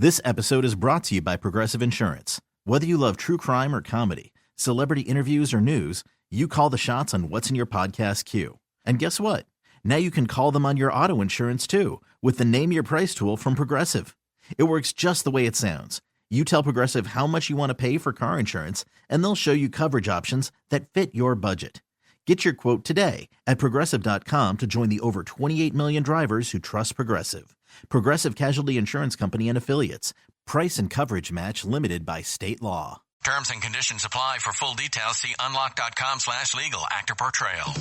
This episode is brought to you by Progressive Insurance. Whether you love true crime or comedy, celebrity interviews or news, you call the shots on what's in your podcast queue. And guess what? Now you can call them on your auto insurance too with the Name Your Price tool from Progressive. It works just the way it sounds. You tell Progressive how much you want to pay for car insurance, and they'll show you coverage options that fit your budget. Get your quote today at Progressive.com to join the over 28 million drivers who trust Progressive. Progressive Casualty Insurance Company and Affiliates. Price and coverage match limited by state law. Terms and conditions apply. For full details, see unlock.com/legal. Actor portrayal.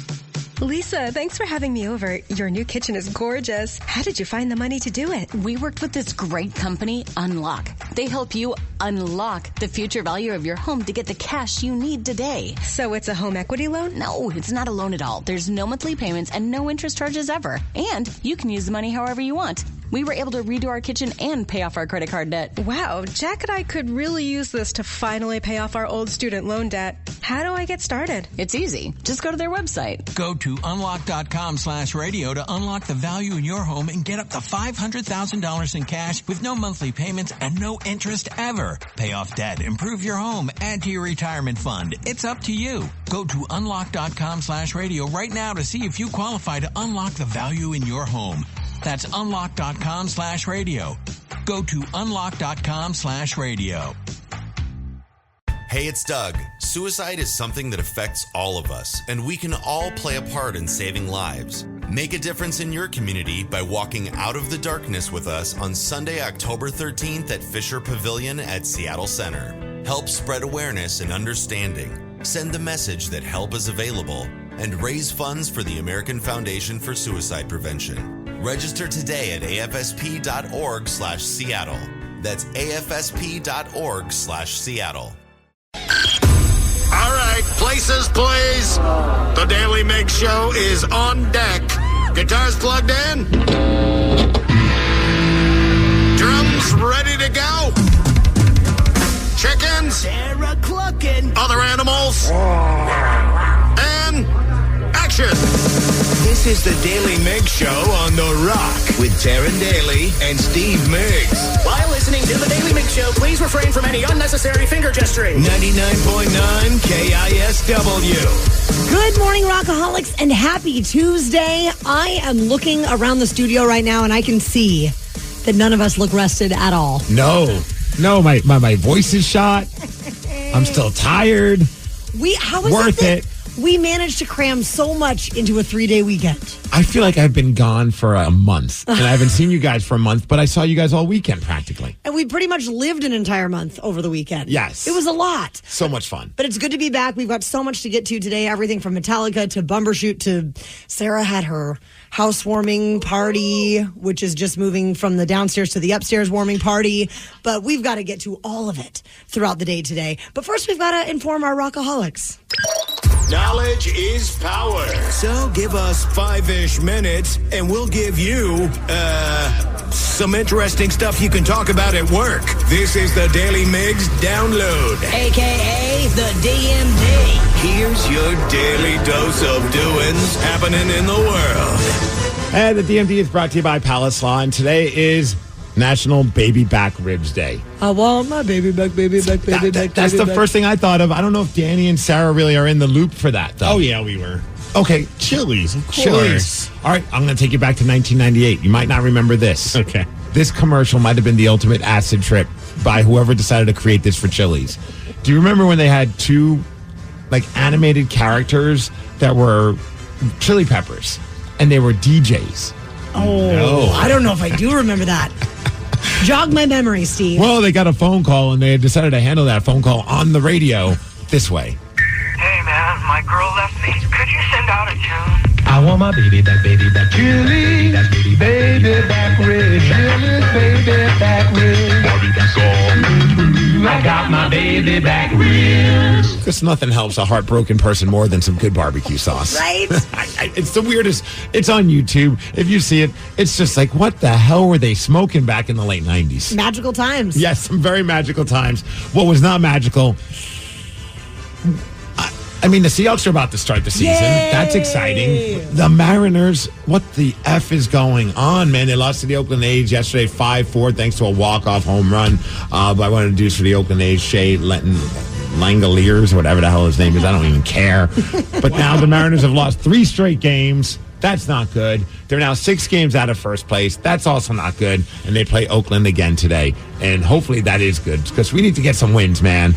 Lisa, thanks for having me over. Your new kitchen is gorgeous. How did you find the money to do it? We worked with this great company, Unlock. They help you unlock the future value of your home to get the cash you need today. So it's a home equity loan? No, it's not a loan at all. There's no monthly payments and no interest charges ever. And you can use the money however you want. We were able to redo our kitchen and pay off our credit card debt. Wow, Jack and I could really use this to finally pay off our old student loan debt. How do I get started? It's easy. Just go to their website. Go to unlock.com/radio to unlock the value in your home and get up to $500,000 in cash with no monthly payments and no interest ever. Pay off debt, improve your home, add to your retirement fund. It's up to you. Go to unlock.com/radio right now to see if you qualify to unlock the value in your home. That's unlock.com/radio. Go to unlock.com/radio. Hey, it's Doug. Suicide is something that affects all of us, and we can all play a part in saving lives. Make a difference in your community by walking out of the darkness with us on Sunday, October 13th at Fisher Pavilion at Seattle Center. Help spread awareness and understanding. Send the message that help is available and raise funds for the American Foundation for Suicide Prevention. Register today at afsp.org/Seattle. That's afsp.org/Seattle. All right, places, please. The Daly Migs Show is on deck. Guitars plugged in. Drums ready to go. Chickens. Other animals. And action. This is the Daly Migs Show on The Rock with Taryn Daly and Steve Migs. While listening to the Daly Migs Show, please refrain from any unnecessary finger gesturing. 99.9 KISW. Good morning, Rockaholics, and happy Tuesday. I am looking around the studio right now, and I can see that none of us look rested at all. No, my voice is shot. I'm still tired. How is Worth it. We managed to cram so much into a 3-day weekend. I feel like I've been gone for a month, and I haven't seen you guys for a month, but I saw you guys all weekend practically. And we pretty much lived an entire month over the weekend. Yes. It was a lot. So much fun. But it's good to be back. We've got so much to get to today. Everything from Metallica to Bumbershoot to Sarah had her housewarming party, which is just moving from the downstairs to the upstairs warming party. But we've got to get to all of it throughout the day today. But first, we've got to inform our Rockaholics. Knowledge is power. So give us 5-ish minutes and we'll give you, some interesting stuff you can talk about at work. This is the Daily Migs Download. AKA the DMD. Here's your daily dose of doings happening in the world. And the DMD is brought to you by Palace Law, and today is National Baby Back Ribs Day. I want my baby back, baby back, baby back. That's the first thing I thought of. I don't know if Danny and Sarah really are in the loop for that, though. Oh, yeah, we were. Okay. Chili's, of course. Chili's. All right, I'm going to take you back to 1998. You might not remember this. Okay. This commercial might have been the ultimate acid trip by whoever decided to create this for Chili's. Do you remember when they had two, animated characters that were chili peppers, and they were DJs? Oh, no. I don't know if I do remember that. Jog my memory, Steve. Well, they got a phone call, and they decided to handle that phone call on the radio this way. Hey, man, my girl left me. Could you send out a tune? I want my baby back, Chili, baby back ribs, baby back ribs. I got my baby back ribs. Because nothing helps a heartbroken person more than some good barbecue sauce. Right? It's the weirdest. It's on YouTube. If you see it, it's just like, what the hell were they smoking back in the late 90s? Magical times. Yes, some very magical times. What was not magical... I mean, the Seahawks are about to start the season. Yay! That's exciting. The Mariners, what the F is going on, man? They lost to the Oakland A's yesterday 5-4 thanks to a walk-off home run by one of the dudes for the Oakland A's, Shea Langoliers, or whatever the hell his name is. I don't even care. But now the Mariners have lost 3 straight games. That's not good. They're now 6 games out of first place. That's also not good. And they play Oakland again today. And hopefully that is good because we need to get some wins, man.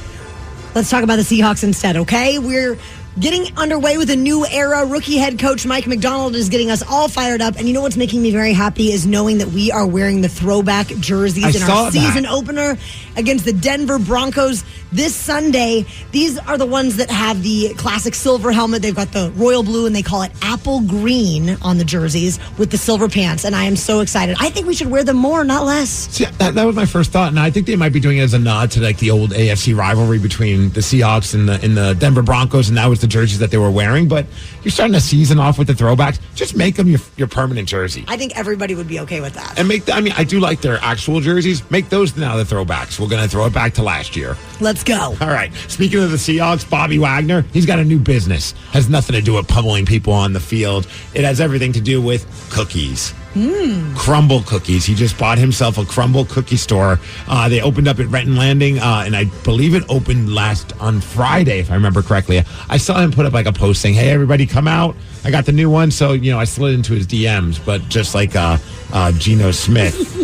Let's talk about the Seahawks instead, okay? We're getting underway with a new era. Rookie head coach Mike McDonald is getting us all fired up. And you know what's making me very happy is knowing that we are wearing the throwback jerseys in our season opener against the Denver Broncos this Sunday. These are the ones that have the classic silver helmet. They've got the royal blue, and they call it apple green on the jerseys with the silver pants. And I am so excited. I think we should wear them more, not less. See, that was my first thought. And I think they might be doing it as a nod to like the old AFC rivalry between the Seahawks and the Denver Broncos. And that was the jerseys that they were wearing. But you're starting the season off with the throwbacks. Just make them your permanent jersey. I think everybody would be okay with that. And I do like their actual jerseys. Make those now the throwbacks. We're going to throw it back to last year. Let's go. All right. Speaking of the Seahawks, Bobby Wagner, he's got a new business. Has nothing to do with pummeling people on the field. It has everything to do with cookies. Crumble cookies. He just bought himself a crumble cookie store. They opened up at Renton Landing, and I believe it opened on Friday, if I remember correctly. I saw him put up like a post saying, "Hey, everybody, come out! I got the new one." So I slid into his DMs, but just like Geno Smith.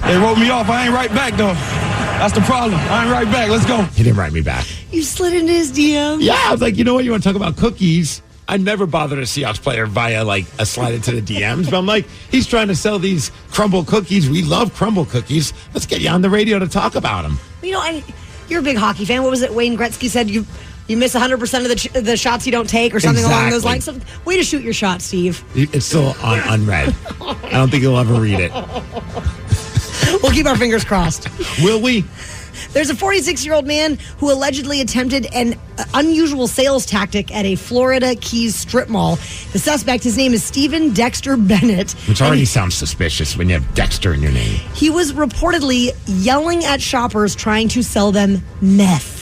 They wrote me off. I ain't right back though. That's the problem. I ain't right back. Let's go. He didn't write me back. You slid into his DMs? Yeah, I was like, you know what? You want to talk about cookies? I never bothered a Seahawks player via like a slide into the DMs, but I'm like, he's trying to sell these crumble cookies. We love crumble cookies. Let's get you on the radio to talk about them. You're a big hockey fan. What was it Wayne Gretzky said? You miss 100% of the shots you don't take or something along those lines. So, way to shoot your shot, Steve. It's still unread. I don't think he'll ever read it. We'll keep our fingers crossed. Will we? There's a 46-year-old man who allegedly attempted an unusual sales tactic at a Florida Keys strip mall. The suspect, his name is Stephen Dexter Bennett. Which already sounds suspicious when you have Dexter in your name. He was reportedly yelling at shoppers trying to sell them meth.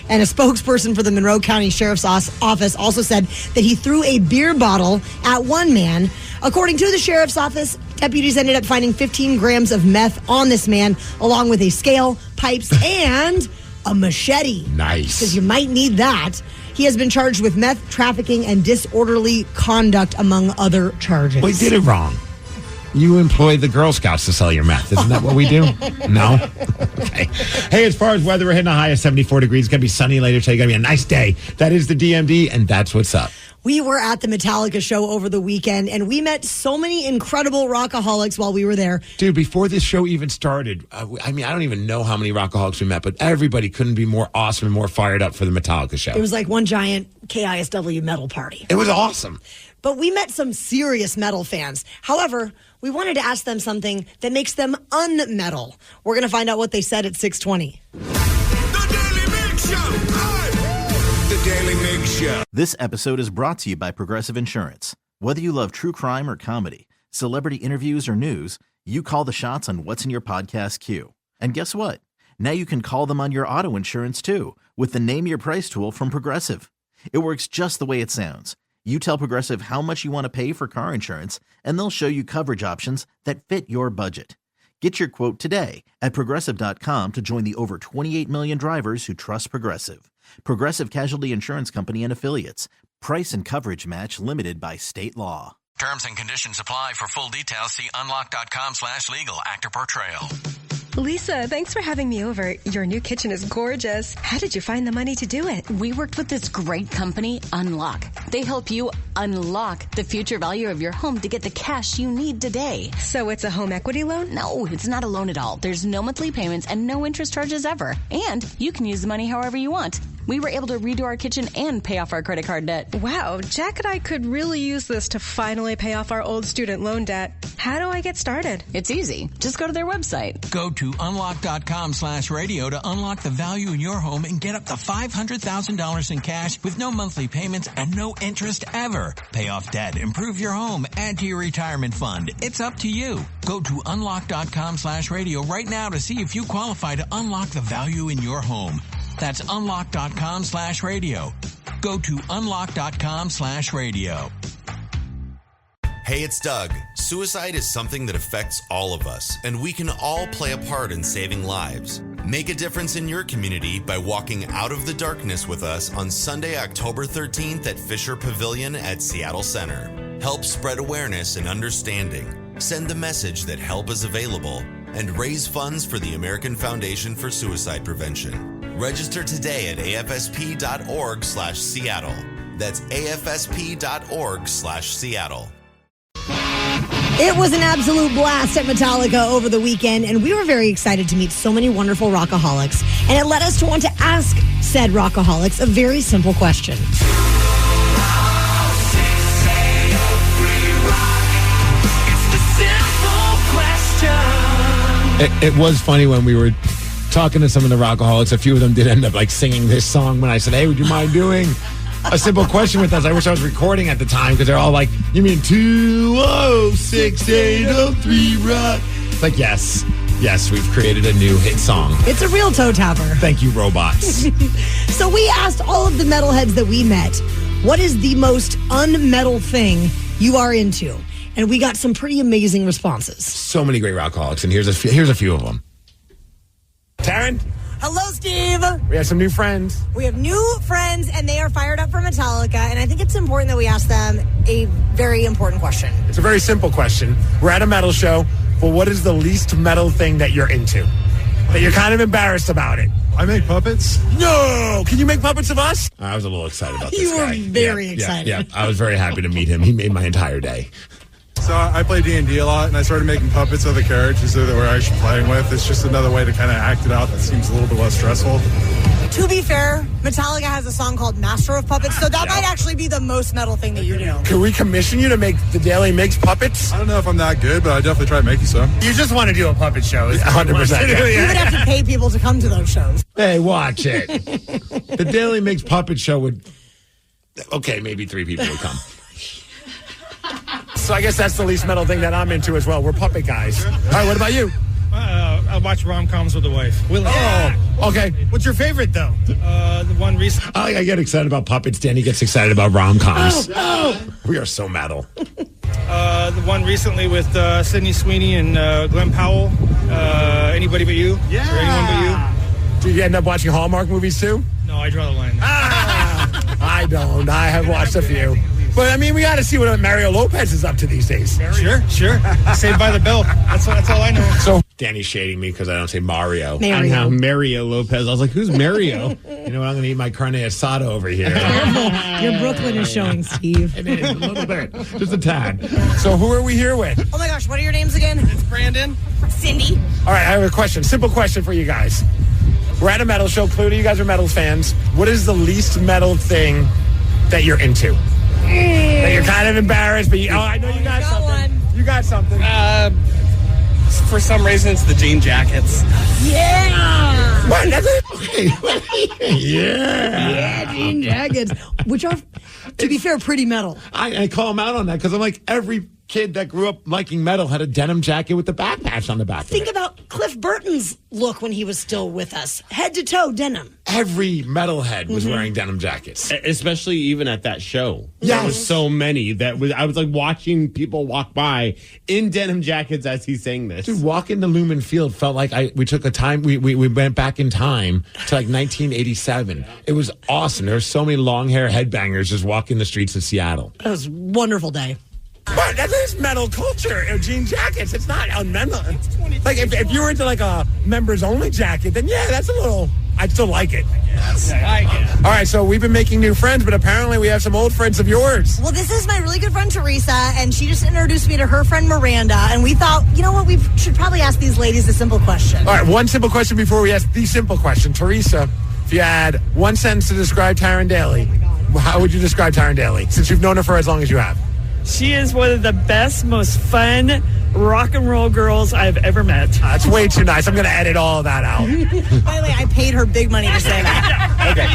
And a spokesperson for the Monroe County Sheriff's Office also said that he threw a beer bottle at one man. According to the Sheriff's Office, deputies ended up finding 15 grams of meth on this man, along with a scale, pipes, and a machete. Nice. Because you might need that. He has been charged with meth trafficking and disorderly conduct, among other charges. Well, he did it wrong. You employ the Girl Scouts to sell your meth. Isn't that what we do? No? Okay. Hey, as far as weather, we're hitting a high of 74 degrees. It's going to be sunny later today. It's going to be a nice day. That is the DMD, and that's what's up. We were at the Metallica show over the weekend, and we met so many incredible rockaholics while we were there. Dude, before this show even started, I don't even know how many rockaholics we met, but everybody couldn't be more awesome and more fired up for the Metallica show. It was like one giant KISW metal party. It was awesome. But we met some serious metal fans. However, we wanted to ask them something that makes them unmetal. We're going to find out what they said at 6:20. The Daily Migs Show. The Daily Migs Show. This episode is brought to you by Progressive Insurance. Whether you love true crime or comedy, celebrity interviews or news, you call the shots on what's in your podcast queue. And guess what? Now you can call them on your auto insurance too with the Name Your Price tool from Progressive. It works just the way it sounds. You tell Progressive how much you want to pay for car insurance, and they'll show you coverage options that fit your budget. Get your quote today at Progressive.com to join the over 28 million drivers who trust Progressive. Progressive Casualty Insurance Company and Affiliates. Price and coverage match limited by state law. Terms and conditions apply. For full details, see unlock.com/legal. Actor Portrayal. Lisa, thanks for having me over. Your new kitchen is gorgeous. How did you find the money to do it? We worked with this great company, Unlock. They help you unlock the future value of your home to get the cash you need today. So it's a home equity loan? No, it's not a loan at all. There's no monthly payments and no interest charges ever. And you can use the money however you want. We were able to redo our kitchen and pay off our credit card debt. Wow, Jack and I could really use this to finally pay off our old student loan debt. How do I get started? It's easy. Just go to their website. Go to unlock.com/radio to unlock the value in your home and get up to $500,000 in cash with no monthly payments and no interest ever. Pay off debt, improve your home, add to your retirement fund. It's up to you. Go to unlock.com/radio right now to see if you qualify to unlock the value in your home. That's unlock.com/radio. Go to unlock.com/radio. Hey, it's Doug. Suicide is something that affects all of us, and we can all play a part in saving lives. Make a difference in your community by walking out of the darkness with us on Sunday, October 13th at Fisher Pavilion at Seattle Center. Help spread awareness and understanding. Send the message that help is available and raise funds for the American Foundation for Suicide Prevention. Register today at afsp.org/Seattle. That's afsp.org/Seattle. It was an absolute blast at Metallica over the weekend, and we were very excited to meet so many wonderful rockaholics. And it led us to want to ask said rockaholics a very simple question. It was funny when we were talking to some of the rockaholics. A few of them did end up like singing this song when I said, hey, would you mind doing a simple question with us? I wish I was recording at the time because they're all like, you mean 206-803 rock? It's like, yes, we've created a new hit song. It's a real toe tapper. Thank you, robots. So we asked all of the metalheads that we met, what is the most unmetal thing you are into? And we got some pretty amazing responses. So many great rockaholics, and here's a few of them. Taryn? Hello, Steve. We have some new friends. We have new friends, and they are fired up for Metallica, and I think it's important that we ask them a very important question. It's a very simple question. We're at a metal show, but what is the least metal thing that you're into? That you're kind of embarrassed about it? I make puppets. No! Can you make puppets of us? I was a little excited about this You were guy. very excited. Yeah, I was very happy to meet him. He made my entire day. So I play D&D a lot, and I started making puppets of the characters that we're actually playing with. It's just another way to kind of act it out that seems a little bit less stressful. To be fair, Metallica has a song called Master of Puppets, so that might actually be the most metal thing that you do. Can we commission you to make the Daly Migs puppets? I don't know if I'm that good, but I definitely try making some. You just want to do a puppet show. 100%. You would have to pay people to come to those shows. Hey, watch it. The Daly Migs puppet show would... Okay, maybe 3 people would come. So I guess that's the least metal thing that I'm into as well. We're puppet guys. All right, what about you? I watch rom-coms with the wife. Oh, okay. What's your favorite, though? The one recent. I get excited about puppets. Danny gets excited about rom-coms. We are so metal. The one recently with Sydney Sweeney and Glenn Powell. Anybody But You? Yeah. Or Anyone But You? Do you end up watching Hallmark movies too? No, I draw the line. I don't. I have watched a few. But, I mean, we got to see what Mario Lopez is up to these days. Sure. Saved by the Bell. That's all I know. So Danny's shading me because I don't say Mario. Mario Lopez. I was like, who's Mario? You know what? I'm going to eat my carne asada over here. Your Brooklyn is showing, Steve. It is, a little bit. Just a tad. So who are we here with? Oh, my gosh. What are your names again? It's Brandon. Cindy. All right, I have a question. Simple question for you guys. We're at a metal show. Clearly, you guys are metal fans. What is the least metal thing that you're into? That you're kind of embarrassed, but I know you got something. One. You got something. For some reason, it's the jean jackets. Yeah. What? That's it? Okay. Yeah, jean jackets. Which are, to be fair, pretty metal. I call him out on that because I'm like, every kid that grew up liking metal had a denim jacket with the back patch on the back. Think about Cliff Burton's look when he was still with us. Head to toe denim. Every metalhead was wearing denim jackets. Especially even at that show. Yes. There was so many I was like watching people walk by in denim jackets as he sang this. Dude, walking to Lumen Field felt like we took a time, we went back in time to like 1987. It was awesome. There were so many long hair headbangers just walking the streets of Seattle. It was a wonderful day. But that is metal culture. Jean jackets. It's not unmetal. Like if you were into like a members only jacket, then yeah, that's a little. I'd still like it. Yes. I get it. All right, so we've been making new friends, but apparently we have some old friends of yours. Well, this is my really good friend Teresa, and she just introduced me to her friend Miranda, and we thought, you know what, we should probably ask these ladies a simple question. All right, one simple question before we ask the simple question. Teresa, if you had one sentence to describe Taryn Daly, how would you describe Taryn Daly, since you've known her for as long as you have? She is one of the best, most fun rock and roll girls I've ever met. That's way too nice. I'm going to edit all of that out. By the way, I paid her big money to say that. Okay.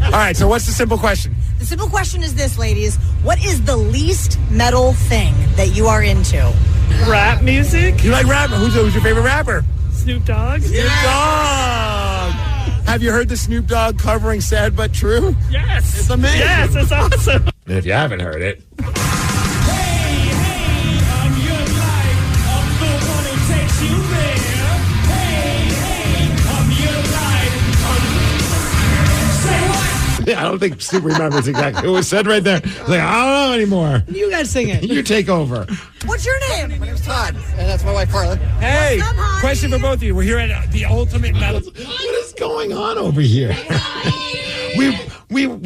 All right, so what's the simple question? The simple question is this, ladies. What is the least metal thing that you are into? Rap music. You like rap? Who's your favorite rapper? Snoop Dogg. Snoop Dogg. Have you heard the Snoop Dogg covering Sad But True? Yes. It's amazing. Yes, it's awesome. And if you haven't heard it, I don't think Snoop remembers exactly what was said right there. It's like, I don't know anymore. You guys sing it. You take over. What's your name? My name's Todd, and that's my wife, Carla. Hey, question for both of you. We're here at the Ultimate Metal. What is going on over here? we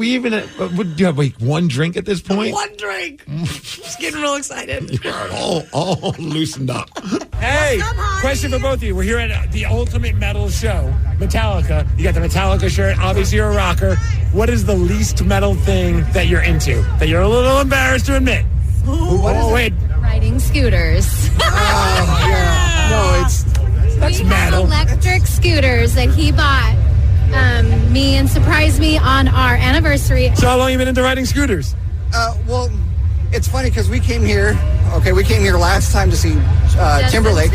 even would you have like one drink at this point? One drink. Just getting real excited. You are all loosened up. Hey, question for both of you. We're here at the Ultimate Metal Show, Metallica. You got the Metallica shirt. Obviously, you're a rocker. What is the least metal thing that you're into that you're a little embarrassed to admit? Wait. Riding scooters. No, that's we metal. have electric scooters that he bought me and surprised me on our anniversary. So how long you been into riding scooters? Well, it's funny because we came here last time to see Timberlake.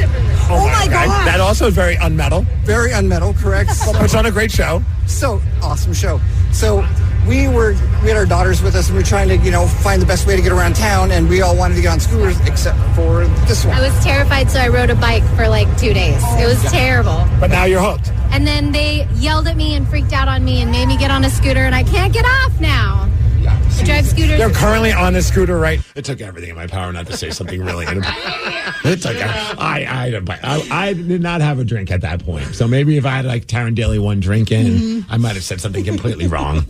Oh my God. That also is very unmetal. Very unmetal, correct. Puts on a great show. So awesome show. So we had our daughters with us, and we were trying to, find the best way to get around town, and we all wanted to get on scooters except for this one. I was terrified, so I rode a bike for like 2 days. It was terrible. But now you're hooked. And then they yelled at me and freaked out on me and made me get on a scooter, and I can't get off now. I drive scooters. They're currently on a scooter, right? It took everything in my power not to say something really. It took. I did not have a drink at that point. So maybe if I had like Taryn Daly one drink in, I might have said something completely wrong.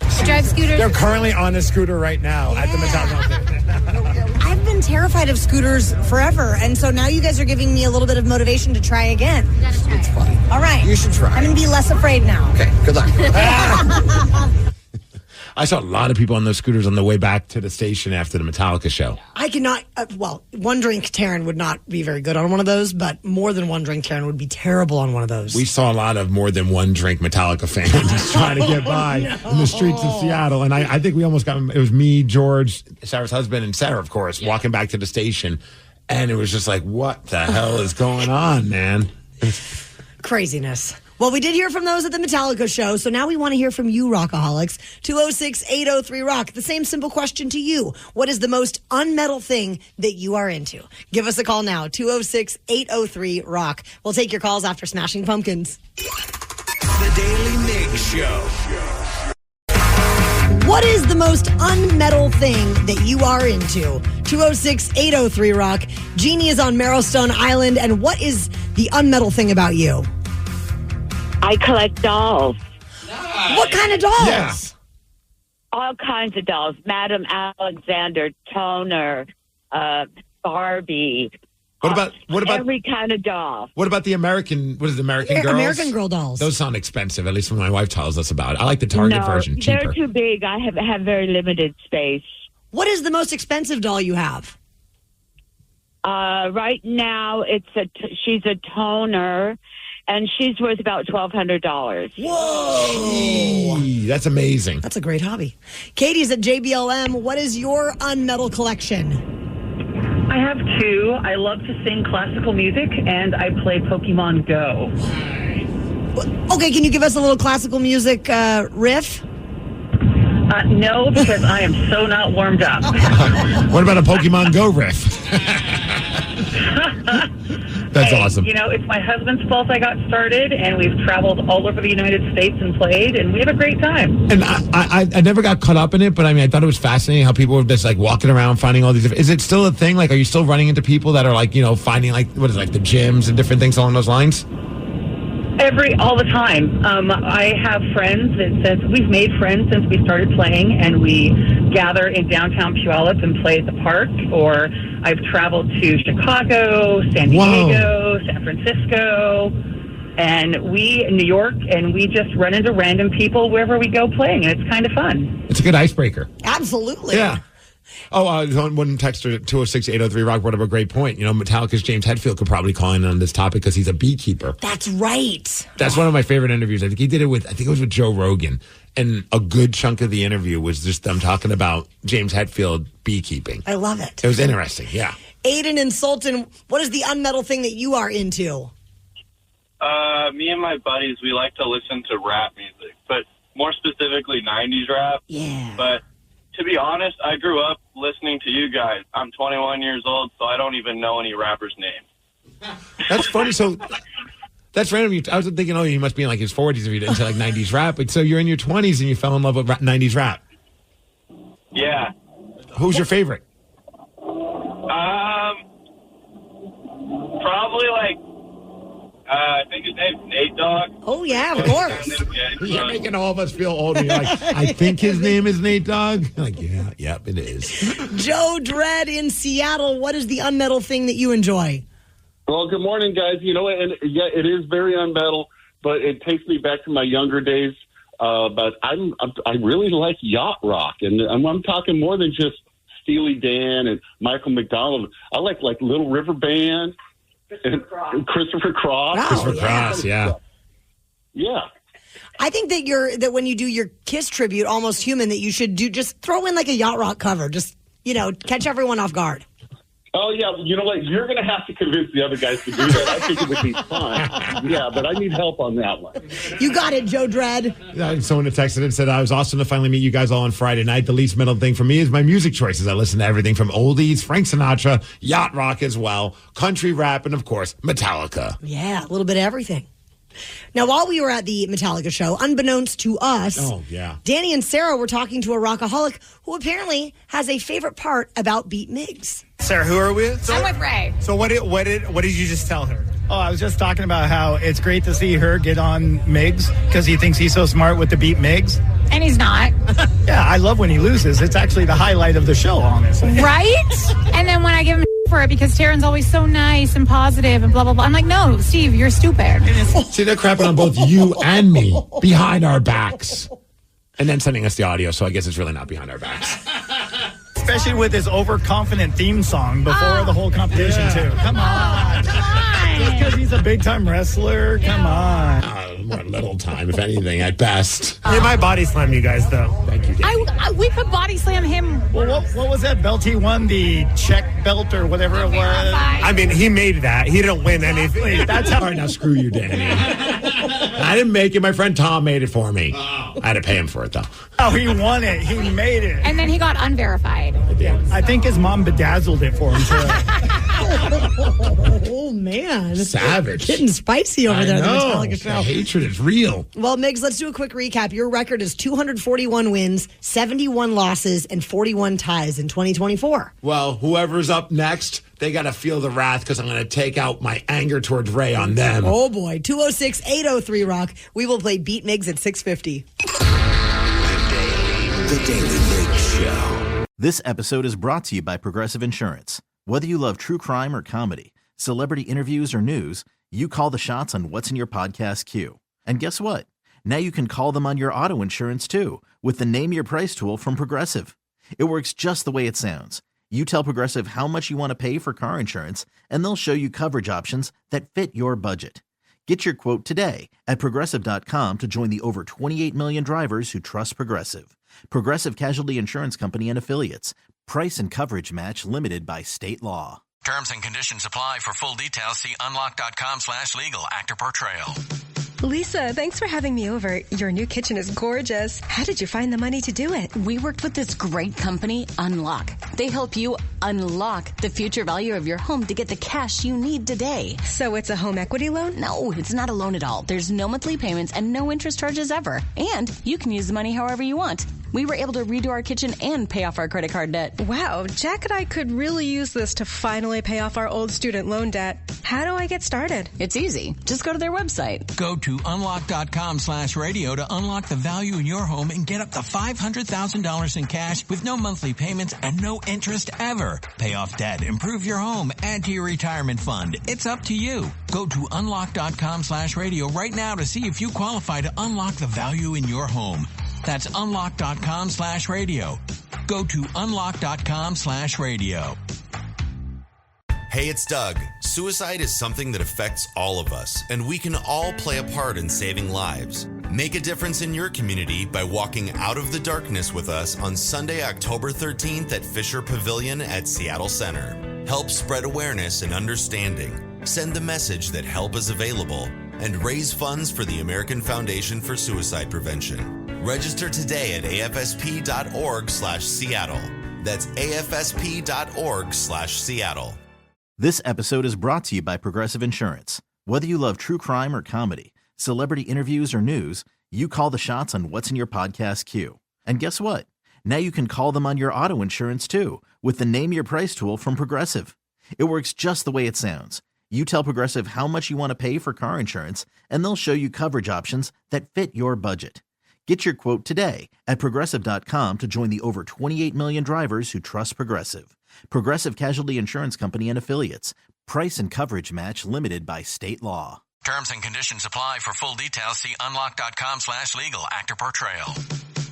I drive scooters. They're currently on a scooter right now at the Metallica. I've been terrified of scooters forever, and so now you guys are giving me a little bit of motivation to try again. You gotta try. It's fun. All right. You should try. I'm going to be less afraid now. Okay, good luck. I saw a lot of people on those scooters on the way back to the station after the Metallica show. I cannot, one drink Taryn would not be very good on one of those, but more than one drink Taryn would be terrible on one of those. We saw a lot of more than one drink Metallica fans trying to get by in the streets of Seattle. And I think we almost got, it was me, George, Sarah's husband, and Sarah, of course, walking back to the station. And it was just like, what the hell is going on, man? Craziness. Well, we did hear from those at the Metallica show, so now we want to hear from you, Rockaholics. 206-803-ROCK. The same simple question to you. What is the most unmetal thing that you are into? Give us a call now, 206-803-ROCK. We'll take your calls after Smashing Pumpkins. The Daily Migs Show. What is the most unmetal thing that you are into? 206-803-ROCK. Jeannie is on Marrowstone Island, and what is the unmetal thing about you? I collect dolls. Nice. What kind of dolls? Yeah. All kinds of dolls. Madam Alexander, Toner, Barbie. What about every kind of doll? What about the American? What is it, American Girls? American Girl dolls. Those sound expensive. At least when my wife tells us about it. I like the Target version. Cheaper. They're too big. I have very limited space. What is the most expensive doll you have? Right now, she's a Toner. And she's worth about $1,200. Whoa! Gee, that's amazing. That's a great hobby. Katie's at JBLM. What is your unmetal collection? I have two. I love to sing classical music, and I play Pokemon Go. Okay, can you give us a little classical music riff? No, because I am so not warmed up. What about a Pokemon Go riff? That's awesome. It's my husband's fault I got started, and we've traveled all over the United States and played, and we have a great time. And I never got caught up in it, but I thought it was fascinating how people were just like walking around finding all these. Is it still a thing? Like, are you still running into people that are like, finding like the gyms and different things along those lines? All the time. I have friends we've made friends since we started playing, and we gather in downtown Puyallup and play at the park, or I've traveled to Chicago, San Diego, San Francisco, and New York, and we just run into random people wherever we go playing, and it's kind of fun. It's a good icebreaker. Absolutely. Yeah. Oh, one texter, 206-803-ROCK, brought up a great point. Metallica's James Hetfield could probably call in on this topic because he's a beekeeper. That's right. That's one of my favorite interviews. I think he did it with Joe Rogan. And a good chunk of the interview was just them talking about James Hetfield beekeeping. I love it. It was interesting, yeah. Aiden and Sultan, what is the unmetal thing that you are into? Me and my buddies, we like to listen to rap music, but more specifically 90s rap. Yeah. But to be honest, I grew up listening to you guys. I'm 21 years old, so I don't even know any rappers' names. That's funny. So that's random. I was thinking, he must be in like his 40s if you're into like 90s rap. But so you're in your 20s and you fell in love with 90s rap. Yeah. Who's your favorite? Probably like, I think his name's Nate Dogg. Oh, yeah, of course. You're making all of us feel old. You're like, I think his name is Nate Dogg. Like, yep, it is. Joe Dredd in Seattle, what is the unmetal thing that you enjoy? Well, good morning, guys. And yeah, it is very unmetal, but it takes me back to my younger days. But I really like yacht rock, and I'm talking more than just Steely Dan and Michael McDonald. I like Little River Band and Christopher Cross. Wow, Christopher Cross, yeah. Yeah. I think that when you do your Kiss tribute, Almost Human, that you should just throw in like a yacht rock cover. Just, catch everyone off guard. Oh, yeah. You know what? You're going to have to convince the other guys to do that. I think it would be fun. Yeah, but I need help on that one. You got it, Joe Dredd. Someone had texted and said, I was awesome to finally meet you guys all on Friday night. The least metal thing for me is my music choices. I listen to everything from oldies, Frank Sinatra, yacht rock as well, country rap, and, of course, Metallica. Yeah, a little bit of everything. Now, while we were at the Metallica show, unbeknownst to us, Danny and Sarah were talking to a rockaholic who apparently has a favorite part about Beat Migs. Sarah, who are we with? I'm with Ray. So what did you just tell her? Oh, I was just talking about how it's great to see her get on Migs because he thinks he's so smart with the Beat Migs. And he's not. Yeah, I love when he loses. It's actually the highlight of the show, honestly. Right? And then when I give him for it because Taryn's always so nice and positive and blah, blah, blah. I'm like, no, Steve, you're stupid. See, they're crapping on both you and me behind our backs. And then sending us the audio, so I guess it's really not behind our backs. Especially with his overconfident theme song before the whole competition, too. Come on. Just because he's a big-time wrestler, come on. More little time, if anything, at best. He might body slam you guys, though. Thank you, Dave. We could body slam him. Well, what was that belt he won? The Czech belt or whatever it was? I mean, he made that. He didn't win anything. That's how. All right, now screw you, Danny. I didn't make it. My friend Tom made it for me. I had to pay him for it, though. Oh, he won it. He made it. And then he got unverified. I think his mom bedazzled it for him, too. Oh, man. Savage. Getting spicy over there at the Metallica show. The hatred is real. Well, Migs, let's do a quick recap. Your record is 241 wins, 71 losses, and 41 ties in 2024. Well, whoever's up next, they got to feel the wrath because I'm going to take out my anger towards Ray on them. Oh, boy. 206-803-ROCK. We will play Beat Migs at 6:50. The Daily Migs Show. This episode is brought to you by Progressive Insurance. Whether you love true crime or comedy, celebrity interviews or news, you call the shots on what's in your podcast queue. And guess what? Now you can call them on your auto insurance, too, with the Name Your Price tool from Progressive. It works just the way it sounds. You tell Progressive how much you want to pay for car insurance, and they'll show you coverage options that fit your budget. Get your quote today at Progressive.com to join the over 28 million drivers who trust Progressive. Progressive Casualty Insurance Company and Affiliates. Price and coverage match limited by state law. Terms and conditions apply. For full details, see unlock.com/legal. Actor portrayal. Lisa, thanks for having me over. Your new kitchen is gorgeous. How did you find the money to do it? We worked with this great company, Unlock. They help you unlock the future value of your home to get the cash you need today. So it's a home equity loan? No, it's not a loan at all. There's no monthly payments and no interest charges ever. And you can use the money however you want. We were able to redo our kitchen and pay off our credit card debt. Wow, Jack and I could really use this to finally pay off our old student loan debt. How do I get started? It's easy. Just go to their website. Go to unlock.com/radio to unlock the value in your home and get up to $500,000 in cash with no monthly payments and no interest ever. Pay off debt, improve your home, add to your retirement fund. It's up to you. Go to unlock.com/radio right now to see if you qualify to unlock the value in your home. That's unlock.com/radio. Go to unlock.com/radio. Hey, it's Doug. Suicide is something that affects all of us, and we can all play a part in saving lives. Make a difference in your community by walking out of the darkness with us on Sunday, October 13th at Fisher Pavilion at Seattle Center. Help spread awareness and understanding. Send the message that help is available and raise funds for the American Foundation for Suicide Prevention. Register today at afsp.org/Seattle. That's afsp.org/Seattle. This episode is brought to you by Progressive Insurance. Whether you love true crime or comedy, celebrity interviews or news, you call the shots on what's in your podcast queue. And guess what? Now you can call them on your auto insurance too with the Name Your Price tool from Progressive. It works just the way it sounds. You tell Progressive how much you want to pay for car insurance, and they'll show you coverage options that fit your budget. Get your quote today at Progressive.com to join the over 28 million drivers who trust Progressive. Progressive Casualty Insurance Company and Affiliates. Price and coverage match limited by state law. Terms and conditions apply. For full details, see unlock.com/legal. Actor portrayal.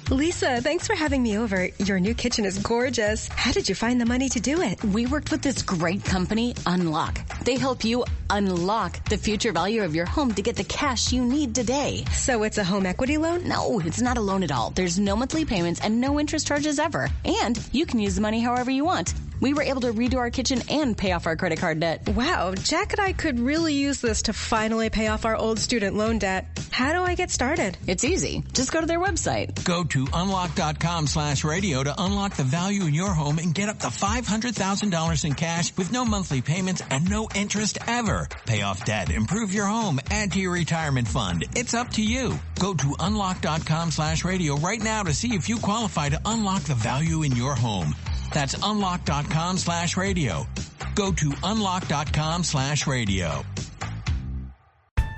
Lisa, thanks for having me over. Your new kitchen is gorgeous. How did you find the money to do it? We worked with this great company, Unlock. They help you unlock the future value of your home to get the cash you need today. So it's a home equity loan? No, it's not a loan at all. There's no monthly payments and no interest charges ever. And you can use the money however you want. We were able to redo our kitchen and pay off our credit card debt. Wow, Jack and I could really use this to finally pay off our old student loan debt. How do I get started? It's easy. Just go to their website. Go to unlock.com/radio to unlock the value in your home and get up to $500,000 in cash with no monthly payments and no interest ever. Pay off debt, improve your home, add to your retirement fund. It's up to you. Go to unlock.com/radio right now to see if you qualify to unlock the value in your home. That's unlock.com/radio. Go to unlock.com/radio.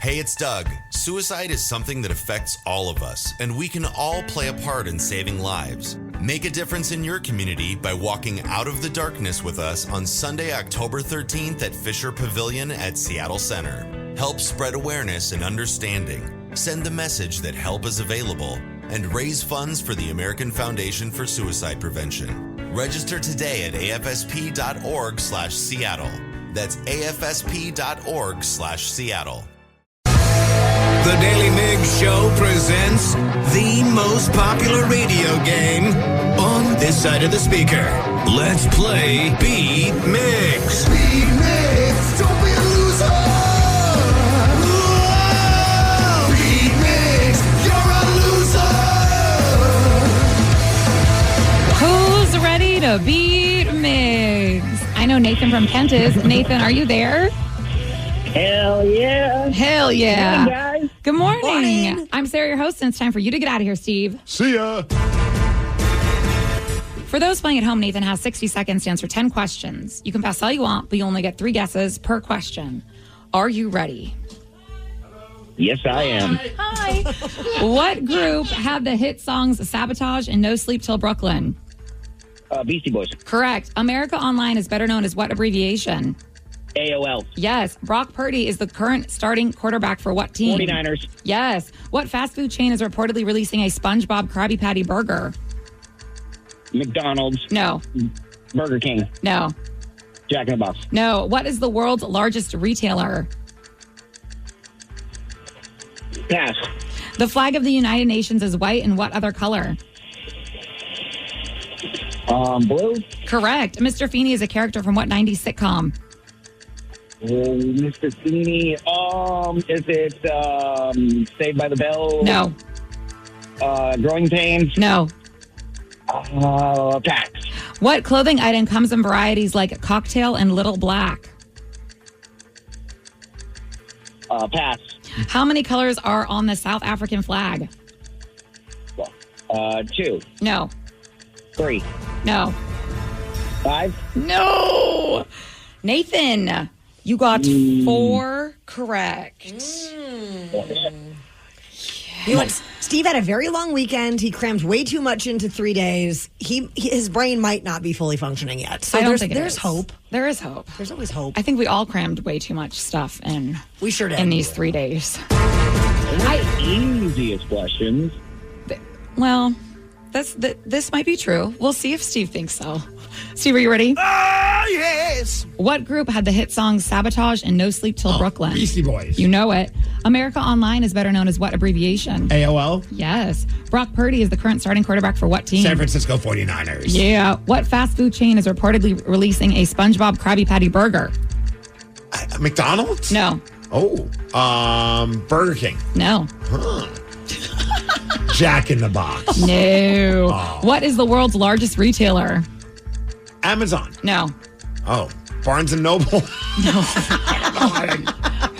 Hey, it's Doug. Suicide is something that affects all of us, and we can all play a part in saving lives. Make a difference in your community by walking out of the darkness with us on Sunday, October 13th at Fisher Pavilion at Seattle Center. Help spread awareness and understanding. Send the message that help is available and raise funds for the American Foundation for Suicide Prevention. Register today at afsp.org/Seattle. That's afsp.org/Seattle. The Daily Migs Show presents the most popular radio game on this side of the speaker. Let's play Beat Migs. Beat Migs, don't be a loser. Whoa! Beat Migs, you're a loser. Who's ready to beat Migs? I know Nathan from Kent is. Nathan, are you there? Hell yeah. Hell yeah. Good morning, guys. Good morning. Morning. I'm Sarah, your host, and it's time for you to get out of here, Steve. See ya. For those playing at home, Nathan has 60 seconds to answer 10 questions. You can pass all you want, but you only get 3 guesses per question. Are you ready? Yes, I am. Hi. What group had the hit songs Sabotage and No Sleep Till Brooklyn? Beastie Boys. Correct. America Online is better known as what abbreviation? AOL. Yes. Brock Purdy is the current starting quarterback for what team? 49ers. Yes. What fast food chain is reportedly releasing a SpongeBob Krabby Patty burger? McDonald's. No. Burger King. No. Jack in the Box. No. What is the world's largest retailer? Pass. The flag of the United Nations is white and what other color? Blue. Correct. Mr. Feeney is a character from what 90s sitcom? Mr. Feeney. Is it Saved by the Bell? No. Growing Pains? No. Pass. What clothing item comes in varieties like cocktail and little black? Pass. How many colors are on the South African flag? 2. No. 3. No. 5. No. Nathan, you got 4 correct. You know what? Steve had a very long weekend. He crammed way too much into 3 days. His brain might not be fully functioning yet. So I don't there's, think there's hope. There is hope. There's always hope. I think we all crammed way too much stuff in. We sure did. In these 3 days. Easiest questions. Well, this might be true. We'll see if Steve thinks so. Steve, are you ready? Ah, yes. What group had the hit songs Sabotage and No Sleep Till Brooklyn? Beastie Boys. You know it. America Online is better known as what abbreviation? AOL. Yes. Brock Purdy is the current starting quarterback for what team? San Francisco 49ers. Yeah. What fast food chain is reportedly releasing a SpongeBob Krabby Patty burger? McDonald's? No. Burger King. No. Jack in the Box. No. Oh. What is the world's largest retailer? Amazon. No. Oh, Barnes and Noble. Are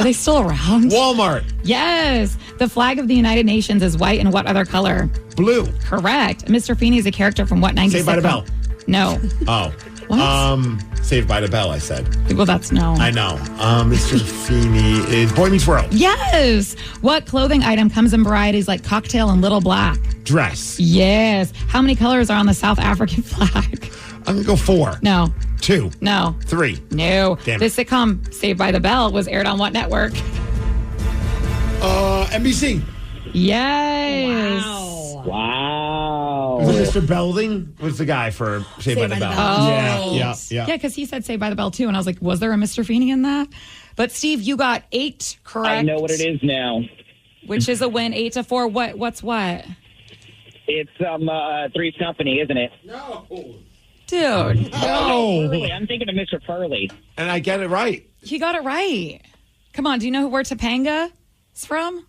they still around? Walmart. Yes. The flag of the United Nations is white and what other color? Blue. Correct. Mr. Feeney is a character from what 90s Saved by the Bell. No. Oh. What? Saved by the Bell, I said. Well, that's no. I know. Mr. Feeney is Boy Meets World. Yes. What clothing item comes in varieties like cocktail and little black? Dress. Yes. How many colors are on the South African flag? I'm going to go 4. No. 2. No. 3. No. Damn The it. sitcom Saved by the Bell was aired on what network? NBC. Yes. Wow. Was it Mr. Belding? Was the guy for Saved by the Bell? Oh. Yeah. Yeah, because he said Saved by the Bell too. And I was like, was there a Mr. Feeney in that? But Steve, you got 8 correct. I know what it is now. Which is a win, 8-4. What's what? It's Three's Company, isn't it? No. Dude. No. Furley. I'm thinking of Mr. Furley. And I get it right. He got it right. Come on, do you know where Topanga is from?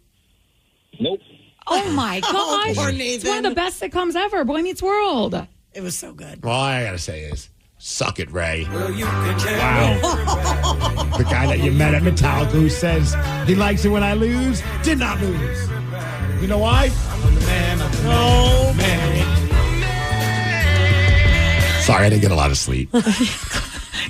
Nope. Oh my gosh. Poor It's one of Nathan. the best sitcoms ever. Boy Meets World. It was so good. Well, all I got to say is, suck it, Ray. Wow. The guy that you met at Metallica who says he likes it when I lose, did not lose. You know why? I'm the man. I'm the man. Sorry, I didn't get a lot of sleep.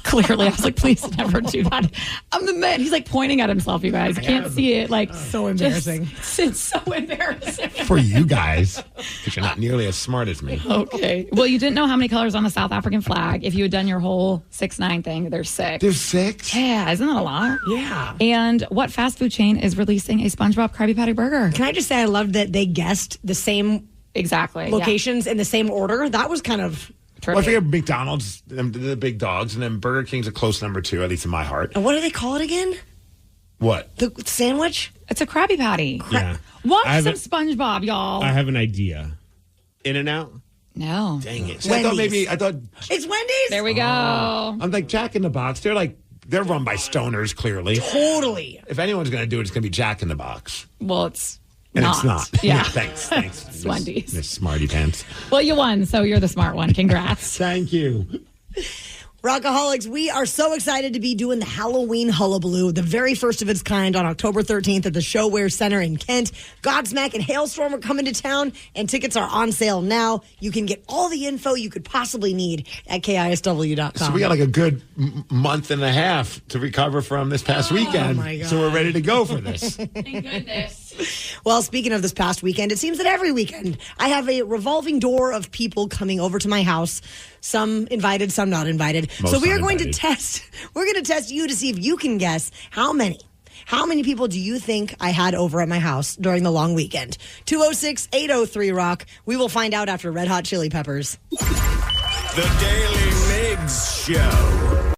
Clearly, I was like, please never do that. I'm the man. He's like pointing at himself, you guys. You can't see it. Like, So embarrassing. It's so embarrassing. For you guys, because you're not nearly as smart as me. Okay. Well, you didn't know how many colors on the South African flag. If you had done your whole 6-9 thing, there's 6. There's 6? Yeah, isn't that a lot? Yeah. And what fast food chain is releasing a SpongeBob Krabby Patty burger? Can I just say I loved that they guessed the same Exactly. locations in the same order? That was kind of... Well, I figure McDonald's, the big dogs, and then Burger King's a close number 2, at least in my heart. And what do they call it again? What? The sandwich? It's a Krabby Patty. Yeah. Watch I have some a- SpongeBob, y'all. I have an idea. In-N-Out? No. Dang it. See, I thought It's Wendy's? There we go. I'm like Jack in the Box. They're run by stoners, clearly. Totally. If anyone's going to do it, it's going to be Jack in the Box. Well, it's And not. it's not. Yeah. Thanks. It's Wendy's. Miss Smarty Pants. Well, you won, so you're the smart one. Congrats. Thank you. Rockaholics, we are so excited to be doing the Halloween Hullabaloo, the very first of its kind on October 13th at the Showware Center in Kent. Godsmack and Hailstorm are coming to town, and tickets are on sale now. You can get all the info you could possibly need at KISW.com. So we got like a good month and a half to recover from this past weekend. my God. So we're ready to go for this. Thank goodness. Well, speaking of this past weekend, it seems that every weekend I have a revolving door of people coming over to my house. Some invited, some not invited. Most so we are going uninvited. to test. We're going to test you to see if you can guess how many. How many people do you think I had over at my house during the long weekend? 206-803-ROCK. We will find out after Red Hot Chili Peppers. The Daily Migs Show.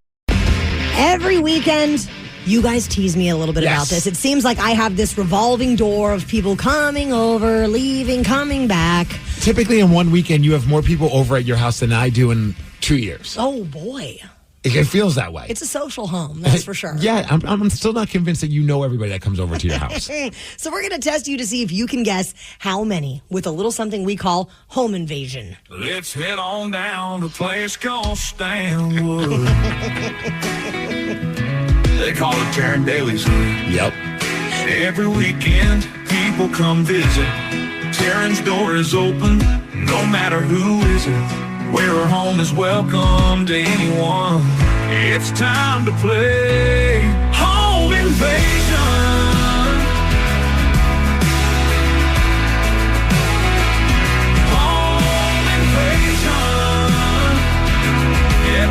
Every weekend, you guys tease me a little bit about this. It seems like I have this revolving door of people coming over, leaving, coming back. Typically in one weekend, you have more people over at your house than I do in 2 years. Oh, boy. It feels that way. It's a social home, that's for sure. Yeah, I'm still not convinced that you know everybody that comes over to your house. So we're going to test you to see if you can guess how many with a little something we call home invasion. Let's head on down to a place called Stanwood. They call it Karen Daly's. Yep. Every weekend, people come visit. Taryn's door is open, no matter who is it. Where her home is welcome to anyone. It's time to play Home Invasion. Home Invasion. Yeah,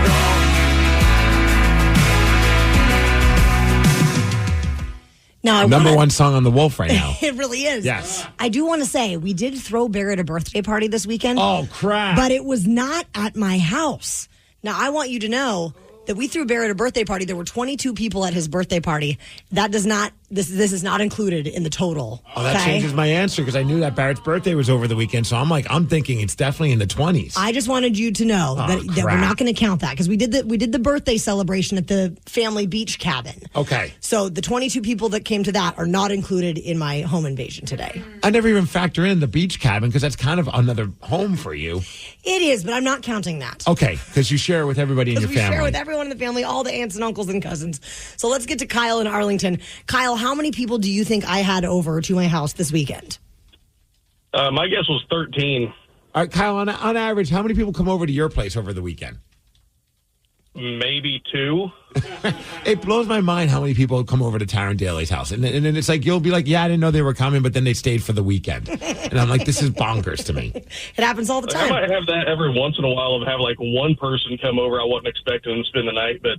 Now, Number one song on the Wolf right now. It really is. Yes. I do want to say, we did throw Barrett a birthday party this weekend. Oh, crap. But it was not at my house. Now, I want you to know that we threw Barrett a birthday party. There were 22 people at his birthday party. That does not This is not included in the total. Oh, that changes my answer because I knew that Barrett's birthday was over the weekend. So I'm thinking it's definitely in the 20s. I just wanted you to know that we're not going to count that because we did the birthday celebration at the family beach cabin. Okay. So the 22 people that came to that are not included in my home invasion today. I never even factor in the beach cabin because that's kind of another home for you. It is, but I'm not counting that. Okay, because you share it with everybody in your family. We share with everyone in the family, all the aunts and uncles and cousins. So let's get to Kyle in Arlington. Kyle, how many people do you think I had over to my house this weekend? My guess was 13. All right, Kyle, on average, how many people come over to your place over the weekend? Maybe 2. It blows my mind how many people come over to Tara and Daly's house. And then it's like, you'll be like, yeah, I didn't know they were coming, but then they stayed for the weekend. And I'm like, this is bonkers to me. It happens all the time. I might have that every once in a while of have like one person come over. I wasn't expecting them to spend the night, but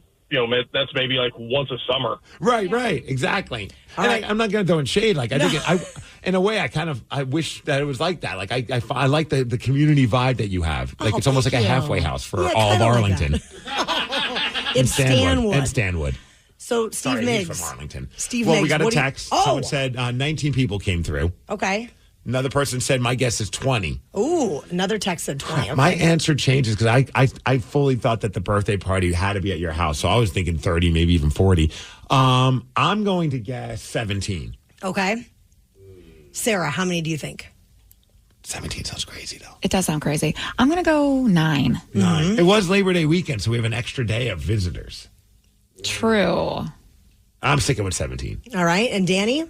that's maybe like once a summer. Right, exactly. I'm not going to throw in shade. Like I think, in a way, I wish that it was like that. Like I like the community vibe that you have. Like it's almost like a halfway house for all of Arlington. It's Stanwood. And Stanwood. So Steve Miggs. Miggs He's from Arlington. Steve Well, Miggs. we got a text. Oh. Someone said 19 people came through. Okay. Another person said, my guess is 20. Ooh, another text said 20. Okay. My answer changes because I fully thought that the birthday party had to be at your house. So I was thinking 30, maybe even 40. I'm going to guess 17. Okay. Sarah, how many do you think? 17 sounds crazy, though. It does sound crazy. I'm going to go 9. 9. Mm-hmm. It was Labor Day weekend, so we have an extra day of visitors. True. I'm sticking with 17. All right. And Danny?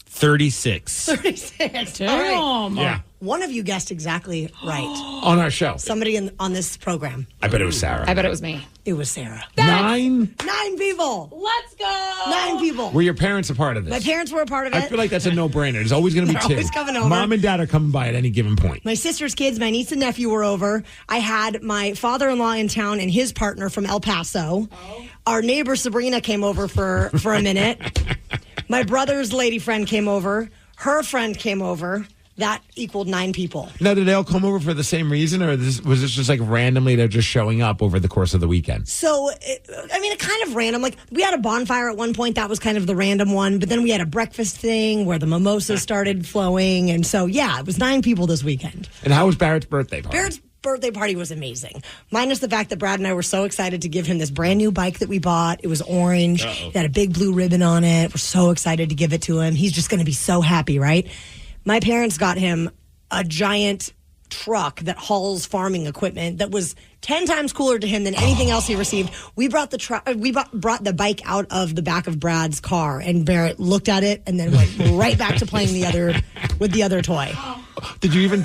36. 36. Damn. All right. Yeah. One of you guessed exactly right. On our show. Somebody on this program. I bet it was Sarah. I bet it was me. It was Sarah. 9? 9 people. Let's go. 9 people. Were your parents a part of this? My parents were a part of it. I feel like that's a no-brainer. There's always going to be They're 2. always coming over. Mom and dad are coming by at any given point. My sister's kids, my niece and nephew were over. I had my father-in-law in town and his partner from El Paso. Oh. Our neighbor Sabrina came over for a minute. My brother's lady friend came over. Her friend came over. That equaled 9 people. Now, did they all come over for the same reason, or was this just like randomly they're just showing up over the course of the weekend? So, it kind of random. Like, we had a bonfire at one point. That was kind of the random one. But then we had a breakfast thing where the mimosas started flowing. And so, yeah, it was 9 people this weekend. And how was Barrett's birthday party? Barrett's birthday party was amazing. Minus the fact that Brad and I were so excited to give him this brand new bike that we bought. It was orange. It had a big blue ribbon on it. We're so excited to give it to him. He's just going to be so happy, right? My parents got him a giant truck that hauls farming equipment that was 10 times cooler to him than anything else he received. We brought brought the bike out of the back of Brad's car, and Barrett looked at it and then went right back to playing with the other toy. Did you even?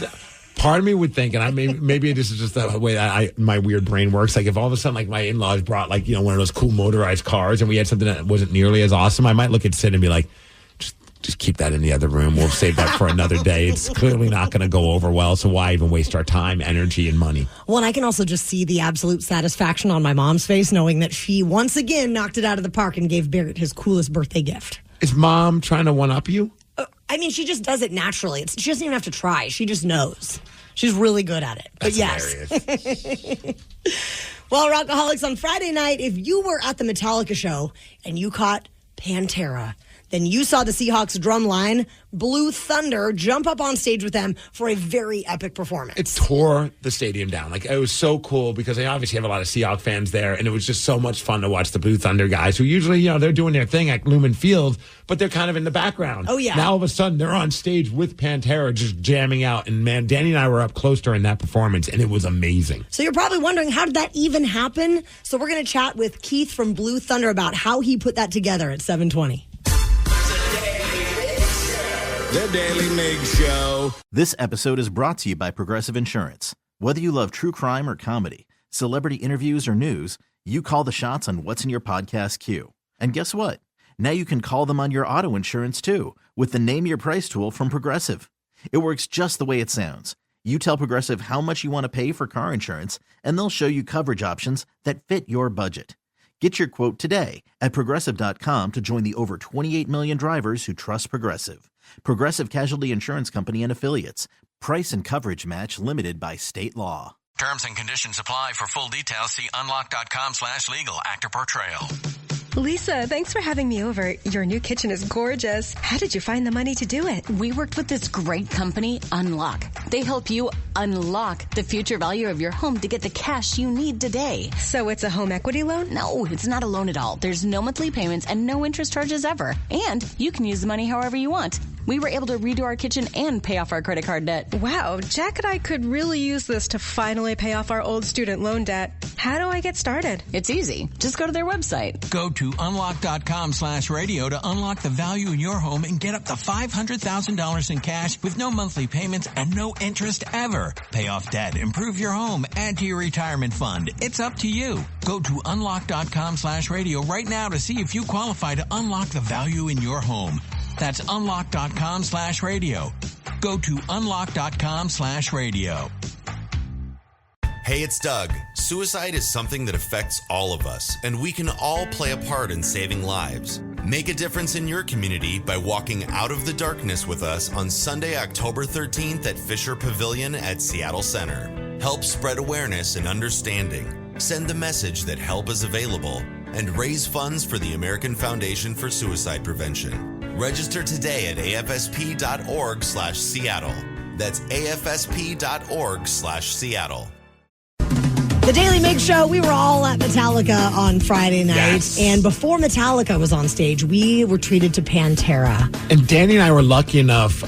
Part of me would think, and maybe this is just the way that my weird brain works. Like if all of a sudden, like my in-laws brought like one of those cool motorized cars, and we had something that wasn't nearly as awesome, I might look at Sid and be like, just keep that in the other room. We'll save that for another day. It's clearly not going to go over well, so why even waste our time, energy, and money? Well, and I can also just see the absolute satisfaction on my mom's face knowing that she once again knocked it out of the park and gave Barrett his coolest birthday gift. Is Mom trying to one-up you? I mean, she just does it naturally. She doesn't even have to try. She just knows. She's really good at it. But That's yes. Well, Rockaholics, on Friday night, if you were at the Metallica show and you caught Pantera, then you saw the Seahawks drum line, Blue Thunder, jump up on stage with them for a very epic performance. It tore the stadium down. Like, it was so cool because they obviously have a lot of Seahawks fans there, and it was just so much fun to watch the Blue Thunder guys who usually, they're doing their thing at Lumen Field, but they're kind of in the background. Oh, yeah. Now, all of a sudden, they're on stage with Pantera just jamming out, and man, Danny and I were up close during that performance, and it was amazing. So you're probably wondering, how did that even happen? So we're going to chat with Keith from Blue Thunder about how he put that together at 7:20. The Daily Migs Show. This episode is brought to you by Progressive Insurance. Whether you love true crime or comedy, celebrity interviews or news, you call the shots on what's in your podcast queue. And guess what? Now you can call them on your auto insurance too with the Name Your Price tool from Progressive. It works just the way it sounds. You tell Progressive how much you want to pay for car insurance, and they'll show you coverage options that fit your budget. Get your quote today at Progressive.com to join the over 28 million drivers who trust Progressive. Progressive Casualty Insurance Company and Affiliates. Price and coverage match limited by state law. Terms and conditions apply. For full details, see unlock.com/legal. Actor portrayal. Lisa, thanks for having me over. Your new kitchen is gorgeous. How did you find the money to do it? We worked with this great company, Unlock. They help you unlock the future value of your home to get the cash you need today. So it's a home equity loan? No, it's not a loan at all. There's no monthly payments and no interest charges ever. And you can use the money however you want. We were able to redo our kitchen and pay off our credit card debt. Wow, Jack and I could really use this to finally pay off our old student loan debt. How do I get started? It's easy. Just go to their website. Go to unlock.com/radio to unlock the value in your home and get up to $500,000 in cash with no monthly payments and no interest ever. Pay off debt, improve your home, add to your retirement fund. It's up to you. Go to unlock.com/radio right now to see if you qualify to unlock the value in your home. That's unlock.com/radio. Go to unlock.com/radio. Hey, it's Doug. Suicide is something that affects all of us, and we can all play a part in saving lives. Make a difference in your community by walking out of the darkness with us on Sunday, October 13th at Fisher Pavilion at Seattle Center. Help spread awareness and understanding. Send the message that help is available and raise funds for the American Foundation for Suicide Prevention. Register today at afsp.org/Seattle. That's afsp.org/Seattle. The Daly Migs Show, we were all at Metallica on Friday night. Yes. And before Metallica was on stage, we were treated to Pantera. And Danny and I were lucky enough.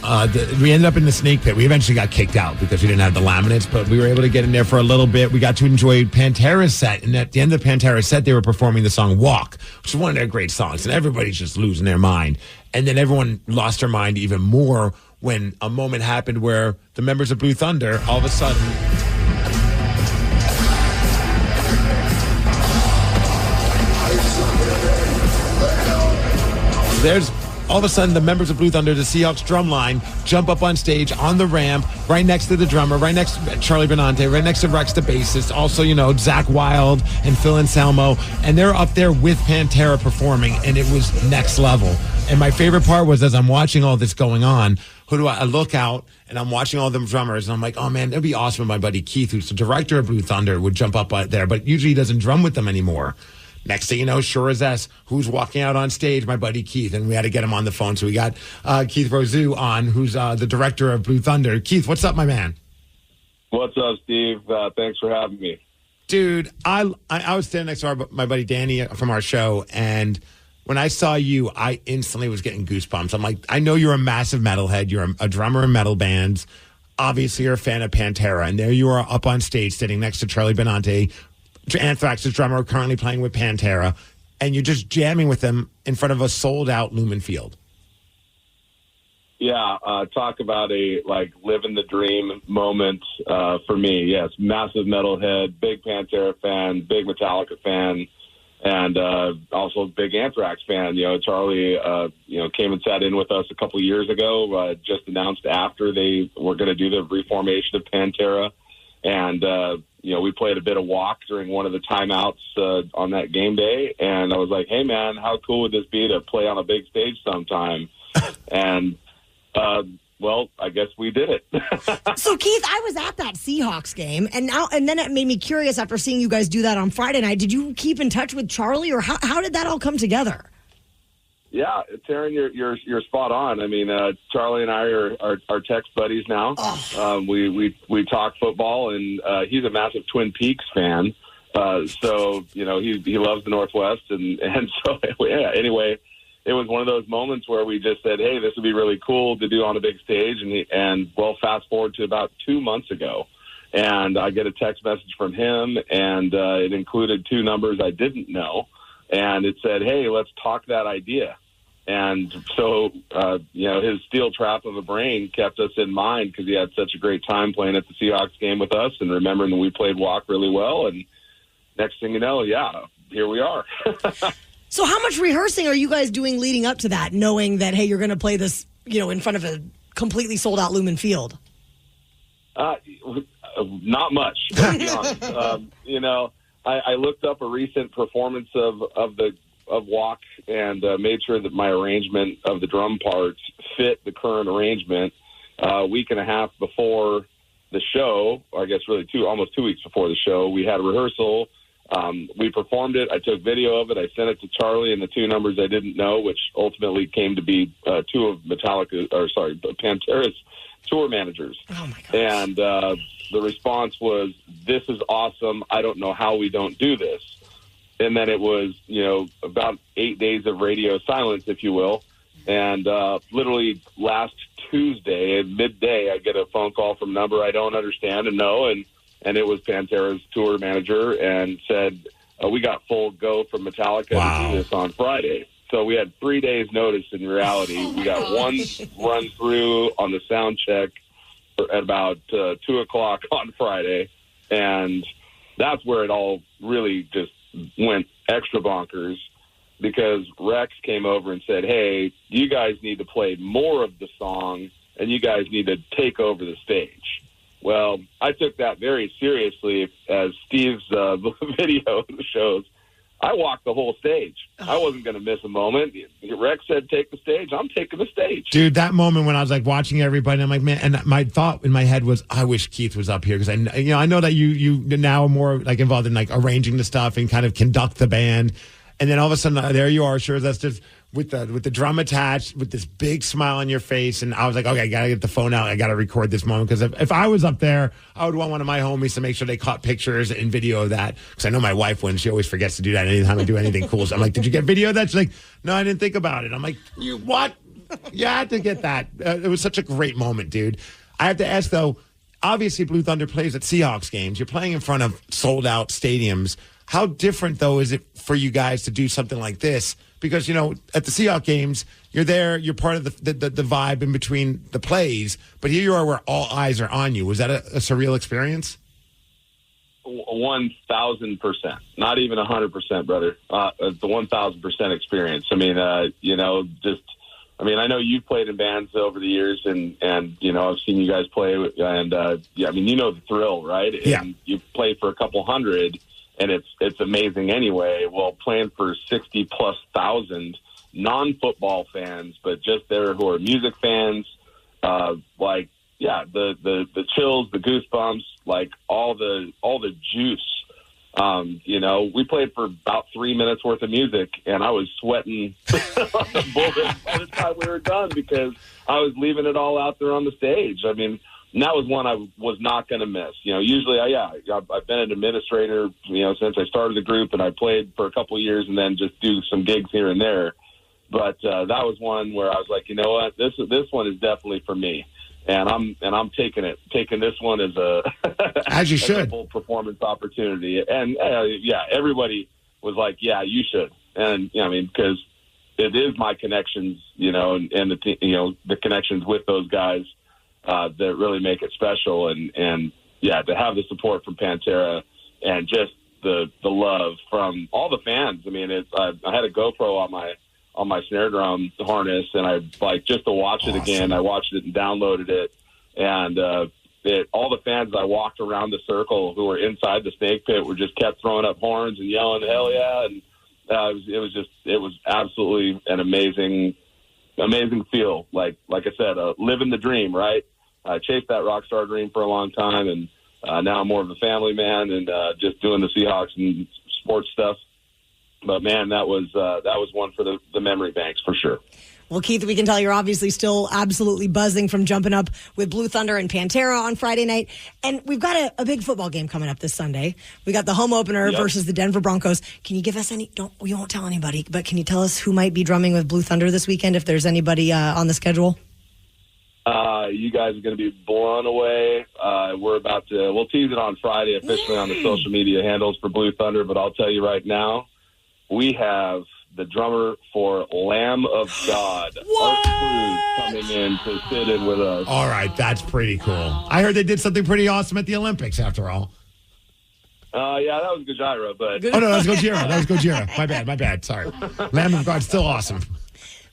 We ended up in the snake pit. We eventually got kicked out because we didn't have the laminates, but we were able to get in there for a little bit. We got to enjoy Pantera's set. And at the end of Pantera's set, they were performing the song Walk, which is one of their great songs. And everybody's just losing their mind. And then everyone lost their mind even more when a moment happened where the members of Blue Thunder, all of a sudden... There's all of a sudden the members of Blue Thunder, the Seahawks drum line, jump up on stage on the ramp, right next to the drummer, right next to Charlie Benante, right next to Rex, the bassist, also, Zach Wilde and Phil Anselmo, and they're up there with Pantera performing, and it was next level. And my favorite part was as I'm watching all this going on, I look out and I'm watching all them drummers, and I'm like, oh man, it'd be awesome if my buddy Keith, who's the director of Blue Thunder, would jump up there, but usually he doesn't drum with them anymore. Next thing you know, sure as S, who's walking out on stage? My buddy Keith, and we had to get him on the phone. So we got Keith Rosu on, who's the director of Blue Thunder. Keith, what's up, my man? What's up, Steve? Thanks for having me. Dude, I was standing next to my buddy Danny from our show, and when I saw you, I instantly was getting goosebumps. I'm like, I know you're a massive metalhead. You're a drummer in metal bands. Obviously, you're a fan of Pantera, and there you are up on stage sitting next to Charlie Benante, Anthrax's drummer, currently playing with Pantera, and you're just jamming with them in front of a sold-out Lumen Field. Yeah, talk about a living the dream moment for me. Yes, massive metalhead, big Pantera fan, big Metallica fan, and also big Anthrax fan. Charlie, came and sat in with us a couple of years ago. Just announced after they were going to do the reformation of Pantera, and we played a bit of Walk during one of the timeouts on that game day, and I was like, hey, man, how cool would this be to play on a big stage sometime? And, I guess we did it. So, Keith, I was at that Seahawks game, and then it made me curious after seeing you guys do that on Friday night. Did you keep in touch with Charlie, or how did that all come together? Yeah, Taryn, you're spot on. I mean, Charlie and I are text buddies now. Oh. We talk football, and he's a massive Twin Peaks fan. So he loves the Northwest, and so yeah. Anyway, it was one of those moments where we just said, hey, this would be really cool to do on a big stage, and fast forward to about 2 months ago, and I get a text message from him, and it included two numbers I didn't know. And it said, hey, let's talk that idea. And so, his steel trap of a brain kept us in mind because he had such a great time playing at the Seahawks game with us and remembering that we played Walk really well. And next thing you know, here we are. So how much rehearsing are you guys doing leading up to that, knowing that, hey, you're going to play this, in front of a completely sold-out Lumen Field? Not much, to be honest. I looked up a recent performance of Walk and made sure that my arrangement of the drum parts fit the current arrangement. A week and a half before the show, or I guess really almost 2 weeks before the show, we had a rehearsal We performed it. I took video of it. I sent it to Charlie and the two numbers I didn't know, which ultimately came to be two of Pantera's tour managers. Oh my gosh. And the response was, "This is awesome. I don't know how we don't do this." And then it was, about 8 days of radio silence, if you will. And literally last Tuesday at midday, I get a phone call from a number I don't understand and know, and it was Pantera's tour manager, and said, we got full go from Metallica to do this on Friday. So we had 3 days notice in reality. We got one run through on the sound check at about 2 o'clock on Friday. And that's where it all really just went extra bonkers, because Rex came over and said, "Hey, you guys need to play more of the song, and you guys need to take over the stage." Well, I took that very seriously, as Steve's video shows. I walked the whole stage. I wasn't going to miss a moment. Rex said, "Take the stage." I'm taking the stage. Dude, that moment when I was like watching everybody, I'm like, man, and my thought in my head was, I wish Keith was up here, because I know that you now are more like involved in like arranging the stuff and kind of conduct the band. And then all of a sudden, there you are, sure, that's just with the drum attached, with this big smile on your face. And I was like, okay, I got to get the phone out. I got to record this moment. Because if I was up there, I would want one of my homies to make sure they caught pictures and video of that. Because I know my wife wouldn't. She always forgets to do that anytime I do anything cool. So I'm like, did you get video of that? She's like, no, I didn't think about it. I'm like, you what? You had to get that. It was such a great moment, dude. I have to ask, though, obviously Blue Thunder plays at Seahawks games. You're playing in front of sold-out stadiums. How different, though, is it for you guys to do something like this? Because, at the Seahawks games, you're there, you're part of the vibe in between the plays, but here you are where all eyes are on you. Was that a surreal experience? 1,000%. Not even 100%, brother. The 1,000% experience. I mean, I know you've played in bands over the years, and I've seen you guys play, and the thrill, right? Yeah. And you play for a couple hundred, and it's amazing anyway. Well, playing for 60,000+ non-football fans, but just there who are music fans, the chills, the goosebumps, like all the juice. We played for about 3 minutes worth of music, and I was sweating bullets by the time we were done, because I was leaving it all out there on the stage. I mean, and that was one I was not going to miss. Usually, I've been an administrator, since I started the group, and I played for a couple of years, and then just do some gigs here and there. But that was one where I was like, you know what, this one is definitely for me, and I'm taking this one as a as you should, a full performance opportunity. And everybody was like, yeah, you should, and because it is my connections, and the connections with those guys. That really make it special, and to have the support from Pantera and just the love from all the fans. I mean, I had a GoPro on my snare drum harness, and I just to watch it again. I watched it and downloaded it, and all the fans I walked around the circle who were inside the snake pit were just kept throwing up horns and yelling "Hell yeah!" And it was absolutely an amazing feel. Like I said, living the dream, right? I chased that rock star dream for a long time, and now I'm more of a family man, and just doing the Seahawks and sports stuff. But man, that was one for the memory banks for sure. Well, Keith, we can tell you're obviously still absolutely buzzing from jumping up with Blue Thunder and Pantera on Friday night. And we've got a big football game coming up this Sunday. We got the home opener versus the Denver Broncos. Can you give us we won't tell anybody, but can you tell us who might be drumming with Blue Thunder this weekend, if there's anybody on the schedule? You guys are going to be blown away. We'll tease it on Friday officially on the social media handles for Blue Thunder, but I'll tell you right now, we have the drummer for Lamb of God, Art Cruz, coming in to sit in with us. All right, that's pretty cool. I heard they did something pretty awesome at the Olympics, after all. Yeah, that was Gojira, but... Oh, no, that was Gojira. My bad. Sorry. Lamb of God, still awesome.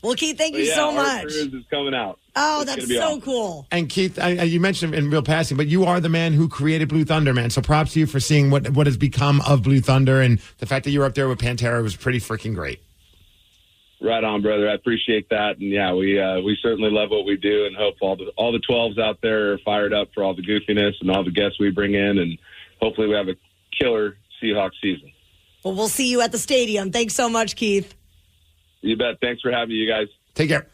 Well, Keith, thank you so much. Art Cruz is coming out. Oh, that's so awesome. Cool. And Keith, you mentioned in real passing, but you are the man who created Blue Thunder, man. So props to you for seeing what has become of Blue Thunder, and the fact that you were up there with Pantera was pretty freaking great. Right on, brother. I appreciate that, and yeah, we certainly love what we do, and hope all the 12s out there are fired up for all the goofiness and all the guests we bring in, and hopefully we have a killer Seahawks season. Well, we'll see you at the stadium. Thanks so much, Keith. You bet. Thanks for having you guys. Take care.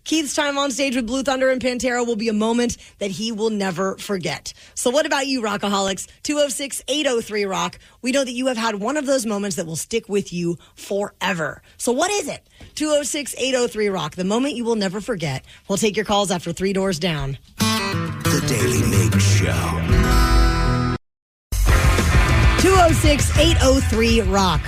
Keith's time on stage with Blue Thunder and Pantera will be a moment that he will never forget. So what about you, Rockaholics? 206-803-ROCK. We know that you have had one of those moments that will stick with you forever. So what is it? 206-803-ROCK, the moment you will never forget. We'll take your calls after 3 Doors Down. The Daily Migs Show. 206-803-ROCK.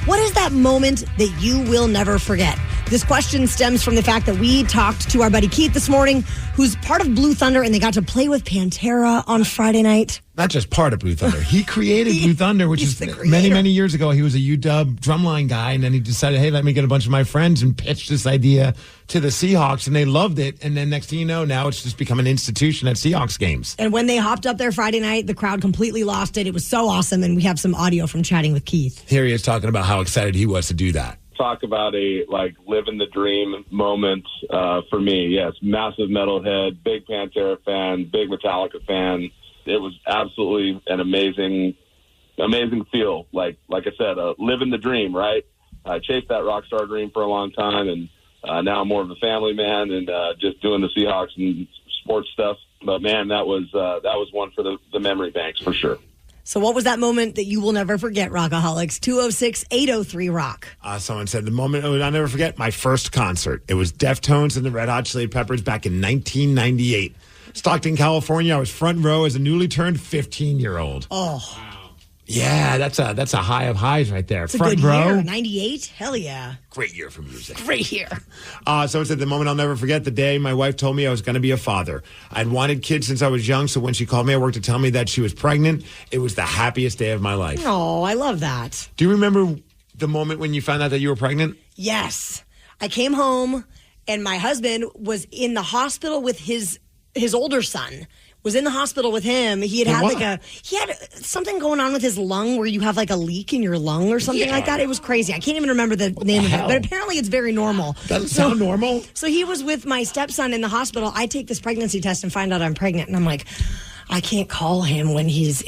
What is that moment that you will never forget? This question stems from the fact that we talked to our buddy Keith this morning, who's part of Blue Thunder, and they got to play with Pantera on Friday night. Not just part of Blue Thunder. He created Blue Thunder, which is many, many years ago. He was a UW drumline guy, and then he decided, hey, let me get a bunch of my friends and pitch this idea to the Seahawks, and they loved it. And then next thing you know, now it's just become an institution at Seahawks games. And when they hopped up there Friday night, the crowd completely lost it. It was so awesome, and we have some audio from chatting with Keith. Here he is talking about how excited he was to do that. Talk about a living the dream moment for me. Yes, massive metalhead, big Pantera fan, big Metallica fan. It was absolutely an amazing feel. Like I said, living the dream, right? I chased that rock star dream for a long time, and now I'm more of a family man and just doing the Seahawks and sports stuff. But man, that was one for the memory banks for sure. So what was that moment that you will never forget, Rockaholics? 206-803-ROCK. Someone said the moment I'll never forget, my first concert. It was Deftones and the Red Hot Chili Peppers back in 1998. Stockton, California. I was front row as a newly turned 15-year-old. Oh. Yeah, that's a high of highs right there. It's front a good row. year. 98? Hell yeah. Great year for music. Great year. Someone said the moment I'll never forget, the day my wife told me I was going to be a father. I'd wanted kids since I was young, so when she called me at work to tell me that she was pregnant, it was the happiest day of my life. Oh, I love that. Do you remember the moment when you found out that you were pregnant? Yes. I came home, and my husband was in the hospital with his older son. Was in the hospital with him. He had something going on with his lung where you have like a leak in your lung or something like that. It was crazy. I can't even remember the name of it, but apparently it's very normal. Doesn't sound normal. So he was with my stepson in the hospital. I take this pregnancy test and find out I'm pregnant, and I'm like, I can't call him when he's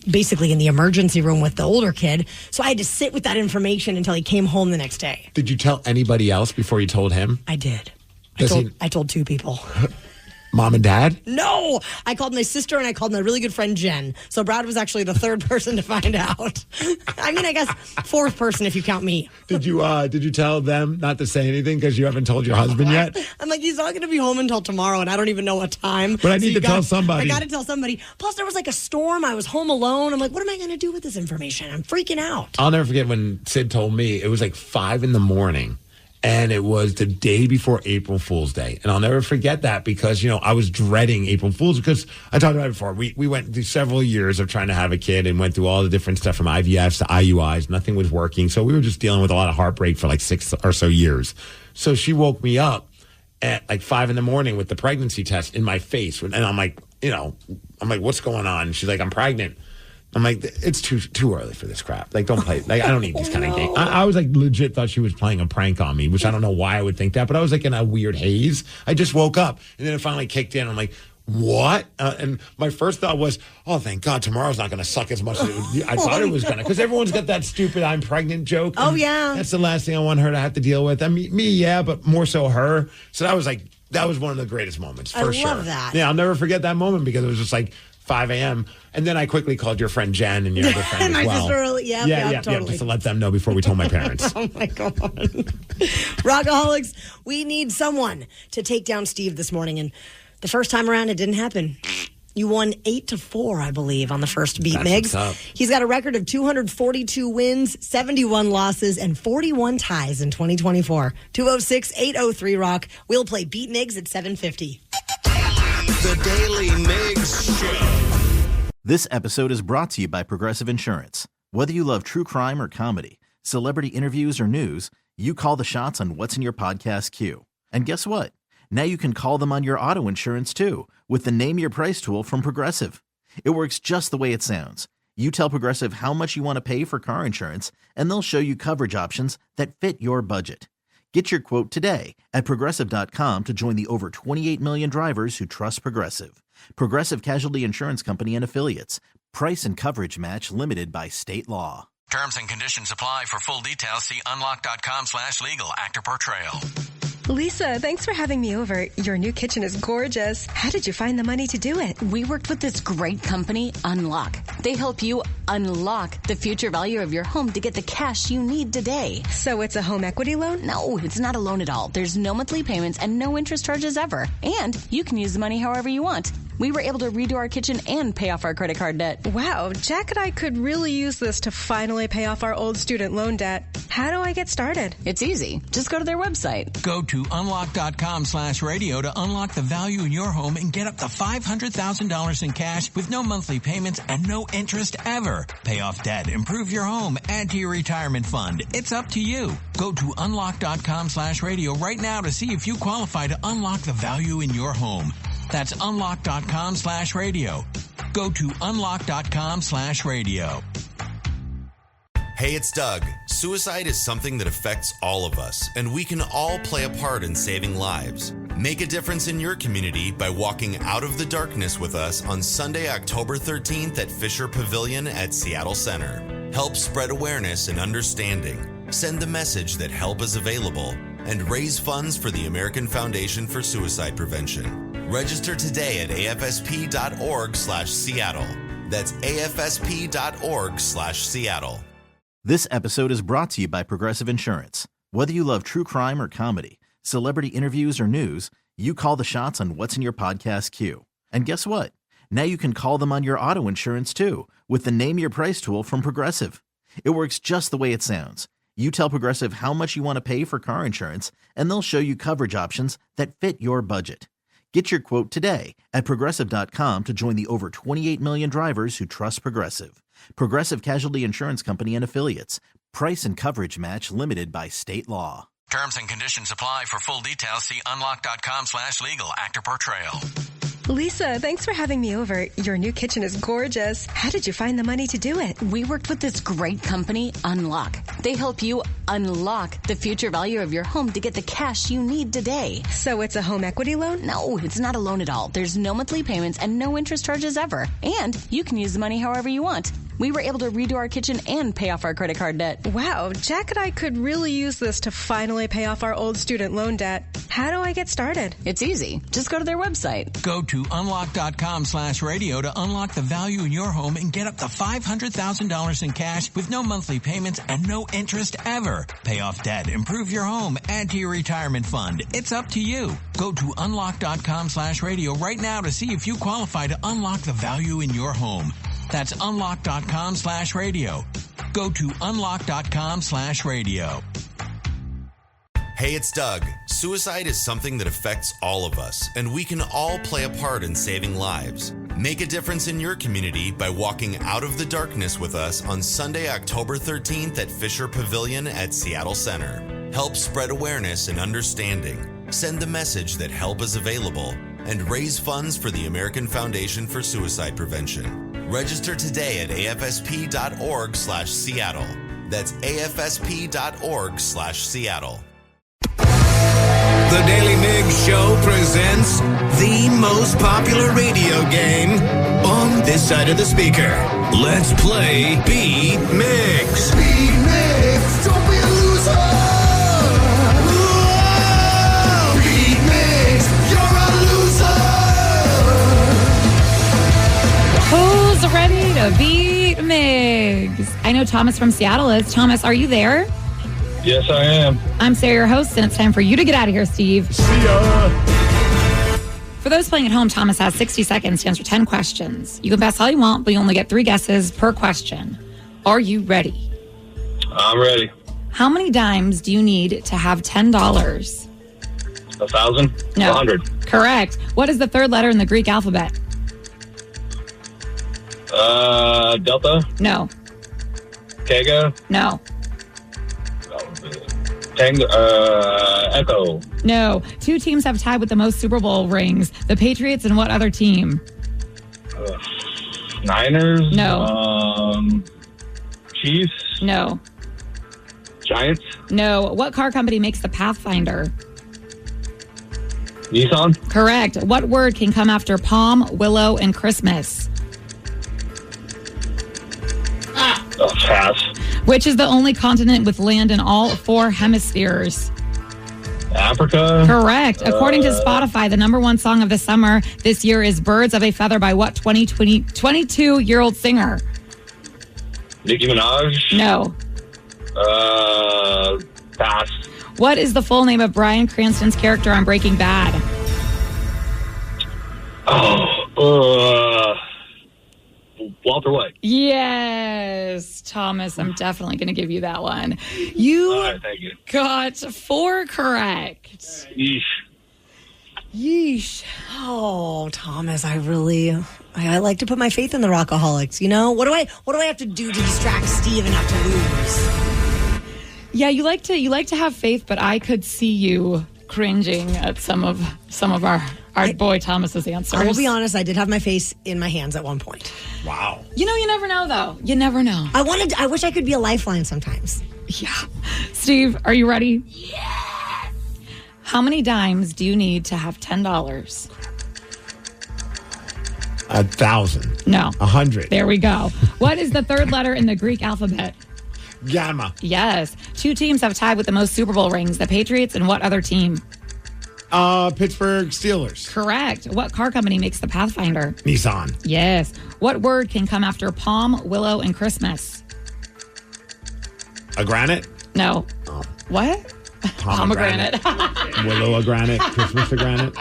basically in the emergency room with the older kid. So I had to sit with that information until he came home the next day. Did you tell anybody else before you told him? I did. I told 2 people. Mom and Dad? No, I called my sister and I called my really good friend Jen. So Brad was actually the 3rd person to find out. I mean, I guess 4th person if you count me. Did you tell them not to say anything because you haven't told your husband yet? I'm like, he's not going to be home until tomorrow, and I don't even know what time. But I need to tell somebody. I got to tell somebody. Plus, there was like a storm. I was home alone. I'm like, what am I going to do with this information? I'm freaking out. I'll never forget when Sid told me it was like 5 a.m. And it was the day before April Fool's Day. And I'll never forget that because, I was dreading April Fool's because I talked about it before. We went through several years of trying to have a kid and went through all the different stuff from IVFs to IUIs. Nothing was working. So we were just dealing with a lot of heartbreak for like 6 or so years. So she woke me up at like 5 a.m. with the pregnancy test in my face. And I'm like, what's going on? And she's like, I'm pregnant. I'm like, it's too early for this crap. Like, don't play. Like, I don't need these kind of games. I was like, legit thought she was playing a prank on me, which I don't know why I would think that, but I was like in a weird haze. I just woke up, and then it finally kicked in. I'm like, what? And my first thought was, oh, thank God, tomorrow's not going to suck as much as I thought it was going to, because everyone's got that stupid I'm pregnant joke. Oh, yeah. That's the last thing I want her to have to deal with. I mean, me, yeah, but more so her. So that was one of the greatest moments, for sure. I love that. Yeah, I'll never forget that moment because it was just like 5 a.m. And then I quickly called your friend Jen and your other friend as well. My sister, yeah, totally. Just to let them know before we told my parents. Oh, my God. Rockaholics, we need someone to take down Steve this morning. And the first time around, it didn't happen. You won 8-4, I believe, on the first beat, Migs. He's got a record of 242 wins, 71 losses, and 41 ties in 2024. 206-803-ROCK. We'll play Beat Migs at 7:50. The Daily Migs Show. This episode is brought to you by Progressive Insurance. Whether you love true crime or comedy, celebrity interviews or news, you call the shots on what's in your podcast queue. And guess what? Now you can call them on your auto insurance too with the Name Your Price tool from Progressive. It works just the way it sounds. You tell Progressive how much you want to pay for car insurance, and they'll show you coverage options that fit your budget. Get your quote today at Progressive.com to join the over 28 million drivers who trust Progressive. Progressive Casualty Insurance Company and Affiliates. Price and coverage match limited by state law. Terms and conditions apply. For full details, see unlock.com/legal. Actor portrayal. Lisa, thanks for having me over. Your new kitchen is gorgeous. How did you find the money to do it? We worked with this great company, Unlock. They help you unlock the future value of your home to get the cash you need today. So it's a home equity loan? No, it's not a loan at all. There's no monthly payments and no interest charges ever. And you can use the money however you want. We were able to redo our kitchen and pay off our credit card debt. Wow, Jack and I could really use this to finally pay off our old student loan debt. How do I get started? It's easy. Just go to their website. Go to unlock.com/radio to unlock the value in your home and get up to $500,000 in cash with no monthly payments and no interest ever. Pay off debt, improve your home, add to your retirement fund. It's up to you. Go to unlock.com/radio right now to see if you qualify to unlock the value in your home. That's unlock.com/radio. Go to unlock.com/radio. Hey, it's Doug. Suicide is something that affects all of us, and we can all play a part in saving lives. Make a difference in your community by walking out of the darkness with us on Sunday, October 13th at Fisher Pavilion at Seattle Center. Help spread awareness and understanding. Send the message that help is available and raise funds for the American Foundation for Suicide Prevention. Register today at afsp.org/Seattle. That's afsp.org/Seattle. This episode is brought to you by Progressive Insurance. Whether you love true crime or comedy, celebrity interviews or news, you call the shots on what's in your podcast queue. And guess what? Now you can call them on your auto insurance too with the Name Your Price tool from Progressive. It works just the way it sounds. You tell Progressive how much you want to pay for car insurance, and they'll show you coverage options that fit your budget. Get your quote today at Progressive.com to join the over 28 million drivers who trust Progressive. Progressive Casualty Insurance Company and Affiliates. Price and coverage match limited by state law. Terms and conditions apply. For full details, see unlock.com/legal. Actor portrayal. Lisa, thanks for having me over. Your new kitchen is gorgeous. How did you find the money to do it? We worked with this great company, Unlock. They help you unlock the future value of your home to get the cash you need today. So it's a home equity loan? No, it's not a loan at all. There's no monthly payments and no interest charges ever. And you can use the money however you want. We were able to redo our kitchen and pay off our credit card debt. Wow, Jack and I could really use this to finally pay off our old student loan debt. How do I get started? It's easy. Just go to their website. Go to unlock.com/radio to unlock the value in your home and get up to $500,000 in cash with no monthly payments and no interest ever. Pay off debt, improve your home, add to your retirement fund. It's up to you. Go to unlock.com/radio right now to see if you qualify to unlock the value in your home. That's unlock.com/radio. Go to unlock.com/radio. Hey, it's Doug. Suicide is something that affects all of us, and we can all play a part in saving lives. Make a difference in your community by walking out of the darkness with us on Sunday, October 13th at Fisher Pavilion at Seattle Center. Help spread awareness and understanding. Send the message that help is available and raise funds for the American Foundation for Suicide Prevention. Register today at afsp.org/Seattle. That's afsp.org/Seattle. The Daily Migs Show presents the most popular radio game on this side of the speaker. Let's play Beat Migs. Beat Migs, don't be a loser. Whoa! Beat Migs, you're a loser. Who's ready to beat Migs? I know Thomas from Seattle is. Thomas, are you there? Yes, I am. I'm Sarah, your host, and it's time for you to get out of here, Steve. See ya. For those playing at home, Thomas has 60 seconds to answer 10 questions. You can pass all you want, but you only get 3 guesses per question. Are you ready? I'm ready. How many dimes do you need to have $10? 1,000? No. 100. Correct. What is the third letter in the Greek alphabet? Delta? No. Kega? No. Echo? No. 2 teams have tied with the most Super Bowl rings. The Patriots and what other team? Niners? No. Chiefs? No. Giants? No. What car company makes the Pathfinder? Nissan? Correct. What word can come after palm, willow, and Christmas? Pass. Which is the only continent with land in all 4 hemispheres? Africa. Correct. According to Spotify, the number 1 song of the summer this year is Birds of a Feather by what 22-year-old singer? Nicki Minaj. No. Pass. What is the full name of Bryan Cranston's character on Breaking Bad? Walter White. Yes, Thomas, I'm definitely going to give you that one. You, All right, thank you. got 4 correct. Yeesh. Oh, Thomas, I like to put my faith in the Rockaholics. You know, what do I have to do to distract Steve enough to lose? Yeah, you like to have faith, but I could see you cringing at some of our boy Thomas's answers. I will be honest, I did have my face in my hands at one point. Wow. You know, you never know, though. You never know. I wish I could be a lifeline sometimes. Yeah. Steve, are you ready? Yes! How many dimes do you need to have $10? 1,000. No. 100. There we go. What is the 3rd letter in the Greek alphabet? Gamma. Yes. 2 teams have tied with the most Super Bowl rings. The Patriots and what other team? Pittsburgh Steelers. Correct. What car company makes the Pathfinder? Nissan. Yes. What word can come after palm, willow, and Christmas? A granite? No. Oh. What? Pomegranate. Willow a granite. Christmas a granite.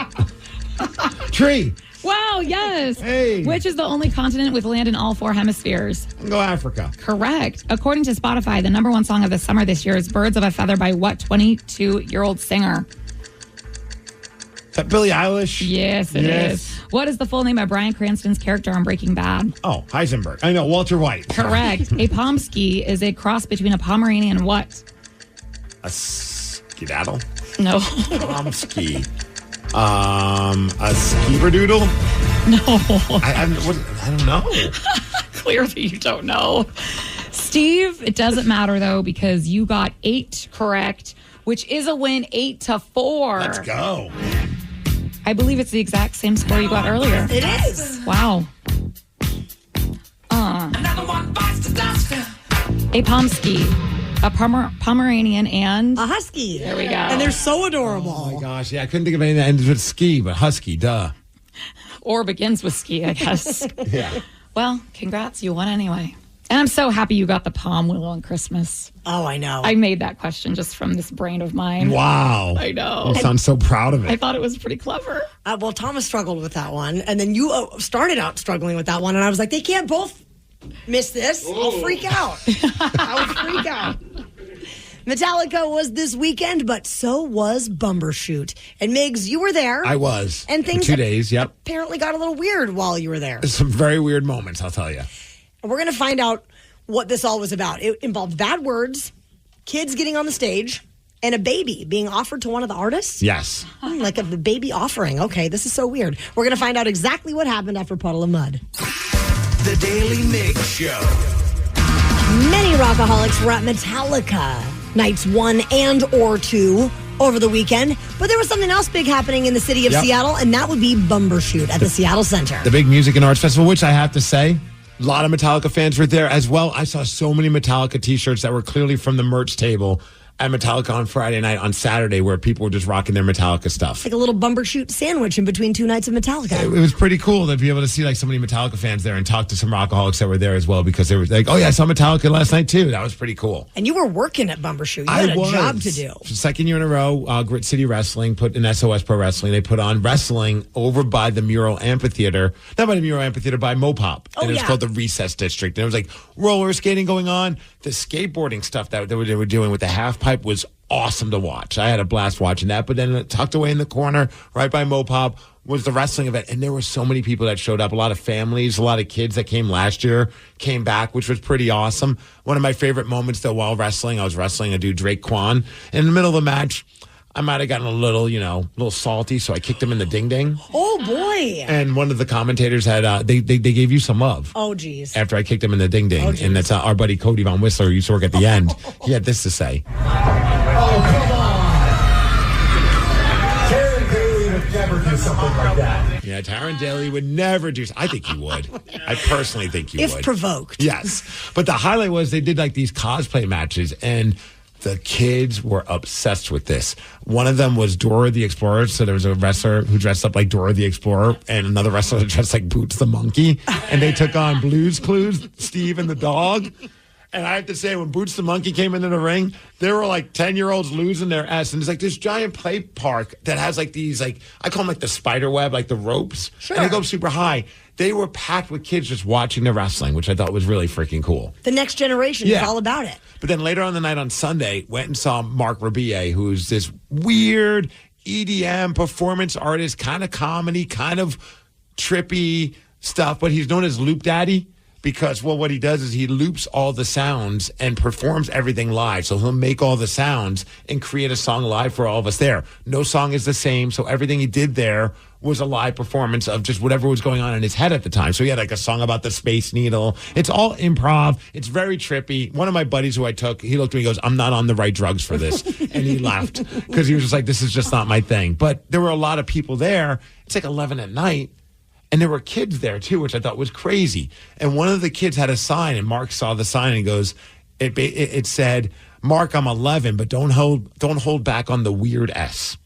Tree. Wow, yes. Hey. Which is the only continent with land in all 4 hemispheres? Go Africa. Correct. According to Spotify, the number 1 song of the summer this year is Birds of a Feather by what 22-year-old singer? Is that Billie Eilish? Yes, it is. What is the full name of Bryan Cranston's character on Breaking Bad? Oh, Heisenberg. I know, Walter White. Correct. A Pomsky is a cross between a Pomeranian and what? A skedaddle? No. Pomsky. A skeeverdoodle? No. I don't know. Clearly you don't know. Steve, it doesn't matter, though, because you got 8 correct, which is a win, 8-4. Let's go. I believe it's the exact same score you got earlier. It is. Wow. A Pomsky, a Pomeranian, and a Husky. There we go. And they're so adorable. Oh, my gosh. Yeah, I couldn't think of anything that ends with ski, but Husky, duh. Or begins with ski, I guess. Yeah. Well, congrats. You won anyway. And I'm so happy you got the palm, willow, and Christmas. Oh, I know. I made that question just from this brain of mine. Wow. I know. You sound so proud of it. I thought it was pretty clever. Well, Thomas struggled with that one. And then you started out struggling with that one. And I was like, they can't both miss this. I'll freak out. I would freak out. Metallica was this weekend, but so was Bumbershoot. And Migs, you were there. I was. And things for 2 days, yep. apparently got a little weird while you were there. Some very weird moments, I'll tell you. And we're going to find out what this all was about. It involved bad words, kids getting on the stage, and a baby being offered to one of the artists. Yes. Like a baby offering. Okay, this is so weird. We're going to find out exactly what happened after Puddle of Mud. The Daily Migs Show. Many rockaholics were at Metallica nights 1 and or 2 over the weekend, but there was something else big happening in the city of Seattle, and that would be Bumbershoot at the Seattle Center. The big music and arts festival, which I have to say, a lot of Metallica fans were there as well. I saw so many Metallica t-shirts that were clearly from the merch table at Metallica on Friday night, on Saturday, where people were just rocking their Metallica stuff. Like a little Bumbershoot sandwich in between 2 nights of Metallica. It was pretty cool to be able to see like so many Metallica fans there and talk to some rockaholics that were there as well, because they were like, oh yeah, I saw Metallica last night too. That was pretty cool. And you were working at Bumbershoot. You had a job to do. Second year in a row, Grit City Wrestling put in SOS Pro Wrestling. They put on wrestling over by the Mural Amphitheater. Not by the Mural Amphitheater, by Mopop. And it was called the Recess District. And it was like roller skating going on. The skateboarding stuff that they were doing with the half pipe was awesome to watch. I had a blast watching that. But then tucked away in the corner, right by Mopop, was the wrestling event. And there were so many people that showed up. A lot of families, a lot of kids that came last year came back, which was pretty awesome. One of my favorite moments, though, while wrestling, I was wrestling a dude, Drake Kwan. In the middle of the match, I might have gotten a little salty, so I kicked him in the ding-ding. Oh, boy. And one of the commentators had, they gave you some love. Oh, geez. After I kicked him in the ding-ding. And that's our buddy Cody Von Whistler, who used to work at the end. He had this to say. Oh, come on. Karen Daly would never do something like that. Yeah, Tyron Daly would never do. I think he would. I personally think he would. If provoked. Yes. But the highlight was they did like these cosplay matches, and the kids were obsessed with this. One of them was Dora the Explorer. So there was a wrestler who dressed up like Dora the Explorer and another wrestler who dressed like Boots the Monkey. And they took on Blue's Clues, Steve and the dog. And I have to say, when Boots the Monkey came into the ring, there were like 10-year-olds losing their ass. And there's like this giant play park that has like these, like, I call them like the spider web, like the ropes. Sure. And they go super high. They were packed with kids just watching the wrestling, which I thought was really freaking cool. The next generation is all about it. But then later on the night on Sunday, went and saw Mark Rabie, who's this weird EDM performance artist, kind of comedy, kind of trippy stuff. But he's known as Loop Daddy because, well, what he does is he loops all the sounds and performs everything live. So he'll make all the sounds and create a song live for all of us there. No song is the same. So everything he did there was a live performance of just whatever was going on in his head at the time. So he had like a song about the Space Needle. It's all improv. It's very trippy. One of my buddies who I took, he looked at me and goes, I'm not on the right drugs for this. And he laughed because he was just like, this is just not my thing. But there were a lot of people there. It's like 11 at night. And there were kids there too, which I thought was crazy. And one of the kids had a sign, and Mark saw the sign and he goes, it said, Mark, I'm 11, but don't hold back on the weird S.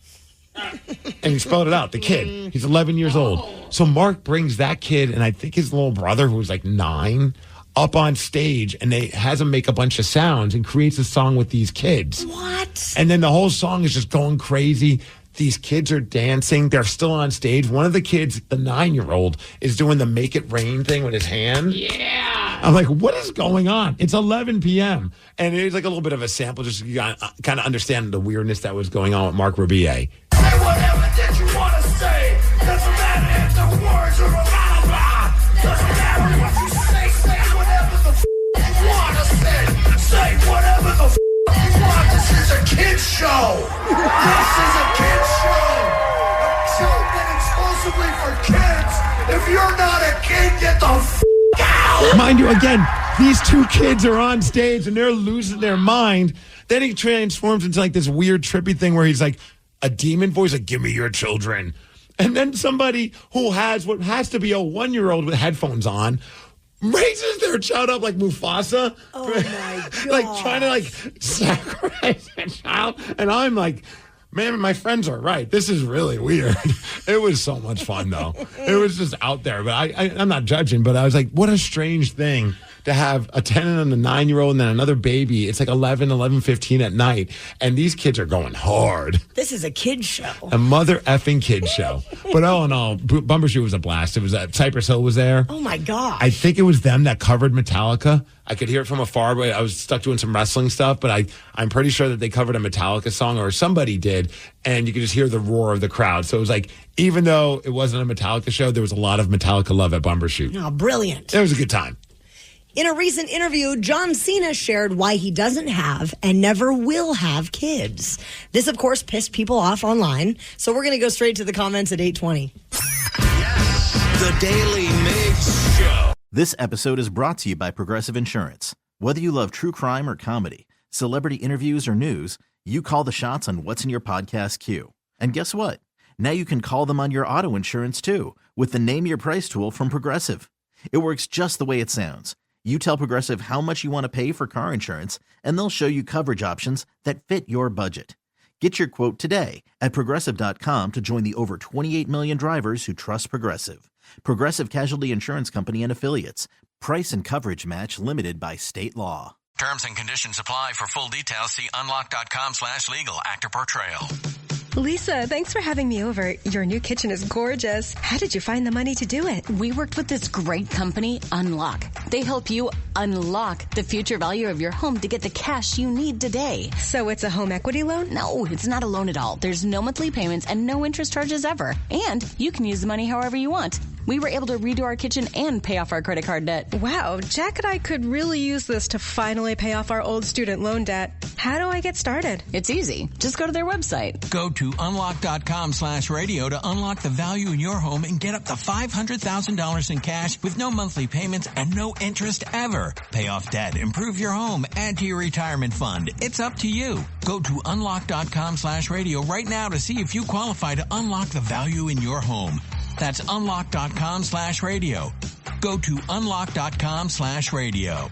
And he spelled it out, the kid. He's 11 years old. So Mark brings that kid, and I think his little brother, who was like 9, up on stage, and they has him make a bunch of sounds and creates a song with these kids. What? And then the whole song is just going crazy. These kids are dancing. They're still on stage. One of the kids, the 9-year-old, is doing the make it rain thing with his hand. Yeah. I'm like, what is going on? It's 11 p.m. And it was like a little bit of a sample, just to kind of understand the weirdness that was going on with Mark Rabie. Say whatever that you want to say. Doesn't matter if the words are blah, blah. Doesn't matter what you say. Say whatever the you want to say. Say whatever the you want. This is a kid's show. This is a kid's show. A show that exclusively for kids. If you're not a kid, get the out. Mind you, again, these two kids are on stage and they're losing their mind. Then he transforms into like this weird trippy thing where he's like a demon voice, like, give me your children. And then somebody who has what has to be a 1-year-old with headphones on raises their child up like Mufasa. Oh my God. Like trying to like sacrifice a child. And I'm like, man, my friends are right. This is really weird. It was so much fun, though. It was just out there. But I'm not judging, but I was like, what a strange thing to have a 10 and a 9-year-old and then another baby. It's like 11:15 at night. And these kids are going hard. This is a kid's show. A mother effing kid show. But all in all, Bumbershoot was a blast. It was Cypress Hill was there. Oh, my God. I think it was them that covered Metallica. I could hear it from afar, but I was stuck doing some wrestling stuff. But I'm pretty sure that they covered a Metallica song, or somebody did, and you could just hear the roar of the crowd. So it was like, even though it wasn't a Metallica show, there was a lot of Metallica love at Bumbershoot. Oh, brilliant. It was a good time. In a recent interview, John Cena shared why he doesn't have and never will have kids. This, of course, pissed people off online. So we're going to go straight to the comments at 8:20. The Daily Migs Show. This episode is brought to you by Progressive Insurance. Whether you love true crime or comedy, celebrity interviews or news, you call the shots on what's in your podcast queue. And guess what? Now you can call them on your auto insurance too with the Name Your Price tool from Progressive. It works just the way it sounds. You tell Progressive how much you want to pay for car insurance, and they'll show you coverage options that fit your budget. Get your quote today at Progressive.com to join the over 28 million drivers who trust Progressive. Progressive Casualty Insurance Company and Affiliates. Price and coverage match limited by state law. Terms and conditions apply. For full details, see unlock.com/legal. Actor portrayal. Lisa, thanks for having me over. Your new kitchen is gorgeous. How did you find the money to do it? We worked with this great company, Unlock. They help you unlock the future value of your home to get the cash you need today. So it's a home equity loan? No, it's not a loan at all. There's no monthly payments and no interest charges ever. And you can use the money however you want. We were able to redo our kitchen and pay off our credit card debt. Wow, Jack and I could really use this to finally pay off our old student loan debt. How do I get started? It's easy. Just go to their website. Go to unlock.com/radio to unlock the value in your home and get up to $500,000 in cash with no monthly payments and no interest ever. Pay off debt, improve your home, add to your retirement fund. It's up to you. Go to unlock.com/radio right now to see if you qualify to unlock the value in your home. That's unlock.com/radio. Go to unlock.com/radio.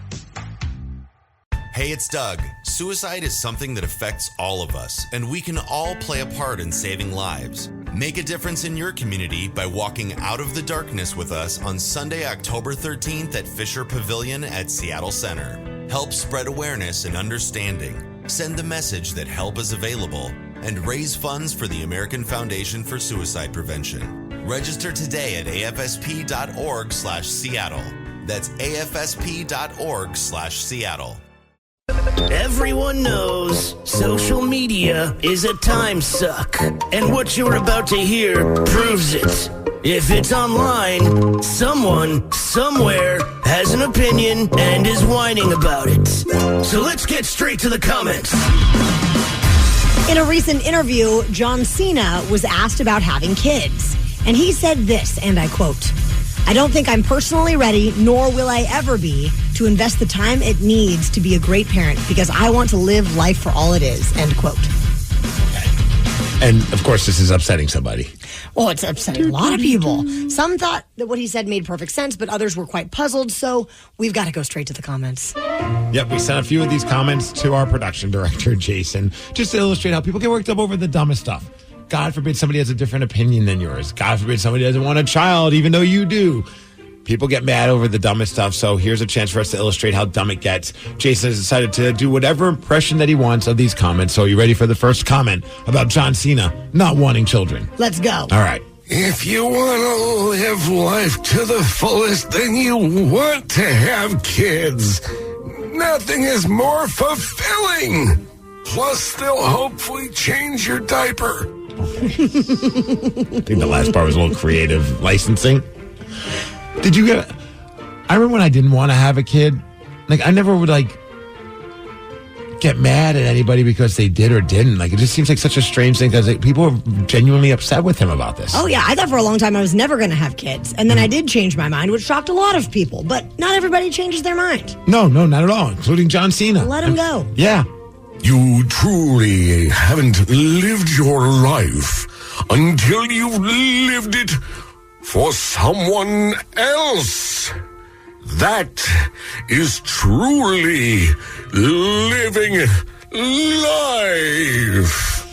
Hey, it's Doug. Suicide is something that affects all of us, and we can all play a part in saving lives. Make a difference in your community by walking out of the darkness with us on Sunday, October 13th at Fisher Pavilion at Seattle Center. Help spread awareness and understanding. Send the message that help is available and raise funds for the American Foundation for Suicide Prevention. Register today at afsp.org/Seattle. That's afsp.org/Seattle. Everyone knows social media is a time suck, and what you're about to hear proves it. If it's online, someone, somewhere, has an opinion and is whining about it. So let's get straight to the comments. In a recent interview, John Cena was asked about having kids, and he said this, and I quote, "I don't think I'm personally ready, nor will I ever be, to invest the time it needs to be a great parent because I want to live life for all it is," end quote. And, of course, this is upsetting somebody. Well, it's upsetting a lot of people. Some thought that what he said made perfect sense, but others were quite puzzled, so we've got to go straight to the comments. Yep, we sent a few of these comments to our production director, Jason, just to illustrate how people get worked up over the dumbest stuff. God forbid somebody has a different opinion than yours. God forbid somebody doesn't want a child, even though you do. People get mad over the dumbest stuff, so here's a chance for us to illustrate how dumb it gets. Jason has decided to do whatever impression that he wants of these comments. So are you ready for the first comment about John Cena not wanting children? Let's go. All right. If you want to live life to the fullest, then you want to have kids. Nothing is more fulfilling. Plus, they'll hopefully change your diaper. I think the last part was a little creative licensing. Did you get... I remember when I didn't want to have a kid. Like, I never would, get mad at anybody because they did or didn't. Like, it just seems like such a strange thing because people are genuinely upset with him about this. Oh, yeah. I thought for a long time I was never going to have kids. And then I did change my mind, which shocked a lot of people. But not everybody changes their mind. No, not at all, including John Cena. Let him go. Yeah. You truly haven't lived your life until you've lived it for someone else. That is truly living life.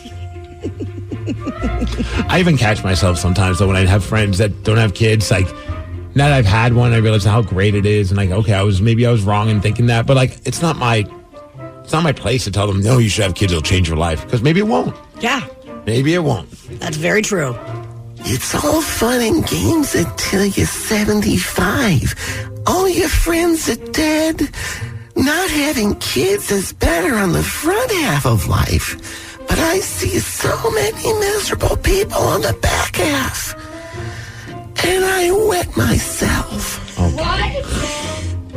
I even catch myself sometimes, though, when I have friends that don't have kids. Like, now that I've had one, I realize how great it is. And, okay, I was wrong in thinking that. But, it's not my place to tell them, no, you should have kids. It'll change your life. Because maybe it won't. Yeah. Maybe it won't. That's very true. It's all fun and games until you're 75. All your friends are dead. Not having kids is better on the front half of life. But I see so many miserable people on the back half. And I wet myself. Okay.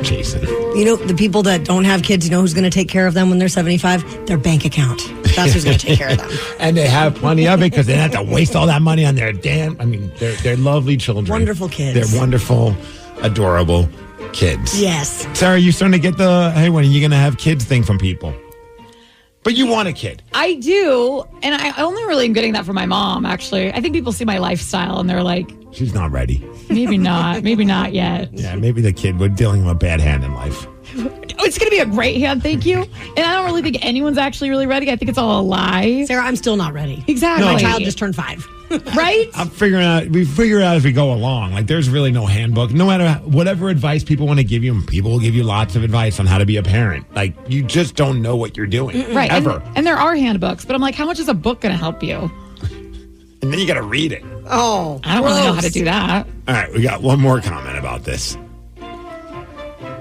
Jason. You know, the people that don't have kids, you know who's going to take care of them when they're 75? Their bank account. That's who's going to take care of them. And they have plenty of it because they don't have to waste all that money on their they're lovely children. Wonderful kids. They're wonderful, adorable kids. Yes. Sarah, you're starting to get the, hey, when are you going to have kids thing from people? But you want a kid. I do. And I only really am getting that from my mom, actually. I think people see my lifestyle and they're like, she's not ready. Maybe not. Maybe not yet. Yeah, maybe the kid, we're dealing with a bad hand in life. It's going to be a great hand, thank you. And I don't really think anyone's actually really ready. I think it's all a lie. Sarah, I'm still not ready. Exactly. My child just turned 5. Right? We figure it out as we go along. There's really no handbook. No matter whatever advice people want to give you, and people will give you lots of advice on how to be a parent. You just don't know what you're doing. Right. Ever. And there are handbooks, but I'm like, how much is a book going to help you? And then you got to read it. Oh, I don't really know how to do that. All right, we got one more comment about this.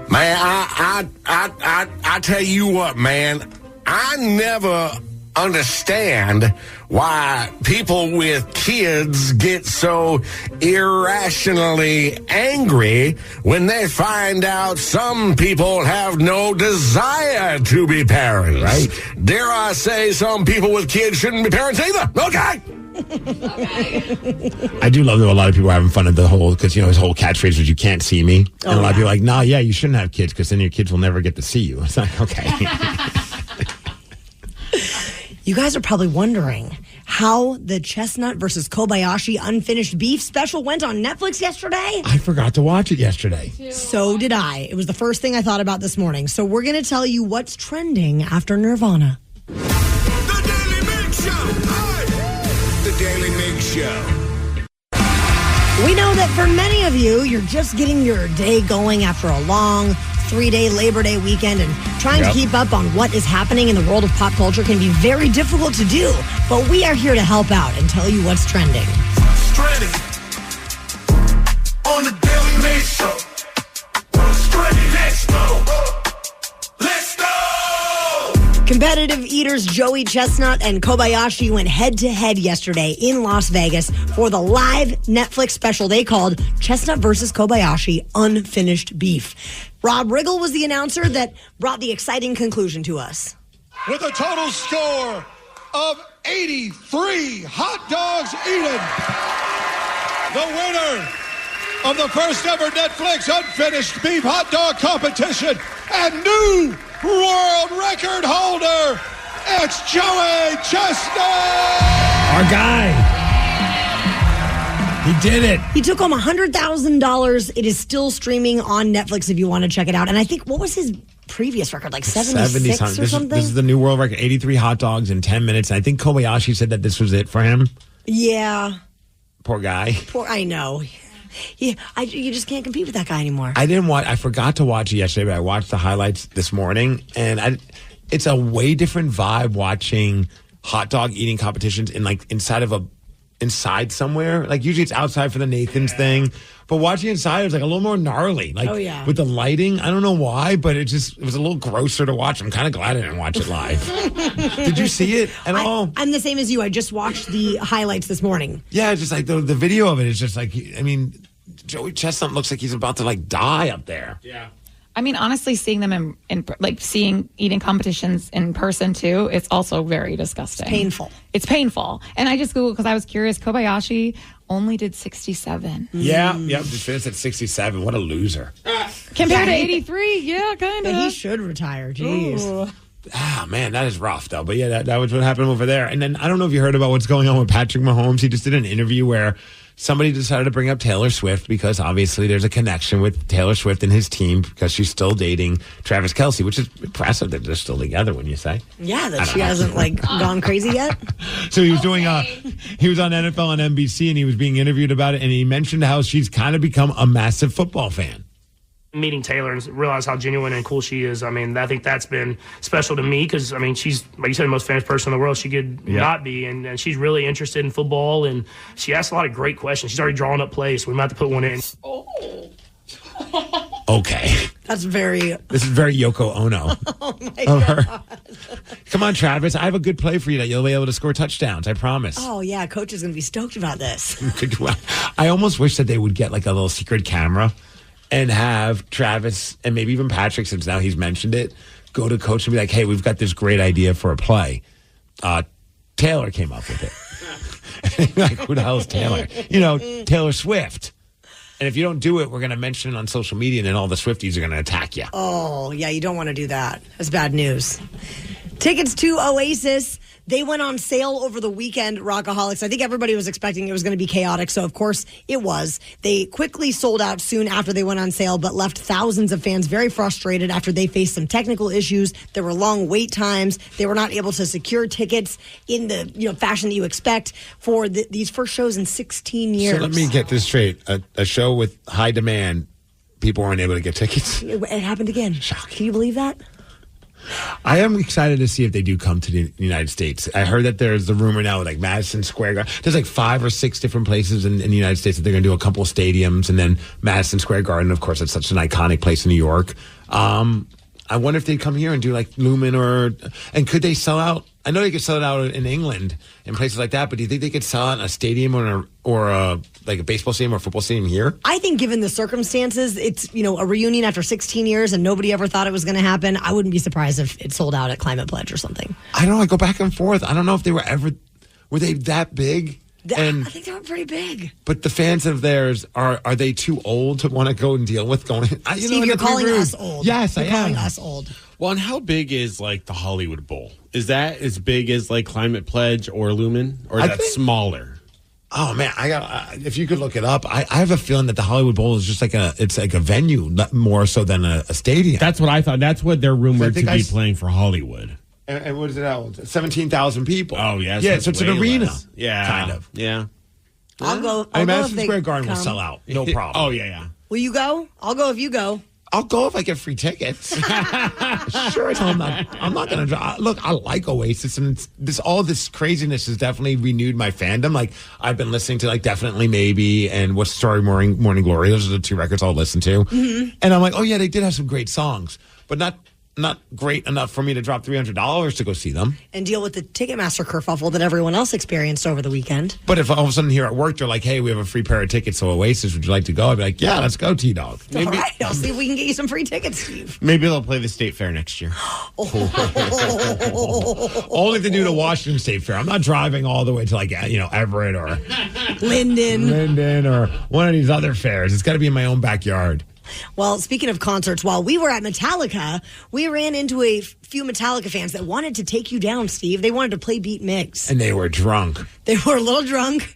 Man, I tell you what, man, I never understand why people with kids get so irrationally angry when they find out some people have no desire to be parents. Right. Dare I say some people with kids shouldn't be parents either. Okay. I do love that a lot of people are having fun at the whole, because, his whole catchphrase was, you can't see me. And a lot of people are like, nah, yeah, you shouldn't have kids because then your kids will never get to see you. It's like, okay. You guys are probably wondering, how the Chestnut versus Kobayashi unfinished beef special went on Netflix yesterday? I forgot to watch it yesterday. So did I. It was the first thing I thought about this morning. So we're going to tell you what's trending after Nirvana. The Daily Migs Show. The Daily Migs Show. We know that for many of you, you're just getting your day going after a long 3-day Labor Day weekend, and trying to keep up on what is happening in the world of pop culture can be very difficult to do. But we are here to help out and tell you what's trending. Trending on the Daily Migs Show. What's trending? Let's go. Let's go. Competitive eaters Joey Chestnut and Kobayashi went head-to-head yesterday in Las Vegas for the live Netflix special they called Chestnut versus Kobayashi Unfinished Beef. Rob Riggle was the announcer that brought the exciting conclusion to us. With a total score of 83 hot dogs eaten, the winner of the first ever Netflix Unfinished Beef Hot Dog Competition and new world record holder, it's Joey Chestnut! Our guy. He did it. He took home $100,000. It is still streaming on Netflix if you want to check it out. And I think, what was his previous record? Like 76 or something? This is the new world record, 83 hot dogs in 10 minutes. And I think Kobayashi said that this was it for him. Yeah. Poor guy. I know. You just can't compete with that guy anymore. I forgot to watch it yesterday, but I watched the highlights this morning, and it's a way different vibe watching hot dog eating competitions inside somewhere. Like usually it's outside for the Nathan's thing, but watching inside it was like a little more gnarly. Like with the lighting, I don't know why, but it was a little grosser to watch. I'm kind of glad I didn't watch it live. Did you see it at all? I'm the same as you. I just watched the highlights this morning. Yeah, it's just like the video of it is just like, I mean, Joey Chestnut looks like he's about to like die up there. Yeah. I mean, honestly, seeing them seeing eating competitions in person too, it's also very disgusting. It's painful. And I just Googled because I was curious. Kobayashi only did 67. Yeah, just finished at 67. What a loser. Compared to 83, yeah, kind of. He should retire. Jeez. Ooh. Ah, man, that is rough, though. But yeah, that was what happened over there. And then I don't know if you heard about what's going on with Patrick Mahomes. He just did an interview where somebody decided to bring up Taylor Swift because obviously there's a connection with Taylor Swift and his team because she's still dating Travis Kelce, which is impressive that they're still together, wouldn't you say? Yeah, that she hasn't gone crazy yet. So he was doing he was on NFL on NBC and he was being interviewed about it, and he mentioned how she's kind of become a massive football fan. Meeting Taylor and realize how genuine and cool she is. I mean, I think that's been special to me because, I mean, she's, like you said, the most famous person in the world. She could not be, and she's really interested in football, and she asks a lot of great questions. She's already drawn up plays, so we might have to put one in. Okay. This is very Yoko Ono. Oh, my God. Come on, Travis. I have a good play for you that you'll be able to score touchdowns. I promise. Oh, yeah. Coach is going to be stoked about this. I almost wish that they would get like a little secret camera and have Travis and maybe even Patrick, since now he's mentioned it, go to coach and be like, hey, we've got this great idea for a play. Taylor came up with it. Like, who the hell is Taylor? You know, Taylor Swift. And if you don't do it, we're going to mention it on social media, and then all the Swifties are going to attack you. Oh, yeah, you don't want to do that. That's bad news. Tickets to Oasis, they went on sale over the weekend, Rockaholics. I think everybody was expecting it was going to be chaotic, so of course it was. They quickly sold out soon after they went on sale, but left thousands of fans very frustrated after they faced some technical issues. There were long wait times. They were not able to secure tickets in the fashion that you expect for these first shows in 16 years. So let me get this straight. A show with high demand, people weren't able to get tickets? It happened again. Shocking. Can you believe that? I am excited to see if they do come to the United States. I heard that there's the rumor now with like Madison Square Garden. There's like 5 or 6 different places in the United States that they're going to do a couple of stadiums, and then Madison Square Garden, of course, it's such an iconic place in New York. I wonder if they'd come here and do like Lumen and could they sell out? I know they could sell it out in England and places like that, but do you think they could sell out in a stadium or like a baseball stadium or a football stadium here? I think given the circumstances, it's, a reunion after 16 years and nobody ever thought it was going to happen. I wouldn't be surprised if it sold out at Climate Pledge or something. I don't know. I go back and forth. I don't know if they were they that big? And I think they were pretty big. but the fans of theirs are they too old to want to go and deal with going? Steve, you're calling us old. Yes, you're I am. calling us old. Well, and how big is like the Hollywood Bowl? Is that as big as like Climate Pledge or Lumen, or is I that think- smaller? Oh man, I got. If you could look it up, I have a feeling that the Hollywood Bowl is just like it's like a venue, not more so than a stadium. That's what I thought. That's what they're rumored to think be playing for Hollywood. And what is it out? 17,000 people. Oh yeah, yeah. So it's an way arena. less. Yeah, kind of. Yeah. I'll go. I I'll go Madison if they Square Garden will come. sell out, no problem. Oh yeah. Will you go? I'll go if you go. I'll go if I get free tickets. Sure as hell I'm not going to. Look, I like Oasis, and all this craziness has definitely renewed my fandom. Like, I've been listening to, like, Definitely Maybe and What's the Story, Morning Glory. Those are the two records I'll listen to. Mm-hmm. And I'm like, oh, yeah, they did have some great songs, but not great enough for me to drop $300 to go see them. And deal with the Ticketmaster kerfuffle that everyone else experienced over the weekend. But if all of a sudden here at work, they're like, hey, we have a free pair of tickets to Oasis. Would you like to go? I'd be like, yeah, let's go, T-Dog. All right, I'll see if we can get you some free tickets, Steve. Maybe they'll play the State Fair next year. Only to do the Washington State Fair. I'm not driving all the way to like Everett or Linden or one of these other fairs. It's got to be in my own backyard. Well, speaking of concerts, while we were at Metallica, we ran into a few Metallica fans that wanted to take you down, Steve. They wanted to play Beat Migs. And they were drunk. They were a little drunk.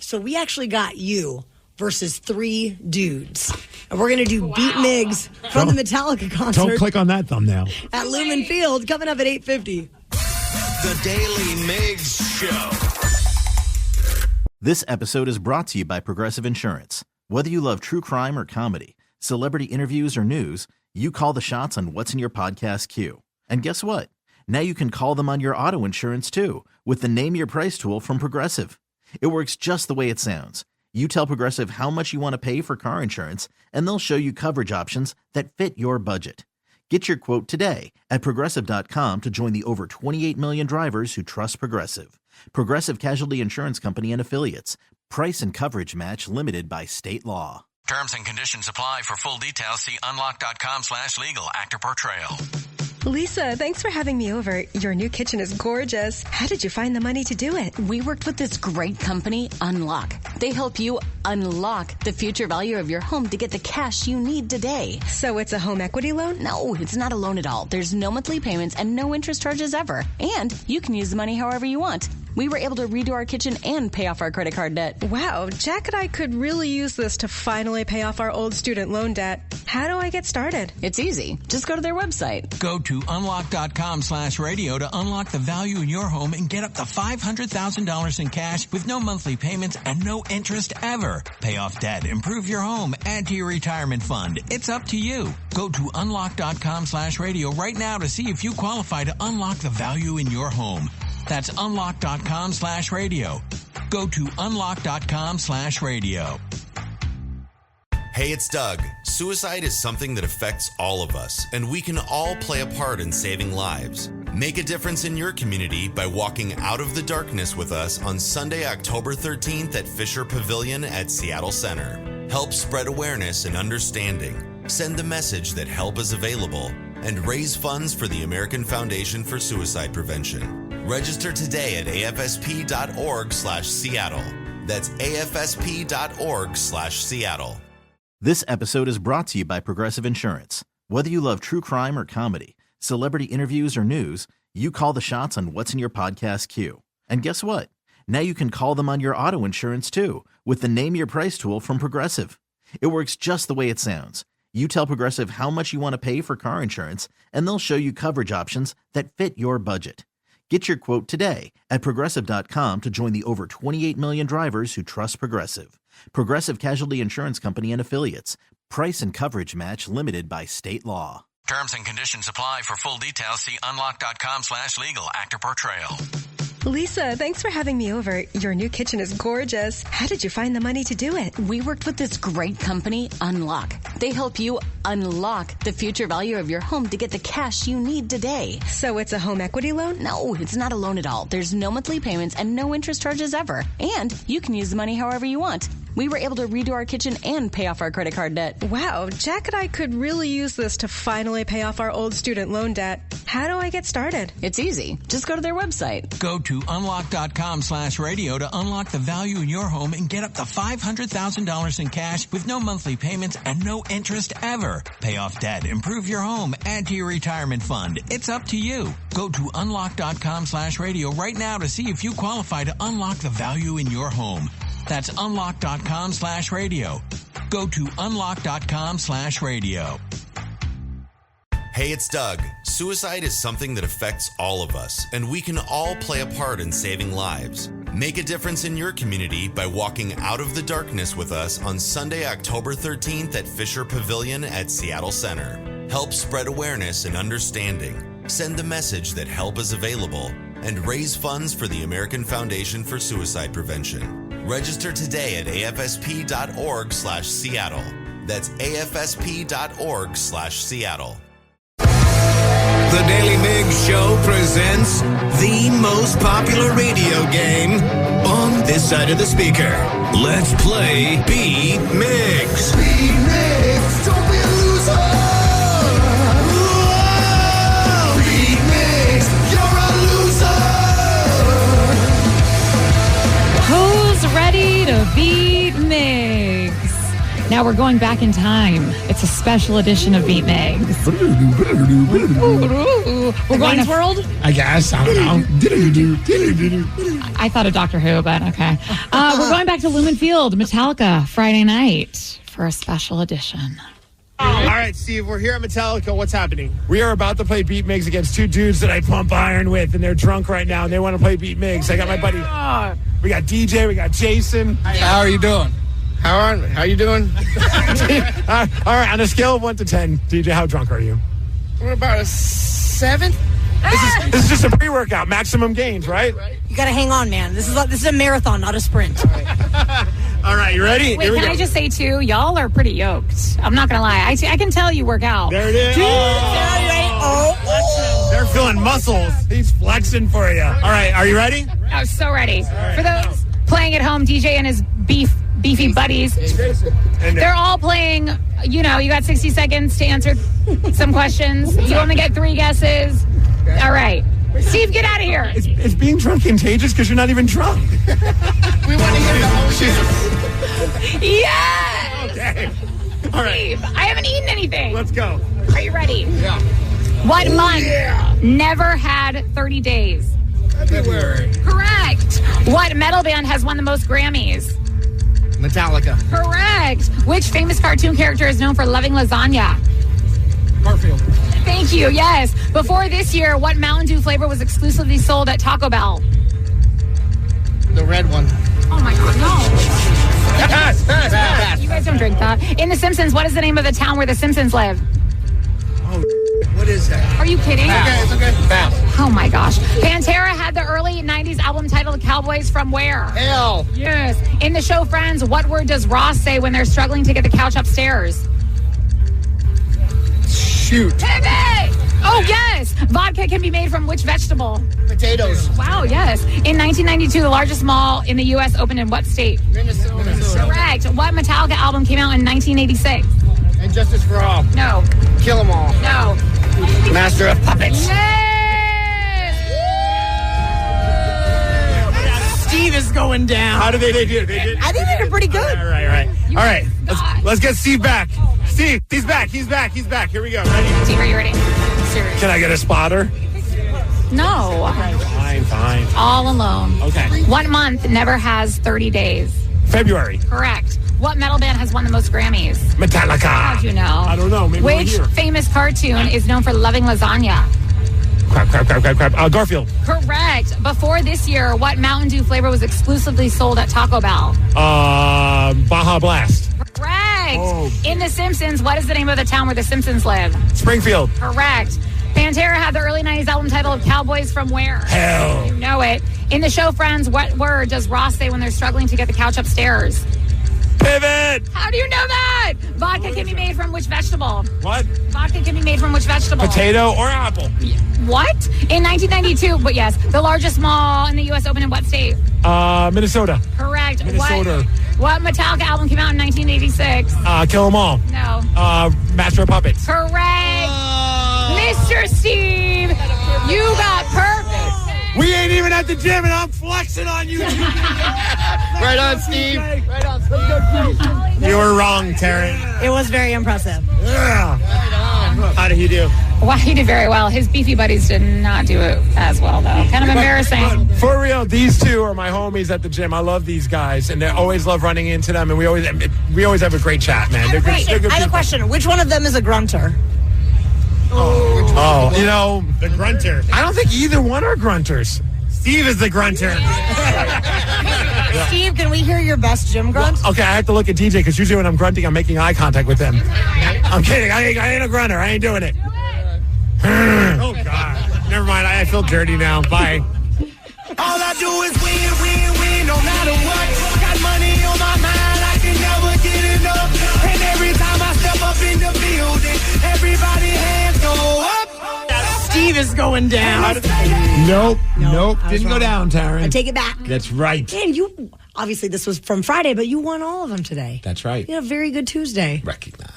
So we actually got you versus 3 dudes. And we're going to do Beat Migs from the Metallica concert. Don't click on that thumbnail. At Lumen Field, coming up at 8:50. The Daily Migs Show. This episode is brought to you by Progressive Insurance. Whether you love true crime or comedy, celebrity interviews or news, you call the shots on what's in your podcast queue. And guess what? Now you can call them on your auto insurance too with the Name Your Price tool from Progressive. It works just the way it sounds. You tell Progressive how much you want to pay for car insurance, and they'll show you coverage options that fit your budget. Get your quote today at Progressive.com to join the over 28 million drivers who trust Progressive. Progressive Casualty Insurance Company and Affiliates. Price and coverage match limited by state law. Terms and conditions apply. For full details, see unlock.com/legal. Actor Portrayal. Lisa, thanks for having me over. Your new kitchen is gorgeous. How did you find the money to do it? We worked with this great company, Unlock. They help you unlock the future value of your home to get the cash you need today. So it's a home equity loan? No, it's not a loan at all. There's no monthly payments and no interest charges ever. And you can use the money however you want. We were able to redo our kitchen and pay off our credit card debt. Wow, Jack and I could really use this to finally pay off our old student loan debt. How do I get started? It's easy. Just go to their website. Go to unlock.com/radio to unlock the value in your home and get up to $500,000 in cash with no monthly payments and no interest ever. Pay off debt, improve your home, add to your retirement fund. It's up to you. Go to unlock.com/radio right now to see if you qualify to unlock the value in your home. That's unlock.com/radio. Go to unlock.com/radio. Hey, it's Doug. Suicide is something that affects all of us, and we can all play a part in saving lives. Make a difference in your community by walking out of the darkness with us on Sunday, October 13th at Fisher Pavilion at Seattle Center. Help spread awareness and understanding. Send the message that help is available and raise funds for the American Foundation for Suicide Prevention. Register today at afsp.org/Seattle. That's afsp.org/Seattle. This episode is brought to you by Progressive Insurance. Whether you love true crime or comedy, celebrity interviews or news, you call the shots on what's in your podcast queue. And guess what? Now you can call them on your auto insurance too with the Name Your Price tool from Progressive. It works just the way it sounds. You tell Progressive how much you want to pay for car insurance, and they'll show you coverage options that fit your budget. Get your quote today at Progressive.com to join the over 28 million drivers who trust Progressive. Progressive Casualty Insurance Company and Affiliates. Price and coverage match limited by state law. Terms and conditions apply. For full details, see unlock.com/legal. Actor Portrayal. Lisa, thanks for having me over. Your new kitchen is gorgeous. How did you find the money to do it? We worked with this great company, Unlock. They help you unlock the future value of your home to get the cash you need today. So it's a home equity loan? No, it's not a loan at all. There's no monthly payments and no interest charges ever. And you can use the money however you want. We were able to redo our kitchen and pay off our credit card debt. Wow, Jack and I could really use this to finally pay off our old student loan debt. How do I get started? It's easy. Just go to their website. Go to unlock.com/radio to unlock the value in your home and get up to $500,000 in cash with no monthly payments and no interest ever. Pay off debt, improve your home, add to your retirement fund. It's up to you. Go to unlock.com/radio right now to see if you qualify to unlock the value in your home. That's unlock.com/radio. Go to unlock.com/radio. Hey, it's Doug. Suicide is something that affects all of us, and we can all play a part in saving lives. Make a difference in your community by walking out of the darkness with us on Sunday, October 13th at Fisher Pavilion at Seattle Center. Help spread awareness and understanding. Send the message that help is available and raise funds for the American Foundation for Suicide Prevention. Register today at afsp.org/Seattle. That's afsp.org/Seattle. The Daily Migs Show presents the most popular radio game on this side of the speaker. Let's play Beat Migs. Beat Migs, don't be a loser. Whoa! Beat Migs, you're a loser. Who's ready to beat Migs? Now we're going back in time. It's a special edition of Beat Migs. We're going to World? I guess. I don't know. I thought of Doctor Who, but okay. We're going back to Lumen Field, Metallica, Friday night for a special edition. All right, Steve, we're here at Metallica. What's happening? We are about to play Beat Migs against two dudes that I pump iron with, and they're drunk right now, and they want to play Beat Migs. I got my buddy. We got DJ, we got Jason. How are you doing? How you doing? All right, on a scale of 1 to 10, DJ, how drunk are you? We're about a 7. This is just a pre-workout, maximum gains, right? You got to hang on, man. This is a marathon, not a sprint. All right, you ready? Wait, Here we can go. I just say, too, y'all are pretty yoked. I'm not going to lie. I can tell you work out. There it is. They're feeling muscles. He's flexing for you. All right, are you ready? I was so ready. For those playing at home, DJ and his beefy buddies, they're all playing, you got 60 seconds to answer some questions. You only get 3 guesses. All right. Steve, get out of here. Is being drunk contagious because you're not even drunk? We want to hear the whole shit. Yes! Okay. All right. Steve, I haven't eaten anything. Let's go. Are you ready? Yeah. What month never had 30 days? February. Correct. What metal band has won the most Grammys? Metallica. Correct. Which famous cartoon character is known for loving lasagna? Garfield. Thank you. Yes. Before this year, what Mountain Dew flavor was exclusively sold at Taco Bell? The red one. Oh my God, no. You guys don't drink that. In The Simpsons, what is the name of the town where the Simpsons live? Oh, what is that? Are you kidding? It's okay. Pass. Oh my gosh. Pantera had the early 90s album titled Cowboys from where? Hell. Yes. In the show Friends, what word does Ross say when they're struggling to get the couch upstairs? Shoot. Pivot! Oh, yes. Vodka can be made from which vegetable? Potatoes. Wow, yes. In 1992, the largest mall in the U.S. opened in what state? Minnesota. Correct. What Metallica album came out in 1986? And Justice for All. No. Kill 'em All. No. Master of Puppets. Yes! Steve is going down. How did they do? They did. I think they did pretty good. All right. Let's get Steve back. Steve, he's back. He's back. Here we go. Ready? Steve, are you ready? Serious. Can I get a spotter? No. Fine. All alone. Okay. What month never has 30 days? February. Correct. What metal band has won the most Grammys? Metallica. How'd you know? I don't know. Maybe we're Which here. famous cartoon is known for loving lasagna? Crap. Garfield. Correct. Before this year, what Mountain Dew flavor was exclusively sold at Taco Bell? Baja Blast. Correct. Oh. In The Simpsons, what is the name of the town where the Simpsons live? Springfield. Correct. Pantera had the early 90s album titled Cowboys from where? Hell. You know it. In the show Friends, what word does Ross say when they're struggling to get the couch upstairs? Pivot. How do you know that? Vodka can be made from which vegetable? What? Vodka can be made from which vegetable? Potato or apple? What? In 1992, but yes, the largest mall in the U.S. opened in what state? Minnesota. Correct. Minnesota. What Metallica album came out in 1986? Kill 'Em All. No. Master of Puppets. Correct. Mr. Steve, you got perfect. We ain't even at the gym, and I'm flexing on you. Right on, Steve. Right on, Steve. You were wrong, Taryn. It was very impressive. Yeah. How did he do? Well, he did very well. His beefy buddies did not do it as well, though. Kind of embarrassing. For real, these two are my homies at the gym. I love these guys, and I always love running into them, and we always have a great chat, man. They're good, Wait, they're good I have a people. question. Which one of them is a grunter? Oh, you know, The grunter. I don't think either one are grunters. Steve is the grunter. Steve, can we hear your best gym grunt? Okay, I have to look at DJ because usually when I'm grunting, I'm making eye contact with him. I'm kidding. I ain't a grunter. I ain't doing it. Oh, God. Never mind. I feel dirty now. Bye. All I do is win, win, win, no matter what. Got money on my mind, I can never get enough. And every time I step up in the building, everybody hands go up. Steve is going down. Nope. I was Didn't go wrong. down, Taryn. I take it back. That's right. And you, obviously this was from Friday, but you won all of them today. That's right. You had a very good Tuesday. Recognize.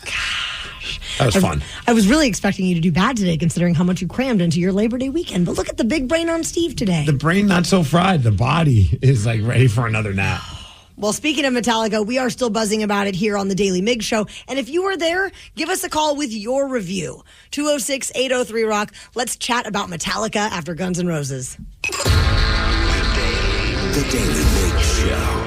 That was fun. I was really expecting you to do bad today, considering how much you crammed into your Labor Day weekend. But look at the big brain on Steve today. The brain not so fried. The body is like ready for another nap. Well, speaking of Metallica, we are still buzzing about it here on the Daily Migs Show. And if you were there, give us a call with your review. 206-803-ROCK. Let's chat about Metallica after Guns N' Roses. The Daily Migs Show.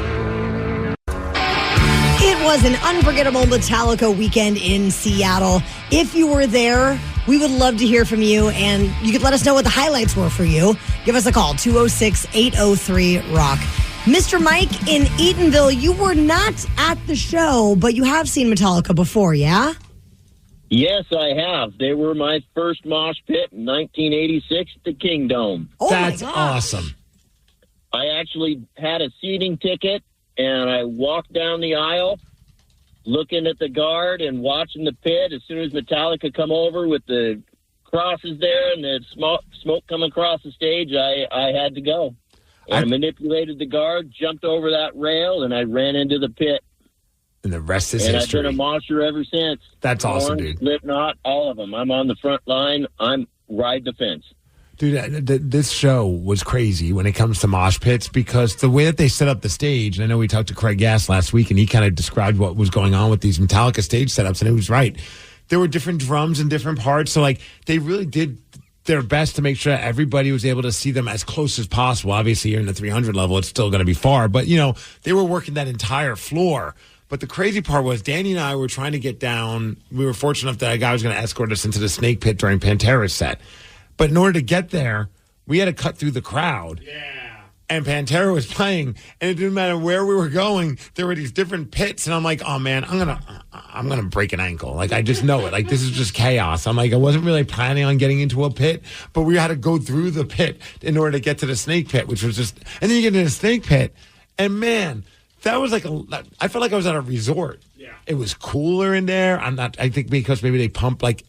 It was an unforgettable Metallica weekend in Seattle. If you were there, we would love to hear from you, and you could let us know what the highlights were for you. Give us a call, 206-803-ROCK. Mr. Mike in Eatonville, you were not at the show, but you have seen Metallica before, yeah? Yes, I have. They were my first mosh pit in 1986 at the King Dome. Oh, That's my God. awesome. I actually had a seating ticket, and I walked down the aisle looking at the guard and watching the pit. As soon as Metallica come over with the crosses there and the smoke coming across the stage, I had to go. And I manipulated the guard, jumped over that rail, and I ran into the pit. And the rest is and history. I've been a mosher ever since. That's awesome, Korn, dude. Slipknot, all of them. I'm on the front line. I'm ride the fence. Dude, this show was crazy when it comes to mosh pits because the way that they set up the stage, and I know we talked to Craig Gass last week, and he kind of described what was going on with these Metallica stage setups, and it was right. There were different drums and different parts, so like they really did their best to make sure everybody was able to see them as close as possible. Obviously, you're in the 300 level, it's still going to be far, but you know, they were working that entire floor. But the crazy part was Danny and I were trying to get down. We were fortunate enough that a guy was going to escort us into the Snake Pit during Pantera's set. But in order to get there, we had to cut through the crowd. Yeah. And Pantera was playing, and it didn't matter where we were going. There were these different pits, and I'm like, oh man, I'm gonna break an ankle. Like I just know it. Like this is just chaos. I'm like, I wasn't really planning on getting into a pit, but we had to go through the pit in order to get to the Snake Pit, which was just. And then you get into the Snake Pit, and man, that was like I felt like I was at a resort. Yeah. It was cooler in there. I think because maybe they pump like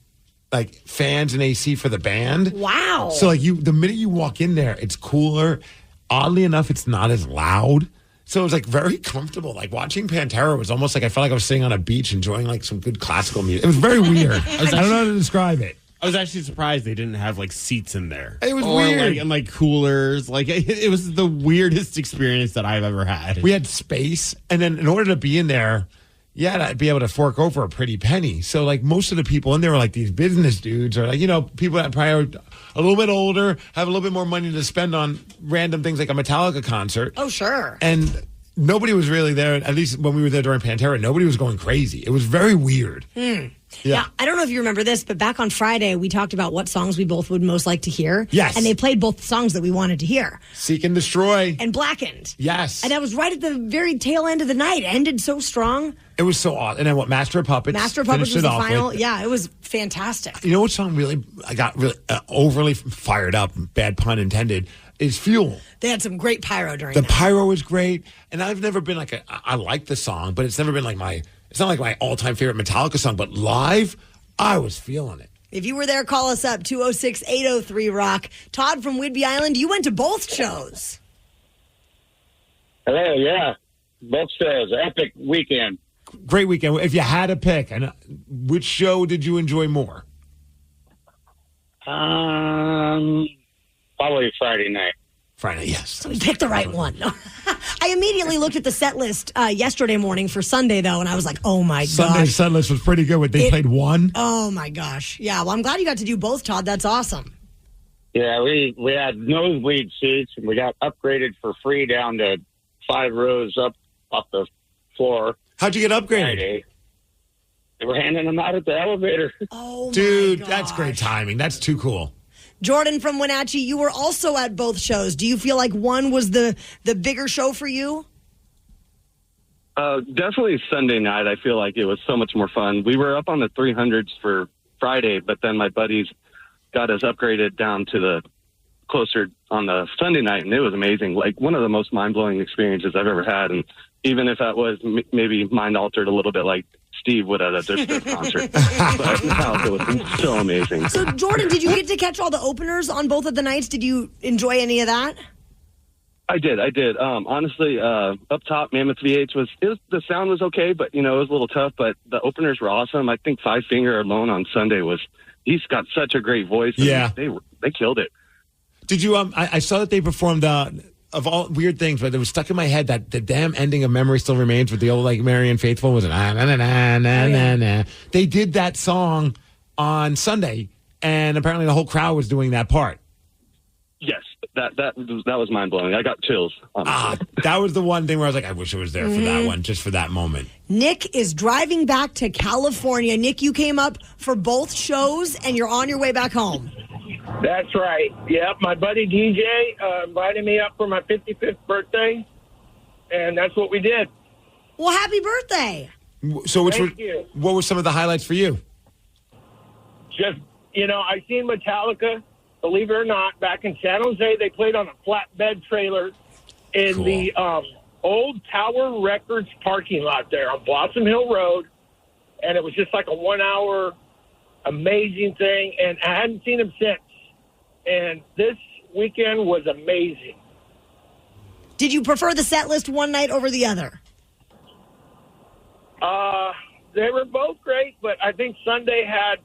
fans and AC for the band. Wow. So like the minute you walk in there, it's cooler. Oddly enough, it's not as loud. So it was like very comfortable. Like watching Pantera was almost like I felt like I was sitting on a beach enjoying like some good classical music. It was very weird. I don't know how to describe it. I was actually surprised they didn't have like seats in there. It was weird. And like coolers. Like it was the weirdest experience that I've ever had. We had space, and then in order to be in there, you had to be able to fork over a pretty penny. So like most of the people in there were like these business dudes or like, you know, people that probably are a little bit older, have a little bit more money to spend on random things like a Metallica concert. Oh, sure. And nobody was really there, at least when we were there during Pantera, nobody was going crazy. It was very weird. Yeah. Now, I don't know if you remember this, but back on Friday, we talked about what songs we both would most like to hear. Yes. And they played both songs that we wanted to hear. Seek and Destroy. And Blackened. Yes. And that was right at the very tail end of the night. It ended so strong. It was so awesome. And then what, Master of Puppets? Master of Puppets was the final. With. Yeah, it was fantastic. You know what song I got really overly fired up, bad pun intended, is Fuel. They had some great pyro during the that. pyro was great. And I've never been like I like the song, but it's never been like it's not like my all-time favorite Metallica song, but live, I was feeling it. If you were there, call us up, 206-803-ROCK. Todd from Whidbey Island, you went to both shows. Hello, yeah. Both shows, epic weekend. Great weekend. If you had to pick, and which show did you enjoy more? Probably Friday night. Friday, yes. So we picked the right one. I immediately looked at the set list yesterday morning for Sunday, though, and I was like, oh, my gosh. Sunday's set list was pretty good. They played one. Oh, my gosh. Yeah, well, I'm glad you got to do both, Todd. That's awesome. Yeah, we had nosebleed seats, and we got upgraded for free down to 5 rows up off the floor. How'd you get upgraded? Friday. They were handing them out at the elevator. Oh, dude, that's great timing. That's too cool. Jordan from Wenatchee, you were also at both shows. Do you feel like one was the bigger show for you? Definitely Sunday night. I feel like it was so much more fun. We were up on the 300s for Friday, but then my buddies got us upgraded down to the closer on the Sunday night, and it was amazing. Like one of the most mind-blowing experiences I've ever had. And even if that was maybe mind-altered a little bit like Steve would at a Disco concert. But Metallica was so amazing. So, Jordan, did you get to catch all the openers on both of the nights? Did you enjoy any of that? I did. Honestly, up top, Mammoth VH the sound was okay, but, it was a little tough, but the openers were awesome. I think Five Finger alone on Sunday he's got such a great voice. Yeah. They killed it. Did you, I saw that they performed, of all weird things, but it was stuck in my head that the damn ending of Memory Still Remains with the old, like, Marianne Faithfull was na. They did that song on Sunday, and apparently the whole crowd was doing that part. Yes, that was mind-blowing. I got chills, honestly. That was the one thing where I was like, I wish I was there for that one, just for that moment. Nick is driving back to California. Nick, you came up for both shows, and you're on your way back home. That's right. Yep, my buddy DJ invited me up for my 55th birthday, and that's what we did. Well, happy birthday. So Thank you. What were some of the highlights for you? Just, I seen Metallica, believe it or not, back in San Jose. They played on a flatbed trailer in the old Tower Records parking lot there on Blossom Hill Road, and it was just like a 1-hour amazing thing, and I hadn't seen him since. And this weekend was amazing. Did you prefer the set list one night over the other? They were both great, but I think Sunday had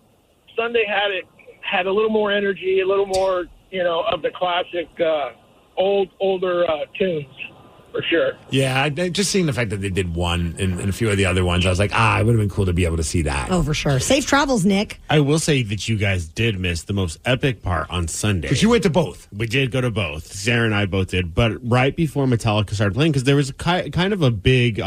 a little more energy, a little more, of the classic older tunes. For sure. Yeah, just seeing the fact that they did one and a few of the other ones, I was like, it would have been cool to be able to see that. Oh, for sure. Safe travels, Nick. I will say that you guys did miss the most epic part on Sunday. Because you went to both. We did go to both. Sarah and I both did. But right before Metallica started playing, because there was kind of a big,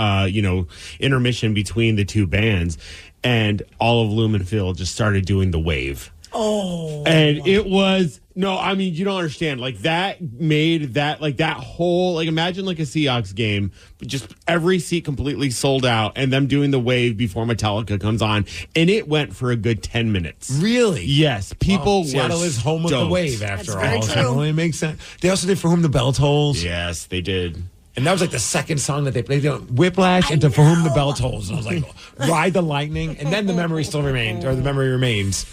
intermission between the two bands, and all of Lumenfield just started doing the wave. Oh. And it was... No, I mean, you don't understand. Like, that made that, like, that whole, like, imagine, like, a Seahawks game, but just every seat completely sold out, and them doing the wave before Metallica comes on, and it went for a good 10 minutes. Really? Yes. People were Seattle is home with the wave, after all. That's so it only makes sense. They also did For Whom the Bell Tolls. Yes, they did. And that was like the second song that they played. Whiplash and To For Whom the Bell Tolls. And I was like, Ride the Lightning, and then The Memory Still Remains, or The Memory Remains.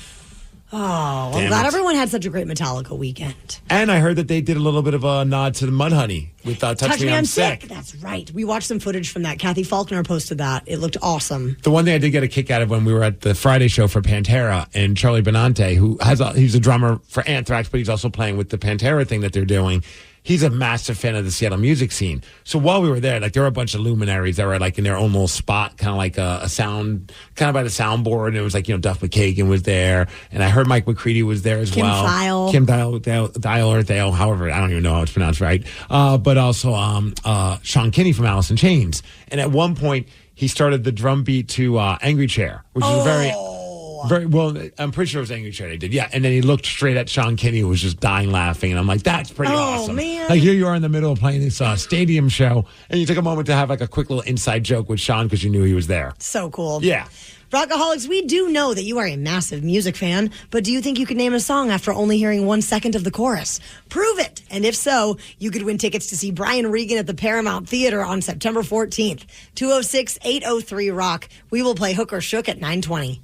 Oh, well, I'm glad everyone had such a great Metallica weekend. And I heard that they did a little bit of a nod to the Mudhoney with Touch Me, I'm Sick. That's right. We watched some footage from that. Kathy Faulkner posted that. It looked awesome. The one thing I did get a kick out of when we were at the Friday show for Pantera, and Charlie Benante, he's a drummer for Anthrax, but he's also playing with the Pantera thing that they're doing. He's a massive fan of the Seattle music scene. So while we were there, like, there were a bunch of luminaries that were like in their own little spot, kind of like a sound, kind of by the soundboard. And it was like, Duff McKagan was there. And I heard Mike McCready was there as well. Kim Dial, however, I don't even know how it's pronounced right. But also Sean Kinney from Alice in Chains. And at one point, he started the drum beat to Angry Chair, which is a very well, I'm pretty sure it was Angry Chair they did. Yeah. And then he looked straight at Sean Kinney, who was just dying laughing. And I'm like, that's pretty awesome. Man. Like, here you are in the middle of playing this stadium show, and you took a moment to have like a quick little inside joke with Sean because you knew he was there. So cool. Yeah. Rockaholics, we do know that you are a massive music fan, but do you think you could name a song after only hearing 1 second of the chorus? Prove it! And if so, you could win tickets to see Brian Regan at the Paramount Theater on September 14th. 206-803-ROCK. We will play Hook or Shook at 9:20.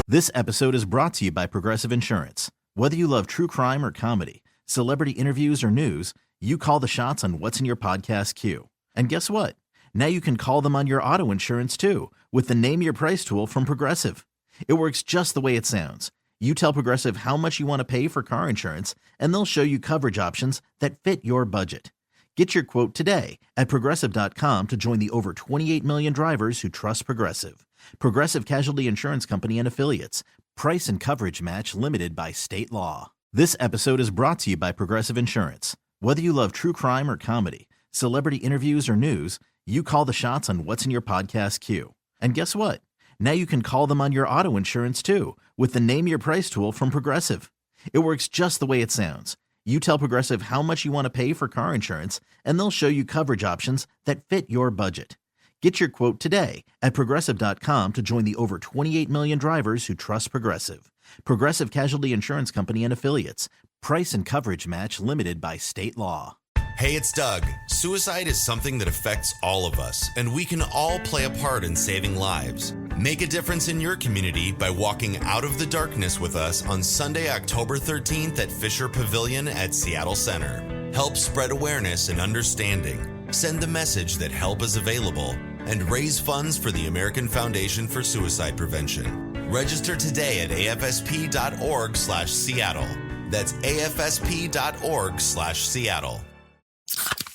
This episode is brought to you by Progressive Insurance. Whether you love true crime or comedy, celebrity interviews or news, You call the shots on what's in your podcast queue. And guess what? Now you can call them on your auto insurance too with the Name Your Price tool from Progressive. It works just the way it sounds. You tell Progressive how much you want to pay for car insurance, and they'll show you coverage options that fit your budget. Get your quote today at Progressive.com to join the over 28 million drivers who trust Progressive. Progressive Casualty Insurance Company and Affiliates. Price and coverage match limited by state law. This episode is brought to you by Progressive Insurance. Whether you love true crime or comedy, celebrity interviews or news, you call the shots on what's in your podcast queue. And guess what? Now you can call them on your auto insurance too with the Name Your Price tool from Progressive. It works just the way it sounds. You tell Progressive how much you want to pay for car insurance, and they'll show you coverage options that fit your budget. Get your quote today at Progressive.com to join the over 28 million drivers who trust Progressive. Progressive Casualty Insurance Company and Affiliates. Price and coverage match limited by state law. Hey, it's Doug. Suicide is something that affects all of us, and we can all play a part in saving lives. Make a difference in your community by walking out of the darkness with us on Sunday, October 13th at Fisher Pavilion at Seattle Center. Help spread awareness and understanding. Send the message that help is available and raise funds for the American Foundation for Suicide Prevention. Register today at afsp.org/Seattle. That's afsp.org/Seattle.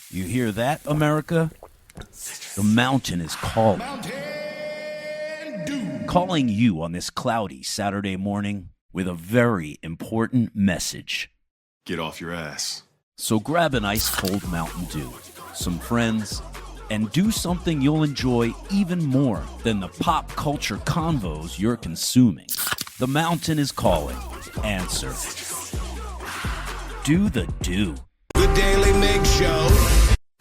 You hear that, America? The mountain is calling. Calling you on this cloudy Saturday morning with a very important message. Get off your ass. So grab an ice-cold Mountain Dew, some friends, and do something you'll enjoy even more than the pop culture convos you're consuming. The mountain is calling. Answer. Do the do. The Daily Migs Show.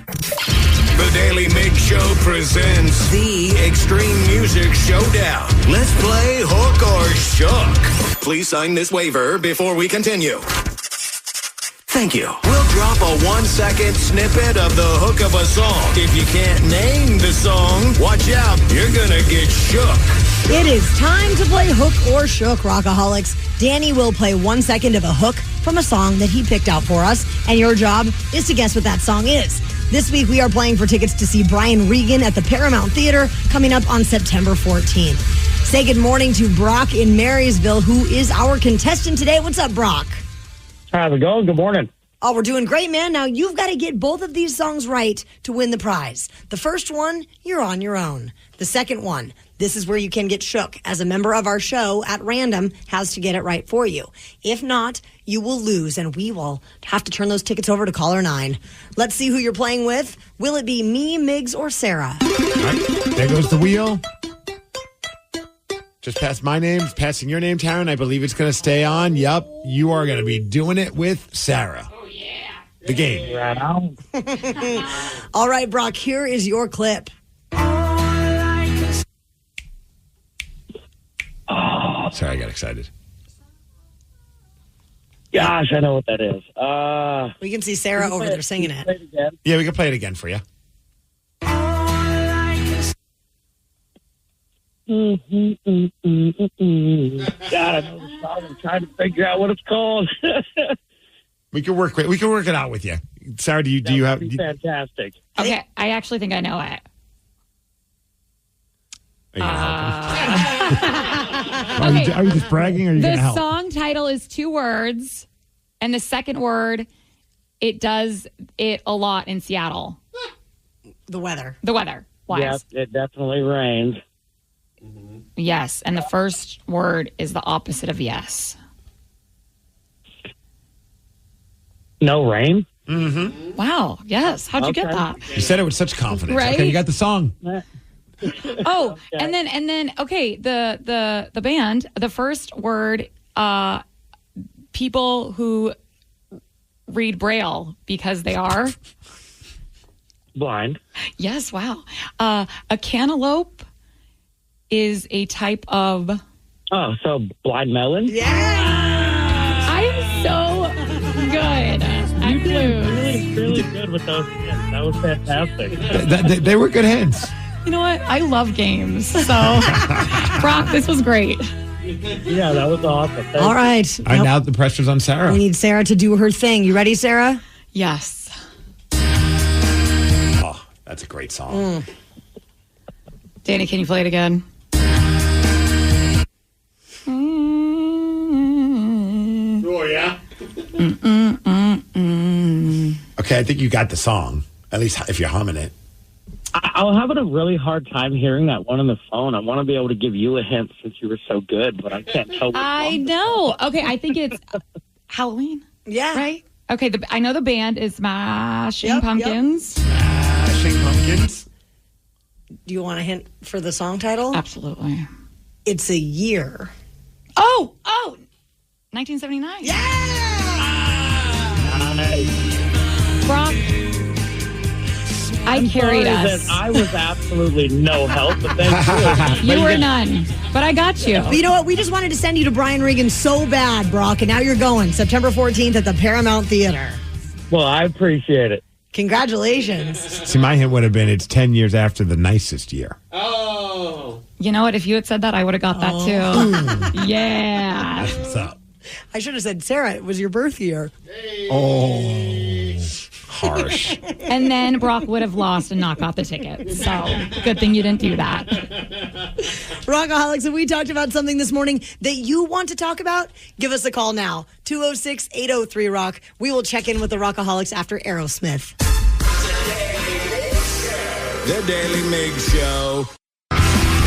The Daily Migs Show presents the Extreme Music Showdown. Let's play Hook or Shook. Please sign this waiver before we continue. Thank you. We'll drop a 1-second snippet of the hook of a song. If you can't name the song, watch out. You're gonna get shook. It is time to play Hook or Shook, Rockaholics. Danny will play 1 second of a hook from a song that he picked out for us, and your job is to guess what that song is. This week, we are playing for tickets to see Brian Regan at the Paramount Theater coming up on September 14th. Say good morning to Brock in Marysville, who is our contestant today. What's up, Brock? How's it going? Good morning. Oh, we're doing great, man. Now, you've got to get both of these songs right to win the prize. The first one, you're on your own. The second one, this is where you can get shook, as a member of our show at random has to get it right for you. If not, you will lose, and we will have to turn those tickets over to caller 9. Let's see who you're playing with. Will it be me, Migs, or Sarah? All right, there goes the wheel. Just past my name, passing your name, Taryn. I believe it's going to stay on. Yep, you are going to be doing it with Sarah. Oh, yeah. The game. Right on. All right, Brock, here is your clip. Oh, sorry, I got excited. Gosh, I know what that is. We can see Sarah over there singing it. Yeah, we can play it again for you. God, I know the song. I'm trying to figure out what it's called. We can work it out with you. Sarah, do you have fantastic. Okay, I actually think I know it. Are you gonna help? Are you just bragging, or are you going to help? The song title is 2 words, and the second word, it does it a lot in Seattle. The weather. The weather. Wise. Yeah, it definitely rains. Yes, and the first word is the opposite of yes. No rain? Mm-hmm. Wow, yes. How'd you get that? You said it with such confidence. Right? Okay, you got the song. Oh, and then okay, the band, the first word, people who read Braille because they are blind. Yes, wow. A cantaloupe is a type of... Oh, so blind melon? Yeah! I am so good at clues. Really good with those hints. That was fantastic. They were good hints. You know what? I love games. So, Brock, this was great. Yeah, that was awesome. All right. All right, now the pressure's on Sarah. We need Sarah to do her thing. You ready, Sarah? Yes. That's a great song. Danny, can you play it again? Oh, yeah? Okay, I think you got the song, at least if you're humming it. I'm having a really hard time hearing that one on the phone. I want to be able to give you a hint since you were so good, but I can't tell. I know. Okay, I think it's Halloween. Yeah. Right? Okay, I know the band is Smashing Pumpkins. Smashing Pumpkins. Do you want a hint for the song title? Absolutely. It's a year. Oh, 1979. Yeah! Brock, I carried us. I was absolutely no help, but thank You were none, but I got you. But you know what? We just wanted to send you to Brian Regan so bad, Brock, and now you're going September 14th at the Paramount Theater. Well, I appreciate it. Congratulations. See, my hint would have been it's 10 years after the nicest year. Oh. You know what? If you had said that, I would have got that too. Yeah. What's up? I should have said, Sarah, it was your birth year. Oh, harsh. And then Brock would have lost and not got the ticket. So good thing you didn't do that. Rockaholics, if we talked about something this morning that you want to talk about, give us a call now. 206-803-ROCK. We will check in with the Rockaholics after Aerosmith. The Daily Migs Show.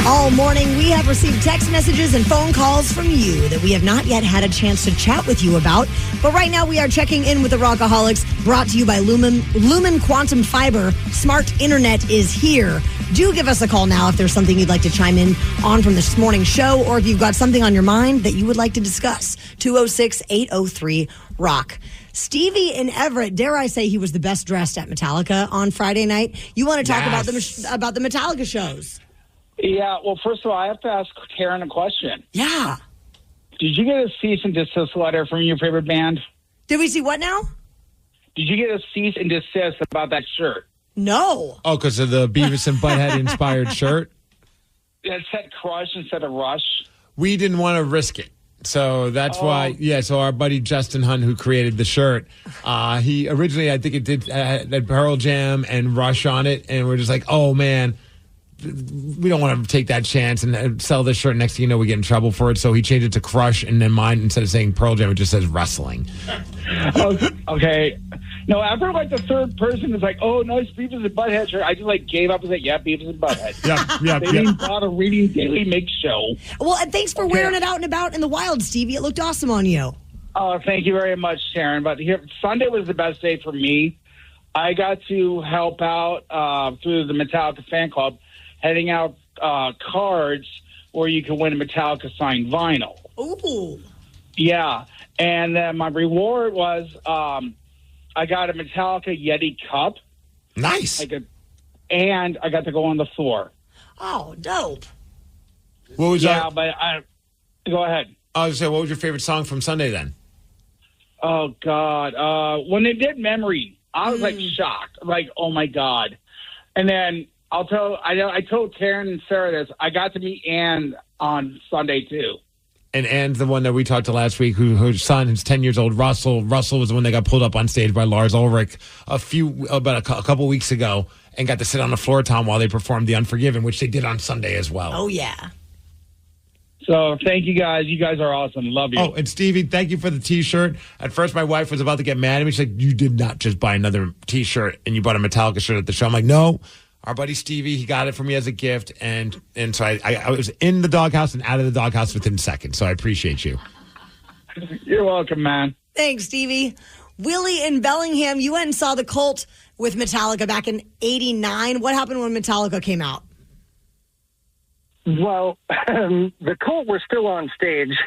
All morning, we have received text messages and phone calls from you that we have not yet had a chance to chat with you about. But right now, we are checking in with the Rockaholics, brought to you by Lumen Quantum Fiber. Smart Internet is here. Do give us a call now if there's something you'd like to chime in on from this morning's show, or if you've got something on your mind that you would like to discuss. 206-803-ROCK. Stevie in Everett, dare I say he was the best dressed at Metallica on Friday night. You want to talk about the Metallica shows? Yeah, well, first of all, I have to ask Karen a question. Yeah. Did you get a cease and desist letter from your favorite band? Did we see what now? Did you get a cease and desist about that shirt? No. Oh, because of the Beavis and Butthead inspired shirt? It said Crush instead of Rush. We didn't want to risk it. So that's why, so our buddy Justin Hunt, who created the shirt, he originally, I think it did had Pearl Jam and Rush on it, and we're just like, oh, man, we don't want to take that chance and sell this shirt. Next thing you know, we get in trouble for it. So he changed it to Crush, and then mine, instead of saying Pearl Jam, it just says wrestling. Okay. No, after like the third person is like, oh, nice Beavis and Butthead shirt, I just like gave up and said, yeah, Beavis and Butthead. They didn't bother reading Daily Migs Show. Well, and thanks for wearing it out and about in the wild, Stevie. It looked awesome on you. Oh, thank you very much, Sharon. But here, Sunday was the best day for me. I got to help out through the Metallica fan club, heading out cards where you can win a Metallica signed vinyl. Ooh. Yeah. And then my reward was I got a Metallica Yeti cup. Nice. And I got to go on the floor. Oh, dope. What was but go ahead. I was going to say, what was your favorite song from Sunday then? Oh, God. When they did Memory, I was like shocked. Like, oh, my God. And then I told Karen and Sarah this. I got to meet Ann on Sunday, too. And Ann's the one that we talked to last week, whose son is 10 years old, Russell. Russell was the one that got pulled up on stage by Lars Ulrich about a couple weeks ago and got to sit on the floor, Tom, while they performed The Unforgiven, which they did on Sunday as well. Oh, yeah. So thank you guys. You guys are awesome. Love you. Oh, and Stevie, thank you for the T-shirt. At first, my wife was about to get mad at me. She's like, you did not just buy another T-shirt and you bought a Metallica shirt at the show. I'm like, no. Our buddy Stevie, he got it for me as a gift, and so I was in the doghouse and out of the doghouse within seconds, so I appreciate you. You're welcome, man. Thanks, Stevie. Willie in Bellingham, you went and saw the Cult with Metallica back in '89. What happened when Metallica came out? Well, the Cult were still on stage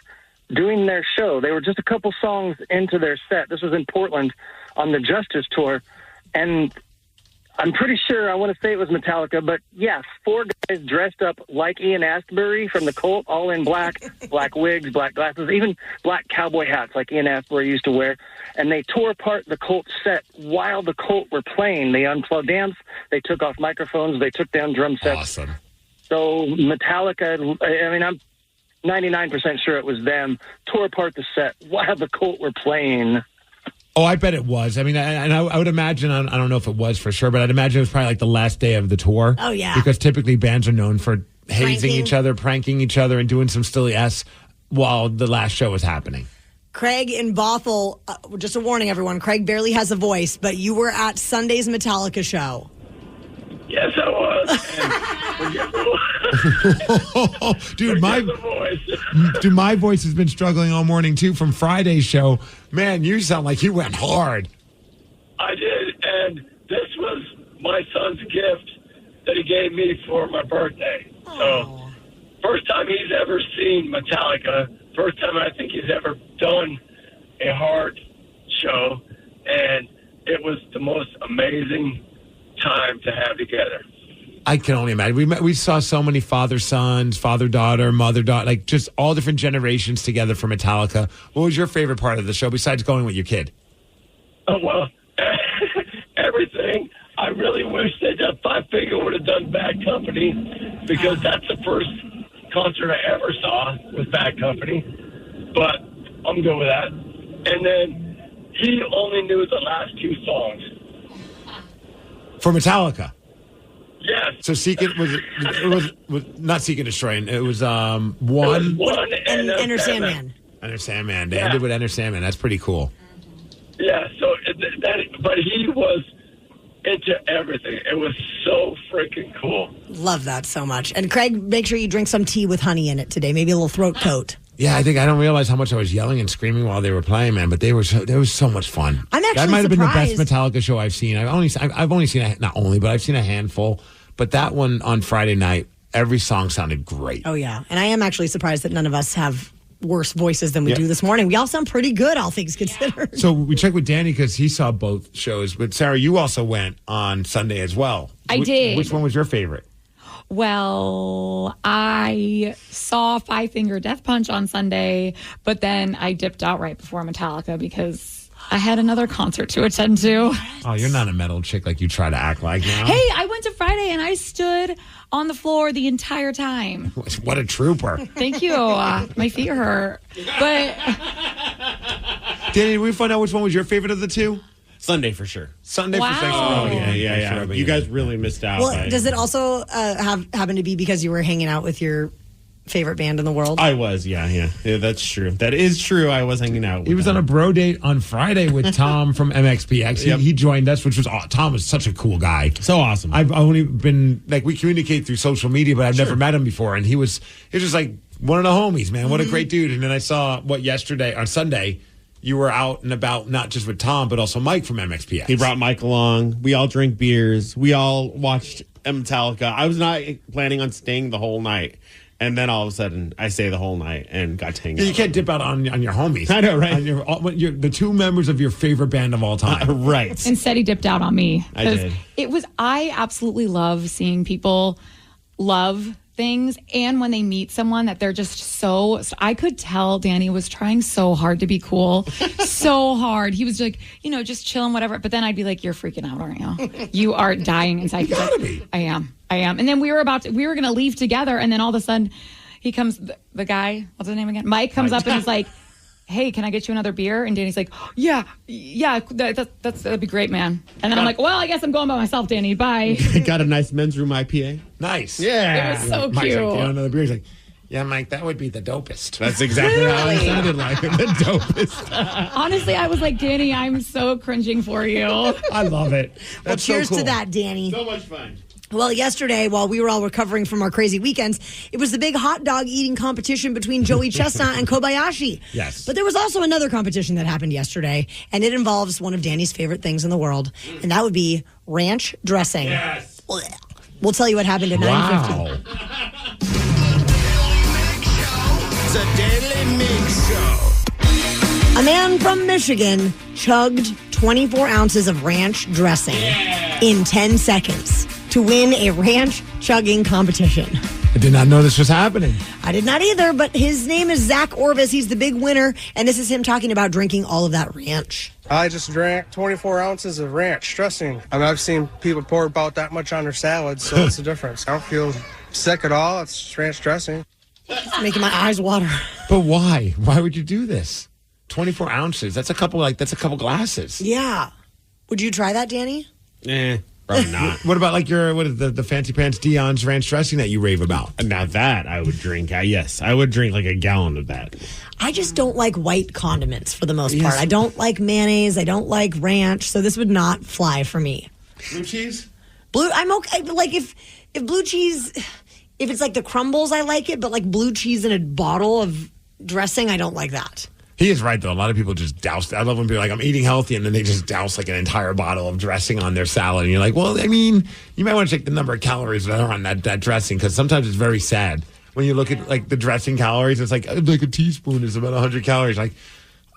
doing their show. They were just a couple songs into their set. This was in Portland on the Justice Tour, and I'm pretty sure, I want to say it was Metallica, but yes, 4 guys dressed up like Ian Astbury from the Cult, all in black wigs, black glasses, even black cowboy hats like Ian Astbury used to wear. And they tore apart the Cult set while the Cult were playing. They unplugged amps, they took off microphones, they took down drum sets. Awesome. So Metallica, I mean, I'm 99% sure it was them, tore apart the set while the Cult were playing. Oh, I bet it was. I mean, I would imagine, I don't know if it was for sure, but I'd imagine it was probably like the last day of the tour. Oh, yeah. Because typically bands are known for hazing Pranking. each other, pranking each other, and doing some silly S while the last show was happening. Craig in Bothell, just a warning, everyone. Craig barely has a voice, but you were at Sunday's Metallica show. Yes, I was. Dude, my voice has been struggling all morning too from Friday's show. Man, you sound like you went hard. I did, and this was my son's gift that he gave me for my birthday. So, first time he's ever seen Metallica, first time I think he's ever done a hard show, and it was the most amazing time to have together. I can only imagine. We saw so many father-sons, father-daughter, mother-daughter, like just all different generations together for Metallica. What was your favorite part of the show besides going with your kid? Oh, well, everything. I really wish that Five Finger would have done Bad Company, because that's the first concert I ever saw with Bad Company. But I'm good with that. And then he only knew the last two songs. For Metallica? Yes. So Seek It was not Seek and Destroy. It was one. And Enter Sandman. Enter Sandman. They ended with Enter Sandman. That's pretty cool. Yeah, so but he was into everything. It was so freaking cool. Love that so much. And Craig, make sure you drink some tea with honey in it today. Maybe a little throat coat. Yeah, I don't realize how much I was yelling and screaming while they were playing, man. But it was so much fun. I'm actually that might have been the best surprised. Metallica show I've seen. I've only seen but I've seen a handful. But that one on Friday night, every song sounded great. Oh, yeah. And I am actually surprised that none of us have worse voices than we do this morning. We all sound pretty good, all things considered. So we checked with Danny because he saw both shows. But Sarah, you also went on Sunday as well. I did. Which one was your favorite? Well, I saw Five Finger Death Punch on Sunday, but then I dipped out right before Metallica because I had another concert to attend to. Oh, you're not a metal chick like you try to act like now. Hey, I went to Friday and I stood on the floor the entire time. What a trooper. Thank you. My feet hurt. But Danny, did we find out which one was your favorite of the two? Sunday for sure. Sunday Wow. for Thanksgiving. Yeah. You guys really missed out. Well, does it also happen to be because you were hanging out with your favorite band in the world? I was, yeah, that's true. That is true. I was hanging out with He was on a bro date on Friday with Tom from MXPX. He joined us, which was Tom was such a cool guy. So awesome. I've only been we communicate through social media, but I've never met him before. And he was just like one of the homies, man. What a great dude. And then I saw on Sunday, you were out and about, not just with Tom, but also Mike from MXPX. He brought Mike along. We all drank beers. We all watched Metallica. I was not planning on staying the whole night. And then all of a sudden, I stayed the whole night and got to hang out. You can't dip out on your homies. I know, right? On the two members of your favorite band of all time. Right. instead he dipped out on me. I did. I absolutely love seeing people love things, and when they meet someone that they're just so I could tell Danny was trying so hard to be cool. So hard. He was like, just chilling, whatever. But then I'd be like, you're freaking out, aren't you? You are dying inside. He's like, I am. And then we were going to leave together, and then all of a sudden he comes, the guy, what's his name again? Mike comes up and is like, hey, can I get you another beer? And Danny's like, yeah, that'd be great, man. And then I'm like, well, I guess I'm going by myself, Danny. Bye. Got a nice men's room IPA. Nice. Yeah. It was so Mike's cute. like, "You want another beer?" He's like, yeah, Mike, that would be the dopest. That's exactly how it sounded like. The dopest. Honestly, I was like, Danny, I'm so cringing for you. I love it. That's cheers so cool. to that, Danny. So much fun. Well, yesterday, while we were all recovering from our crazy weekends, it was the big hot dog eating competition between Joey Chestnut and Kobayashi. Yes. But there was also another competition that happened yesterday, and it involves one of Danny's favorite things in the world, and that would be ranch dressing. Yes. We'll tell you what happened at 9:50. Wow. The Daily Migs Show. A man from Michigan chugged 24 ounces of ranch dressing in 10 seconds to win a ranch chugging competition. I did not know this was happening. I did not either, but his name is Zach Orvis. He's the big winner, and this is him talking about drinking all of that ranch. I just drank 24 ounces of ranch dressing. I mean, I've seen people pour about that much on their salads, so what's the difference? I don't feel sick at all. It's ranch dressing. It's making my eyes water. But why? Why would you do this? 24 ounces. That's a couple glasses. Yeah. Would you try that, Danny? Probably not. What about like what is the fancy pants Dion's ranch dressing that you rave about? Now that I would drink. Yes, I would drink like a gallon of that. I just don't like white condiments for the most part. I don't like mayonnaise. I don't like ranch. So this would not fly for me. Blue cheese? I'm okay. Like if blue cheese, if it's like the crumbles, I like it. But like blue cheese in a bottle of dressing, I don't like that. He is right, though. A lot of people just douse. I love when people are like, I'm eating healthy, and then they just douse like an entire bottle of dressing on their salad. And you're like, well, I mean, you might want to check the number of calories that are on that dressing, because sometimes it's very sad. When you look at like the dressing calories, it's like a teaspoon is about 100 calories. Like,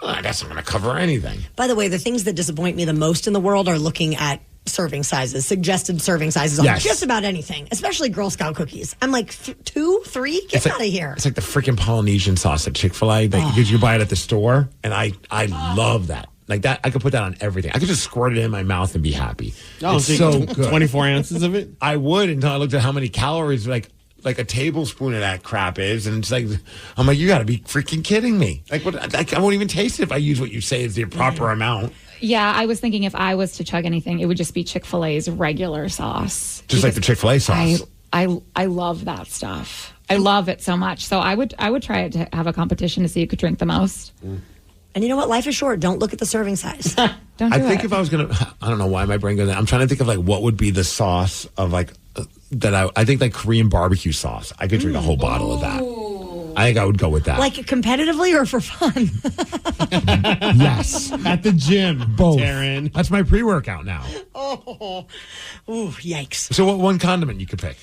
that's not going to cover anything. By the way, the things that disappoint me the most in the world are looking at serving sizes, suggested serving sizes on just about anything, especially Girl Scout cookies. I'm like, 2, 3? Get out of here. It's like the freaking Polynesian sauce at Chick-fil-A because you buy it at the store, and I love that. Like that, I could put that on everything. I could just squirt it in my mouth and be happy. It's so good. 24 ounces of it? I would until I looked at how many calories like a tablespoon of that crap is, and it's like, I'm like, you got to be freaking kidding me. Like, what? I won't even taste it if I use what you say is the proper amount. Yeah, I was thinking if I was to chug anything, it would just be Chick-fil-A's regular sauce. Just like the Chick-fil-A sauce. I love that stuff. I love it so much. So I would try it to have a competition to see who could drink the most. And you know what? Life is short. Don't look at the serving size. I think if I was gonna, I don't know why my brain goes there. I'm trying to think of like what would be the sauce of like that. I think like Korean barbecue sauce. I could drink a whole bottle of that. I think I would go with that. Like competitively or for fun? Yes. At the gym. Both. Taryn. That's my pre-workout now. Oh, ooh, yikes. So what one condiment you could pick?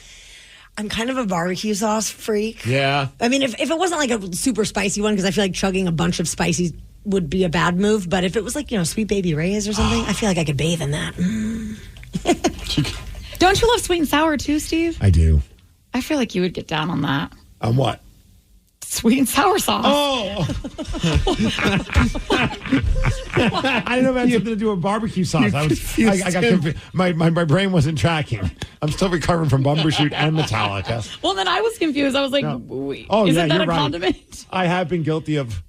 I'm kind of a barbecue sauce freak. Yeah. I mean, if it wasn't like a super spicy one, because I feel like chugging a bunch of spicy would be a bad move. But if it was like, Sweet Baby Ray's or something, I feel like I could bathe in that. Don't you love sweet and sour too, Steve? I do. I feel like you would get down on that. On what? Sweet and sour sauce. Oh! I didn't know if it had something to do with barbecue sauce. I got confused. My brain wasn't tracking. I'm still recovering from Bumbershoot and Metallica. Well, then I was confused. I was like, isn't that a condiment? I have been guilty of.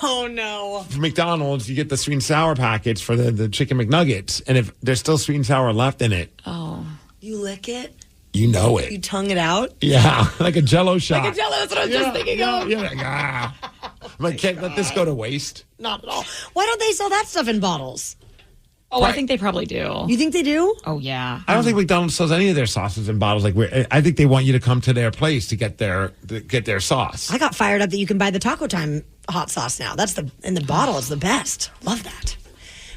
Oh, no. For McDonald's, you get the sweet and sour package for the chicken McNuggets. And if there's still sweet and sour left in it. Oh. You lick it? You know it. You tongue it out? Yeah, like a Jell-O shot. Like a Jell-O, that's what I was just thinking of. Yeah, I'm like, can't let this go to waste. Not at all. Why don't they sell that stuff in bottles? Oh, I think they probably do. You think they do? Oh, yeah. I don't think McDonald's sells any of their sauces in bottles. I think they want you to come to their place to get their sauce. I got fired up that you can buy the Taco Time hot sauce now. That's in the bottle. It's the best. Love that.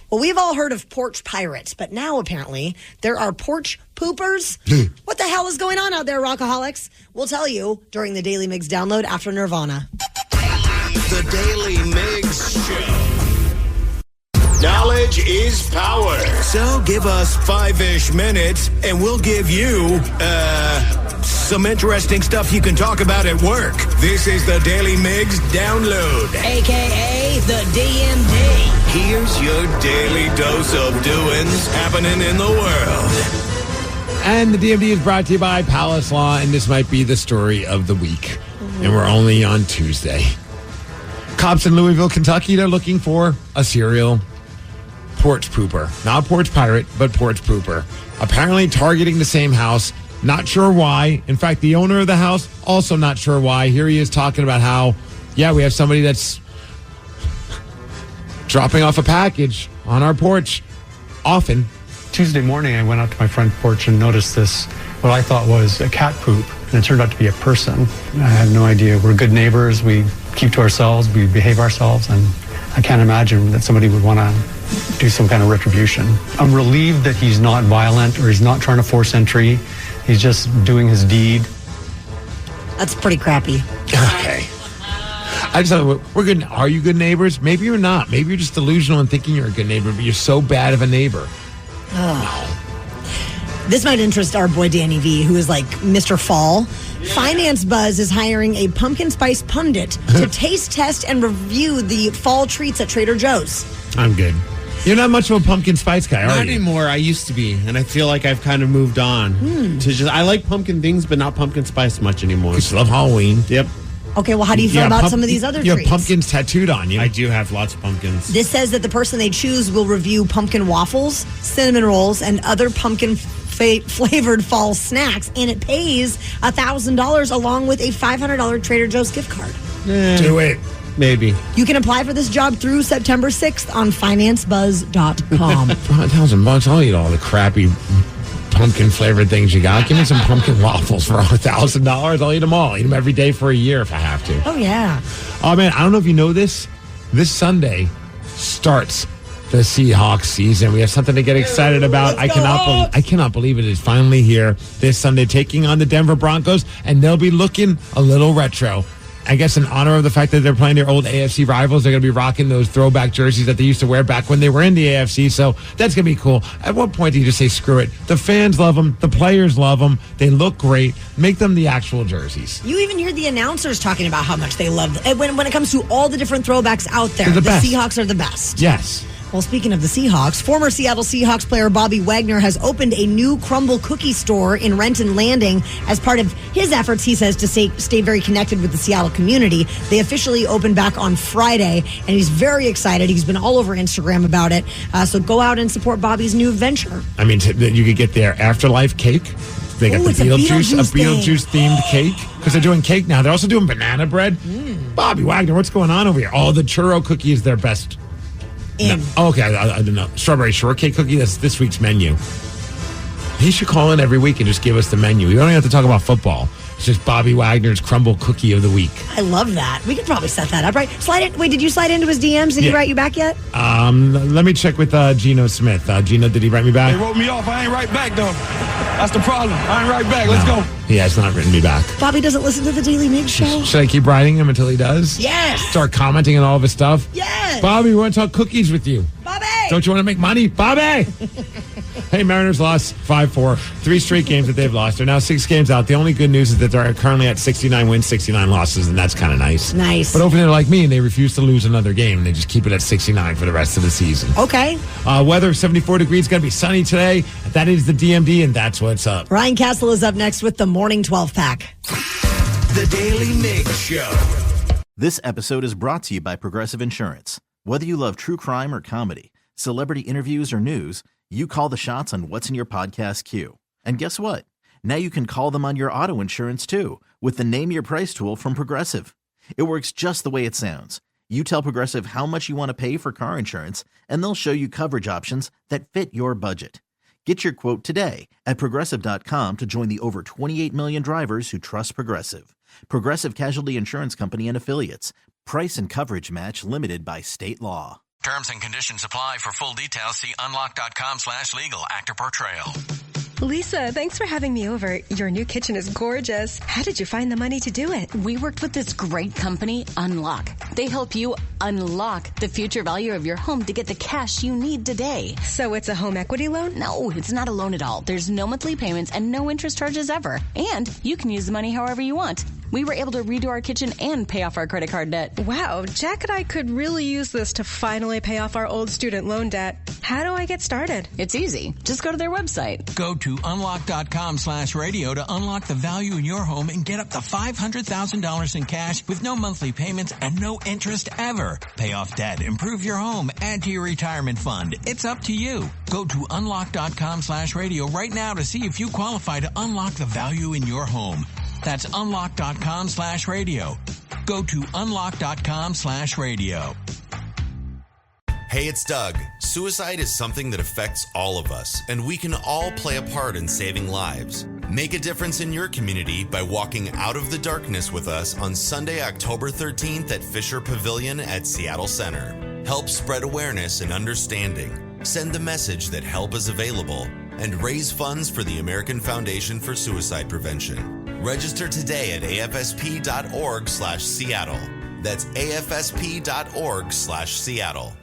Well, we've all heard of porch pirates, but now apparently there are porch poopers. What the hell is going on out there, Rockaholics? We'll tell you during the Daily Migs download after Nirvana. The Daily Migs Show. Knowledge is power. So give us 5-ish minutes, and we'll give you, some interesting stuff you can talk about at work. This is the Daily Migs download. A.K.A. the DMD. Here's your daily dose of doings happening in the world. And the DMD is brought to you by Palace Law, and this might be the story of the week. And we're only on Tuesday. Cops in Louisville, Kentucky, they're looking for a serial porch pooper. Not porch pirate, but porch pooper. Apparently targeting the same house. Not sure why. In fact, the owner of the house, also not sure why. Here he is talking about how, we have somebody that's dropping off a package on our porch often. Tuesday morning, I went out to my front porch and noticed this, what I thought was a cat poop, and it turned out to be a person. I had no idea. We're good neighbors. We keep to ourselves. We behave ourselves, and I can't imagine that somebody would want to do some kind of retribution. I'm relieved that he's not violent or he's not trying to force entry. He's just doing his deed. That's pretty crappy. Okay. I just thought, we're good. Are you good neighbors? Maybe you're not. Maybe you're just delusional and thinking you're a good neighbor, but you're so bad of a neighbor. Oh. This might interest our boy Danny V, who is like Mr. Fall. Yeah. Finance Buzz is hiring a pumpkin spice pundit to taste test and review the fall treats at Trader Joe's. I'm good. You're not much of a pumpkin spice guy, are you? Not anymore. I used to be, and I feel like I've kind of moved on. I like pumpkin things, but not pumpkin spice much anymore. You love Halloween. Yep. Okay, well, how do you feel about some of these other You have treats? pumpkins tattooed on you. I do have lots of pumpkins. This says that the person they choose will review pumpkin waffles, cinnamon rolls, and other pumpkin flavored fall snacks, and it pays $1,000 along with a $500 Trader Joe's gift card. Do it. Maybe. You can apply for this job through September 6th on financebuzz.com. $1,000. I'll eat all the crappy pumpkin flavored things you got. Give me some pumpkin waffles for $1,000. I'll eat them all. Eat them every day for a year if I have to. Oh, yeah. Oh, man, I don't know if you know this. This Sunday starts the Seahawks season. We have something to get excited about. I cannot believe it is finally here this Sunday, taking on the Denver Broncos, and they'll be looking a little retro. I guess in honor of the fact that they're playing their old AFC rivals, they're going to be rocking those throwback jerseys that they used to wear back when they were in the AFC. So that's going to be cool. At what point do you just say, screw it? The fans love them. The players love them. They look great. Make them the actual jerseys. You even hear the announcers talking about how much they love them. When it comes to all the different throwbacks out there, They're the best. Seahawks are the best. Yes. Well, speaking of the Seahawks, former Seattle Seahawks player Bobby Wagner has opened a new crumble cookie store in Renton Landing as part of his efforts, he says, to stay very connected with the Seattle community. They officially opened back on Friday, and he's very excited. He's been all over Instagram about it. So go out and support Bobby's new venture. I mean, you could get their afterlife cake. They got it's a Beetlejuice themed cake because they're doing cake now. They're also doing banana bread. Bobby Wagner, what's going on over here? Oh, the churro cookie is their best. No. Okay, I don't know. Strawberry shortcake cookie, that's this week's menu. He should call in every week and just give us the menu. We don't even have to talk about football. It's just Bobby Wagner's crumble cookie of the week. I love that. We could probably set that up, right? Wait, did you slide into his DMs? Did he write you back yet? Let me check with Geno Smith. Geno, did he write me back? They wrote me off. I ain't right back, though. That's the problem. I ain't right back. Let's go. He has not written me back. Bobby doesn't listen to the Daily Migs show? Should I keep writing him until he does? Yes. Start commenting on all of his stuff? Yes. Bobby, we want to talk cookies with you. Bobby! Don't you want to make money? Bobby! Hey, Mariners lost 5-4. 3 straight games that they've lost. They're now 6 games out. The only good news is that they're currently at 69 wins, 69 losses, and that's kind of nice. Nice. But hopefully they're like me and they refuse to lose another game and they just keep it at 69 for the rest of the season. Okay. Weather, 74 degrees. Going to be sunny today. That is the DMD, and that's what's up. Ryan Castle is up next with the Morning 12-pack. The Daily Migs Show. This episode is brought to you by Progressive Insurance. Whether you love true crime or comedy, celebrity interviews or news, you call the shots on what's in your podcast queue. And guess what? Now you can call them on your auto insurance too with the Name Your Price tool from Progressive. It works just the way it sounds. You tell Progressive how much you want to pay for car insurance, and they'll show you coverage options that fit your budget. Get your quote today at Progressive.com to join the over 28 million drivers who trust Progressive. Progressive Casualty Insurance Company and Affiliates. Price and coverage match limited by state law. Terms and conditions apply. For full details, see unlock.com/legal. Actor portrayal. Lisa, thanks for having me over. Your new kitchen is gorgeous. How did you find the money to do it? We worked with this great company, Unlock. They help you unlock the future value of your home to get the cash you need today. So it's a home equity loan? No, it's not a loan at all. There's no monthly payments and no interest charges ever. And you can use the money however you want. We were able to redo our kitchen and pay off our credit card debt. Wow, Jack and I could really use this to finally pay off our old student loan debt. How do I get started? It's easy. Just go to their website. Go to unlock.com/radio to unlock the value in your home and get up to $500,000 in cash with no monthly payments and no interest ever. Pay off debt, improve your home, add to your retirement fund. It's up to you. Go to unlock.com/radio right now to see if you qualify to unlock the value in your home. That's unlock.com/radio. Go to unlock.com/radio. Hey, it's Doug. Suicide is something that affects all of us, and we can all play a part in saving lives. Make a difference in your community by walking out of the darkness with us on Sunday, October 13th at Fisher Pavilion at Seattle Center. Help spread awareness and understanding. Send the message that help is available and raise funds for the American Foundation for Suicide Prevention. Register today at afsp.org/Seattle. That's afsp.org/Seattle.